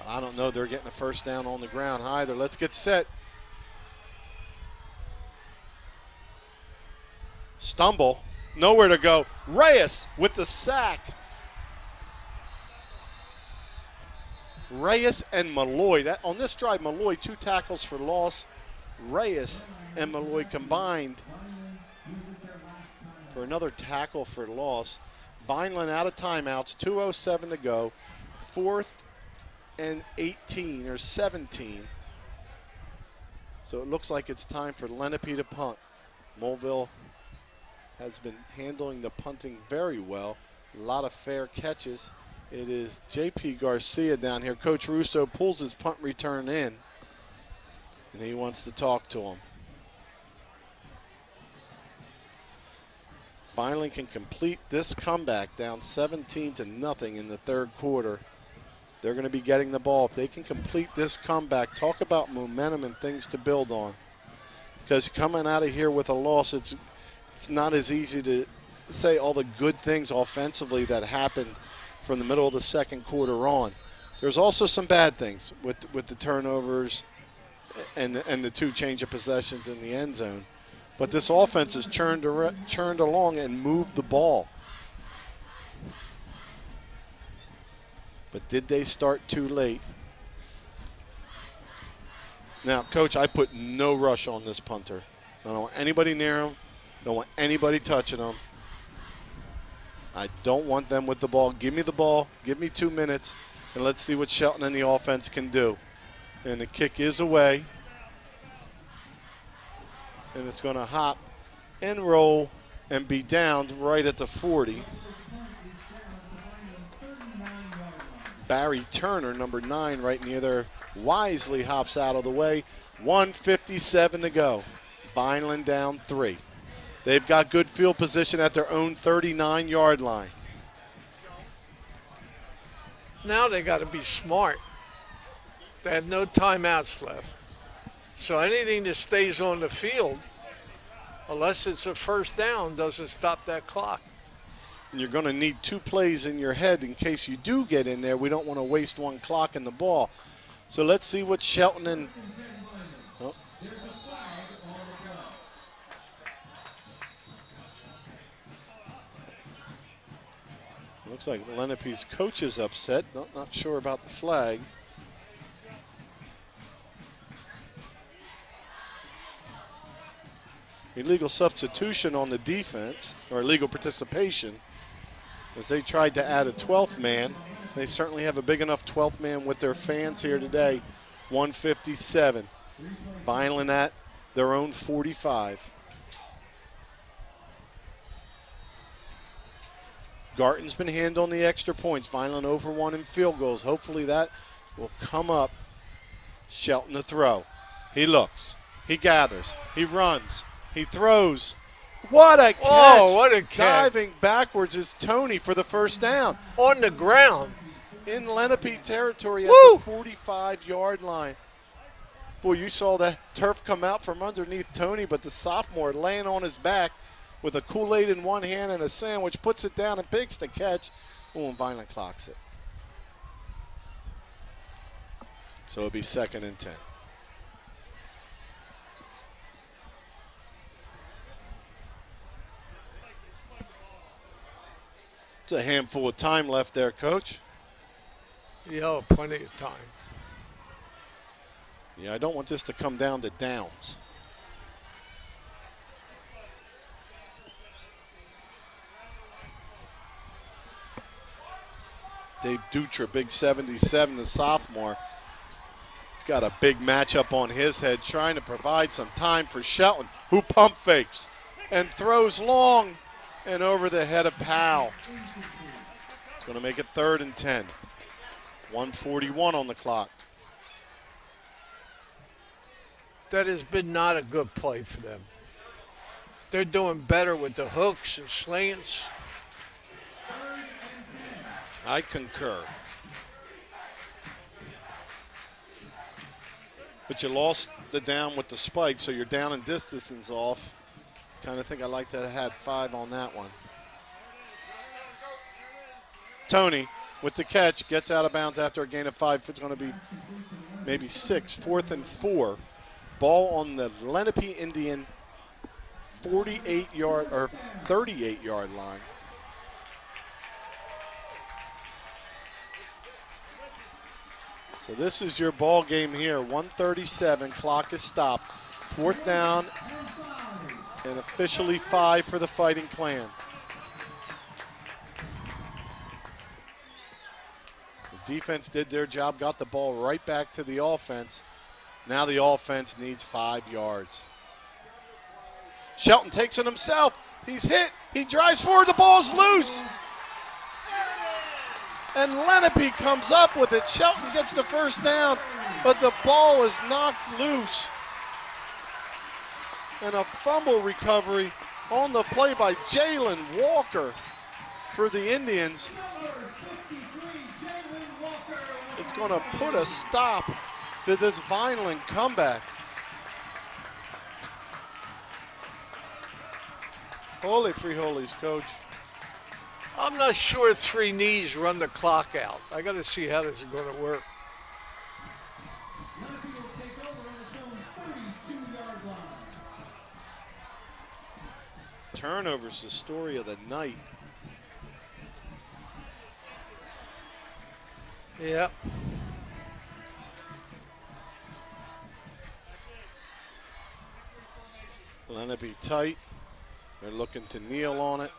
I don't know. They're getting a first down on the ground either. Let's get set. Stumble. Nowhere to go. Reyes with the sack. Reyes and Malloy. On this drive, Malloy 2 tackles for loss. Reyes and Malloy combined for another tackle for loss. Vineland out of timeouts. 2:07 to go. 4th and 18 or 17. So it looks like it's time for Lenape to punt. Mulville has been handling the punting very well. A lot of fair catches. It is J.P. Garcia down here. Coach Russo pulls his punt return in, and he wants to talk to him. Vineland can complete this comeback down 17-0 in the third quarter. They're going to be getting the ball. If they can complete this comeback, talk about momentum and things to build on. Because coming out of here with a loss, it's not as easy to say all the good things offensively that happened from the middle of the second quarter on. There's also some bad things with the turnovers and the 2 change of possessions in the end zone. But this offense has churned along and moved the ball. But did they start too late? Now, Coach, I put no rush on this punter. I don't want anybody near him. Don't want anybody touching him. I don't want them with the ball. Give me the ball. Give me 2 minutes, and let's see what Shelton and the offense can do. And the kick is away. And it's going to hop and roll and be downed right at the 40. Barry Turner, number 9, right near there, wisely hops out of the way. 1:57 to go. Vineland down 3. They've got good field position at their own 39-yard line. Now they got to be smart. They have no timeouts left. So anything that stays on the field, unless it's a first down, doesn't stop that clock. And you're going to need 2 plays in your head in case you do get in there. We don't want to waste 1 clock in the ball. So let's see what Shelton and looks like Lenape's coach is upset. Not sure about the flag. Illegal substitution on the defense, or illegal participation, as they tried to add a 12th man. They certainly have a big enough 12th man with their fans here today. 1:57. Vineland at their own 45. Garton's been handling the extra points. Vineland over 1 in field goals. Hopefully that will come up. Shelton to throw. He looks. He gathers. He runs. He throws. What a catch. Oh, what a catch. Diving backwards is Tony for the first down. On the ground. In Lenape territory at Woo! the 45-yard line. Boy, you saw that turf come out from underneath Tony, but the sophomore laying on his back with a Kool-Aid in one hand and a sandwich, puts it down and picks the catch. Oh, and Vineland clocks it. So it'll be 2nd and 10. It's a handful of time left there, Coach. Yeah, plenty of time. Yeah, I don't want this to come down to downs. Dave Dutra, big 77, the sophomore. He's got a big matchup on his head, trying to provide some time for Shelton, who pump fakes and throws long and over the head of Powell. It's going to make it 3rd and 10. 1:41 on the clock. That has been not a good play for them. They're doing better with the hooks and slants. I concur. But you lost the down with the spike, so your down and distance is off. Kind of think I like to have had 5 on that one. Tony with the catch, gets out of bounds after a gain of 5. It's going to be maybe 6, 4th and 4. Ball on the Lenape Indian 48-yard or 38-yard line. So this is your ball game here. 1:37, clock is stopped. 4th down and officially 5 for the Fighting Clan. The defense did their job, got the ball right back to the offense. Now the offense needs 5 yards. Shelton takes it himself. He's hit. He drives forward. The ball's loose. And Lenape comes up with it. Shelton gets the first down, but the ball is knocked loose. And a fumble recovery On the play by Jalen Walker for the Indians. It's going to put a stop to this Vineland comeback. Holy free holies, Coach. I'm not sure 3 knees run the clock out. I got to see how this is going to work. Lenape will take over on its own 32-yard line. Turnovers, the story of the night. Yep. Lenape tight. They're looking to kneel on it.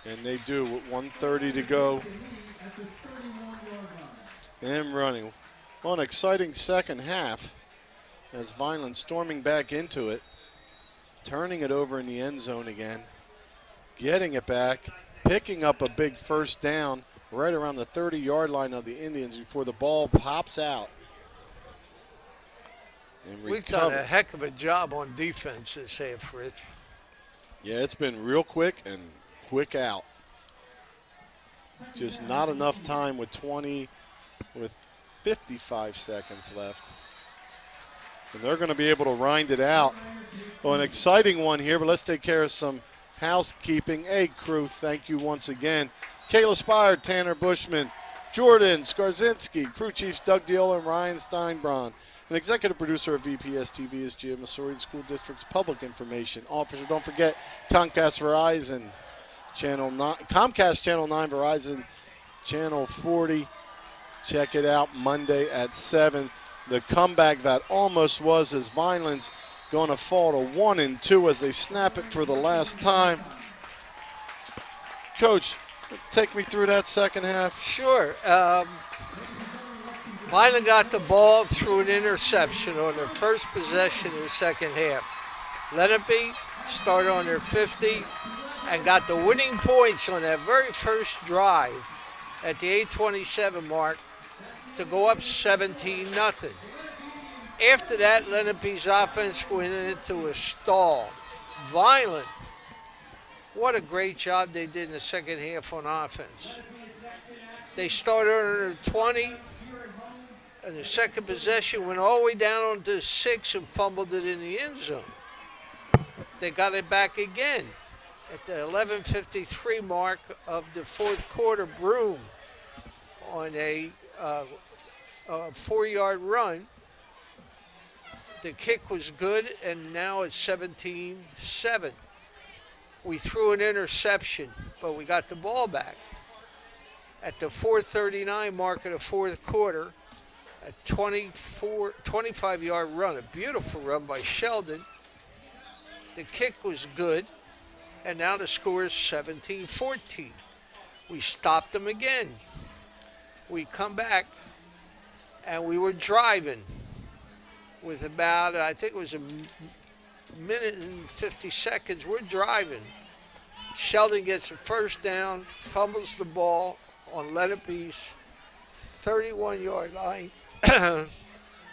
And they do with 1:30 to go. And running. Well, an exciting second half as Vineland storming back into it. Turning it over in the end zone again. Getting it back. Picking up a big first down right around the 30-yard line of the Indians before the ball pops out. And We've done a heck of a job on defense this half, Rich. Yeah, it's been real quick and quick out. Just not enough time with 55 seconds left. And they're going to be able to rind it out. Well, an exciting one here, but let's take care of some housekeeping. Hey, crew, thank you once again. Kayla Spire, Tanner Bushman, Jordan Skarzinski, crew chiefs Doug Diola and Ryan Steinbron. And executive producer of VPS TV is Jim Missouri School District's public information officer. Don't forget Comcast Channel 9, Verizon Channel 40. Check it out Monday at 7. The comeback that almost was as Vineland's going to fall to 1-2 as they snap it for the last time. Coach, take me through that second half. Sure. Vineland got the ball through an interception on their first possession in the second half. Lenape started on their 50 and got the winning points on that very first drive at the 8:27 mark to go up 17-0. After that, Lenape's offense went into a stall. Vineland, what a great job they did in the second half on offense. They started on their 20, and the second possession went all the way down onto 6 and fumbled it in the end zone. They got it back again at the 11:53 mark of the fourth quarter. Broom on a 4-yard run. The kick was good, and now it's 17-7. We threw an interception, but we got the ball back. At the 4:39 mark of the fourth quarter, a 25-yard run, a beautiful run by Sheldon. The kick was good, and now the score is 17-14. We stopped them again. We come back, and we were driving with about, I think it was a minute and 50 seconds. We're driving. Sheldon gets a first down, fumbles the ball on Lenape's 31-yard line.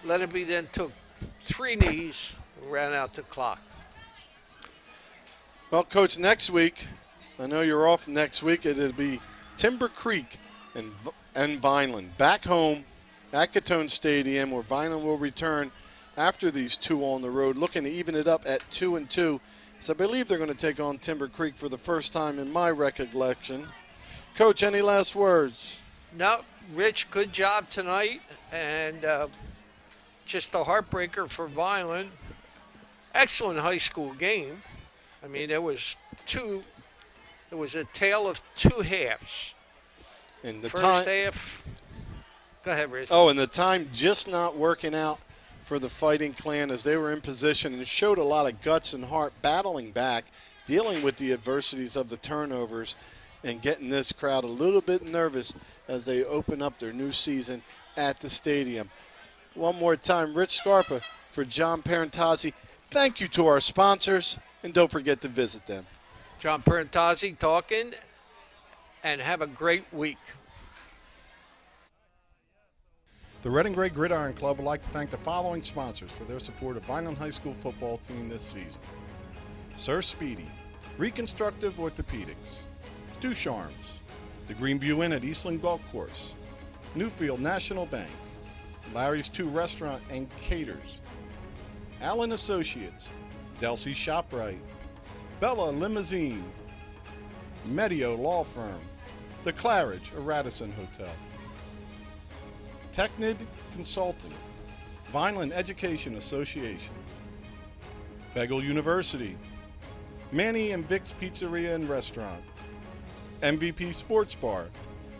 Lenape then took 3 knees and ran out the clock. Well, Coach, next week, I know you're off next week. It'll be Timber Creek and Vineland back home at Catone Stadium, where Vineland will return after these 2 on the road, looking to even it up at 2-2. So I believe they're going to take on Timber Creek for the first time in my recollection. Coach, any last words? No, Rich, good job tonight, and just a heartbreaker for Vineland. Excellent high school game. I mean, it was a tale of 2 halves. And the First half, go ahead, Rich. Oh, and the time just not working out for the Fighting Clan as they were in position and showed a lot of guts and heart battling back, dealing with the adversities of the turnovers and getting this crowd a little bit nervous as they open up their new season at the stadium. One more time, Rich Scarpa for John Parentazzi. Thank you to our sponsors, and don't forget to visit them. John Parentazzi talking, and have a great week. The Red and Gray Gridiron Club would like to thank the following sponsors for their support of Vineland High School football team this season. Sir Speedy, Reconstructive Orthopedics, Ducharmes, the Greenview Inn at Eastland Golf Course, Newfield National Bank, Larry's 2 Restaurant and Caters, Allen Associates, Delsey ShopRite, Bella Limousine, Medio Law Firm, The Claridge, a Radisson Hotel, Technid Consulting, Vineland Education Association, Begal University, Manny and Vic's Pizzeria and Restaurant, MVP Sports Bar,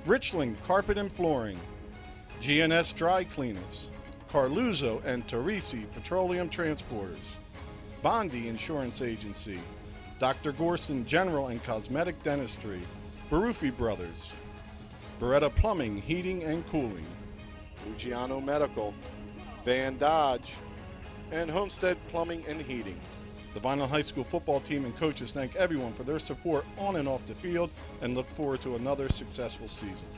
Richland Carpet and Flooring, GNS Dry Cleaners, Carluzzo and Teresi Petroleum Transporters, Bondi Insurance Agency, Dr. Gorson General and Cosmetic Dentistry, Baruffi Brothers, Beretta Plumbing, Heating and Cooling, Luciano Medical, Van Dodge, and Homestead Plumbing and Heating. The Vineland High School football team and coaches thank everyone for their support on and off the field and look forward to another successful season.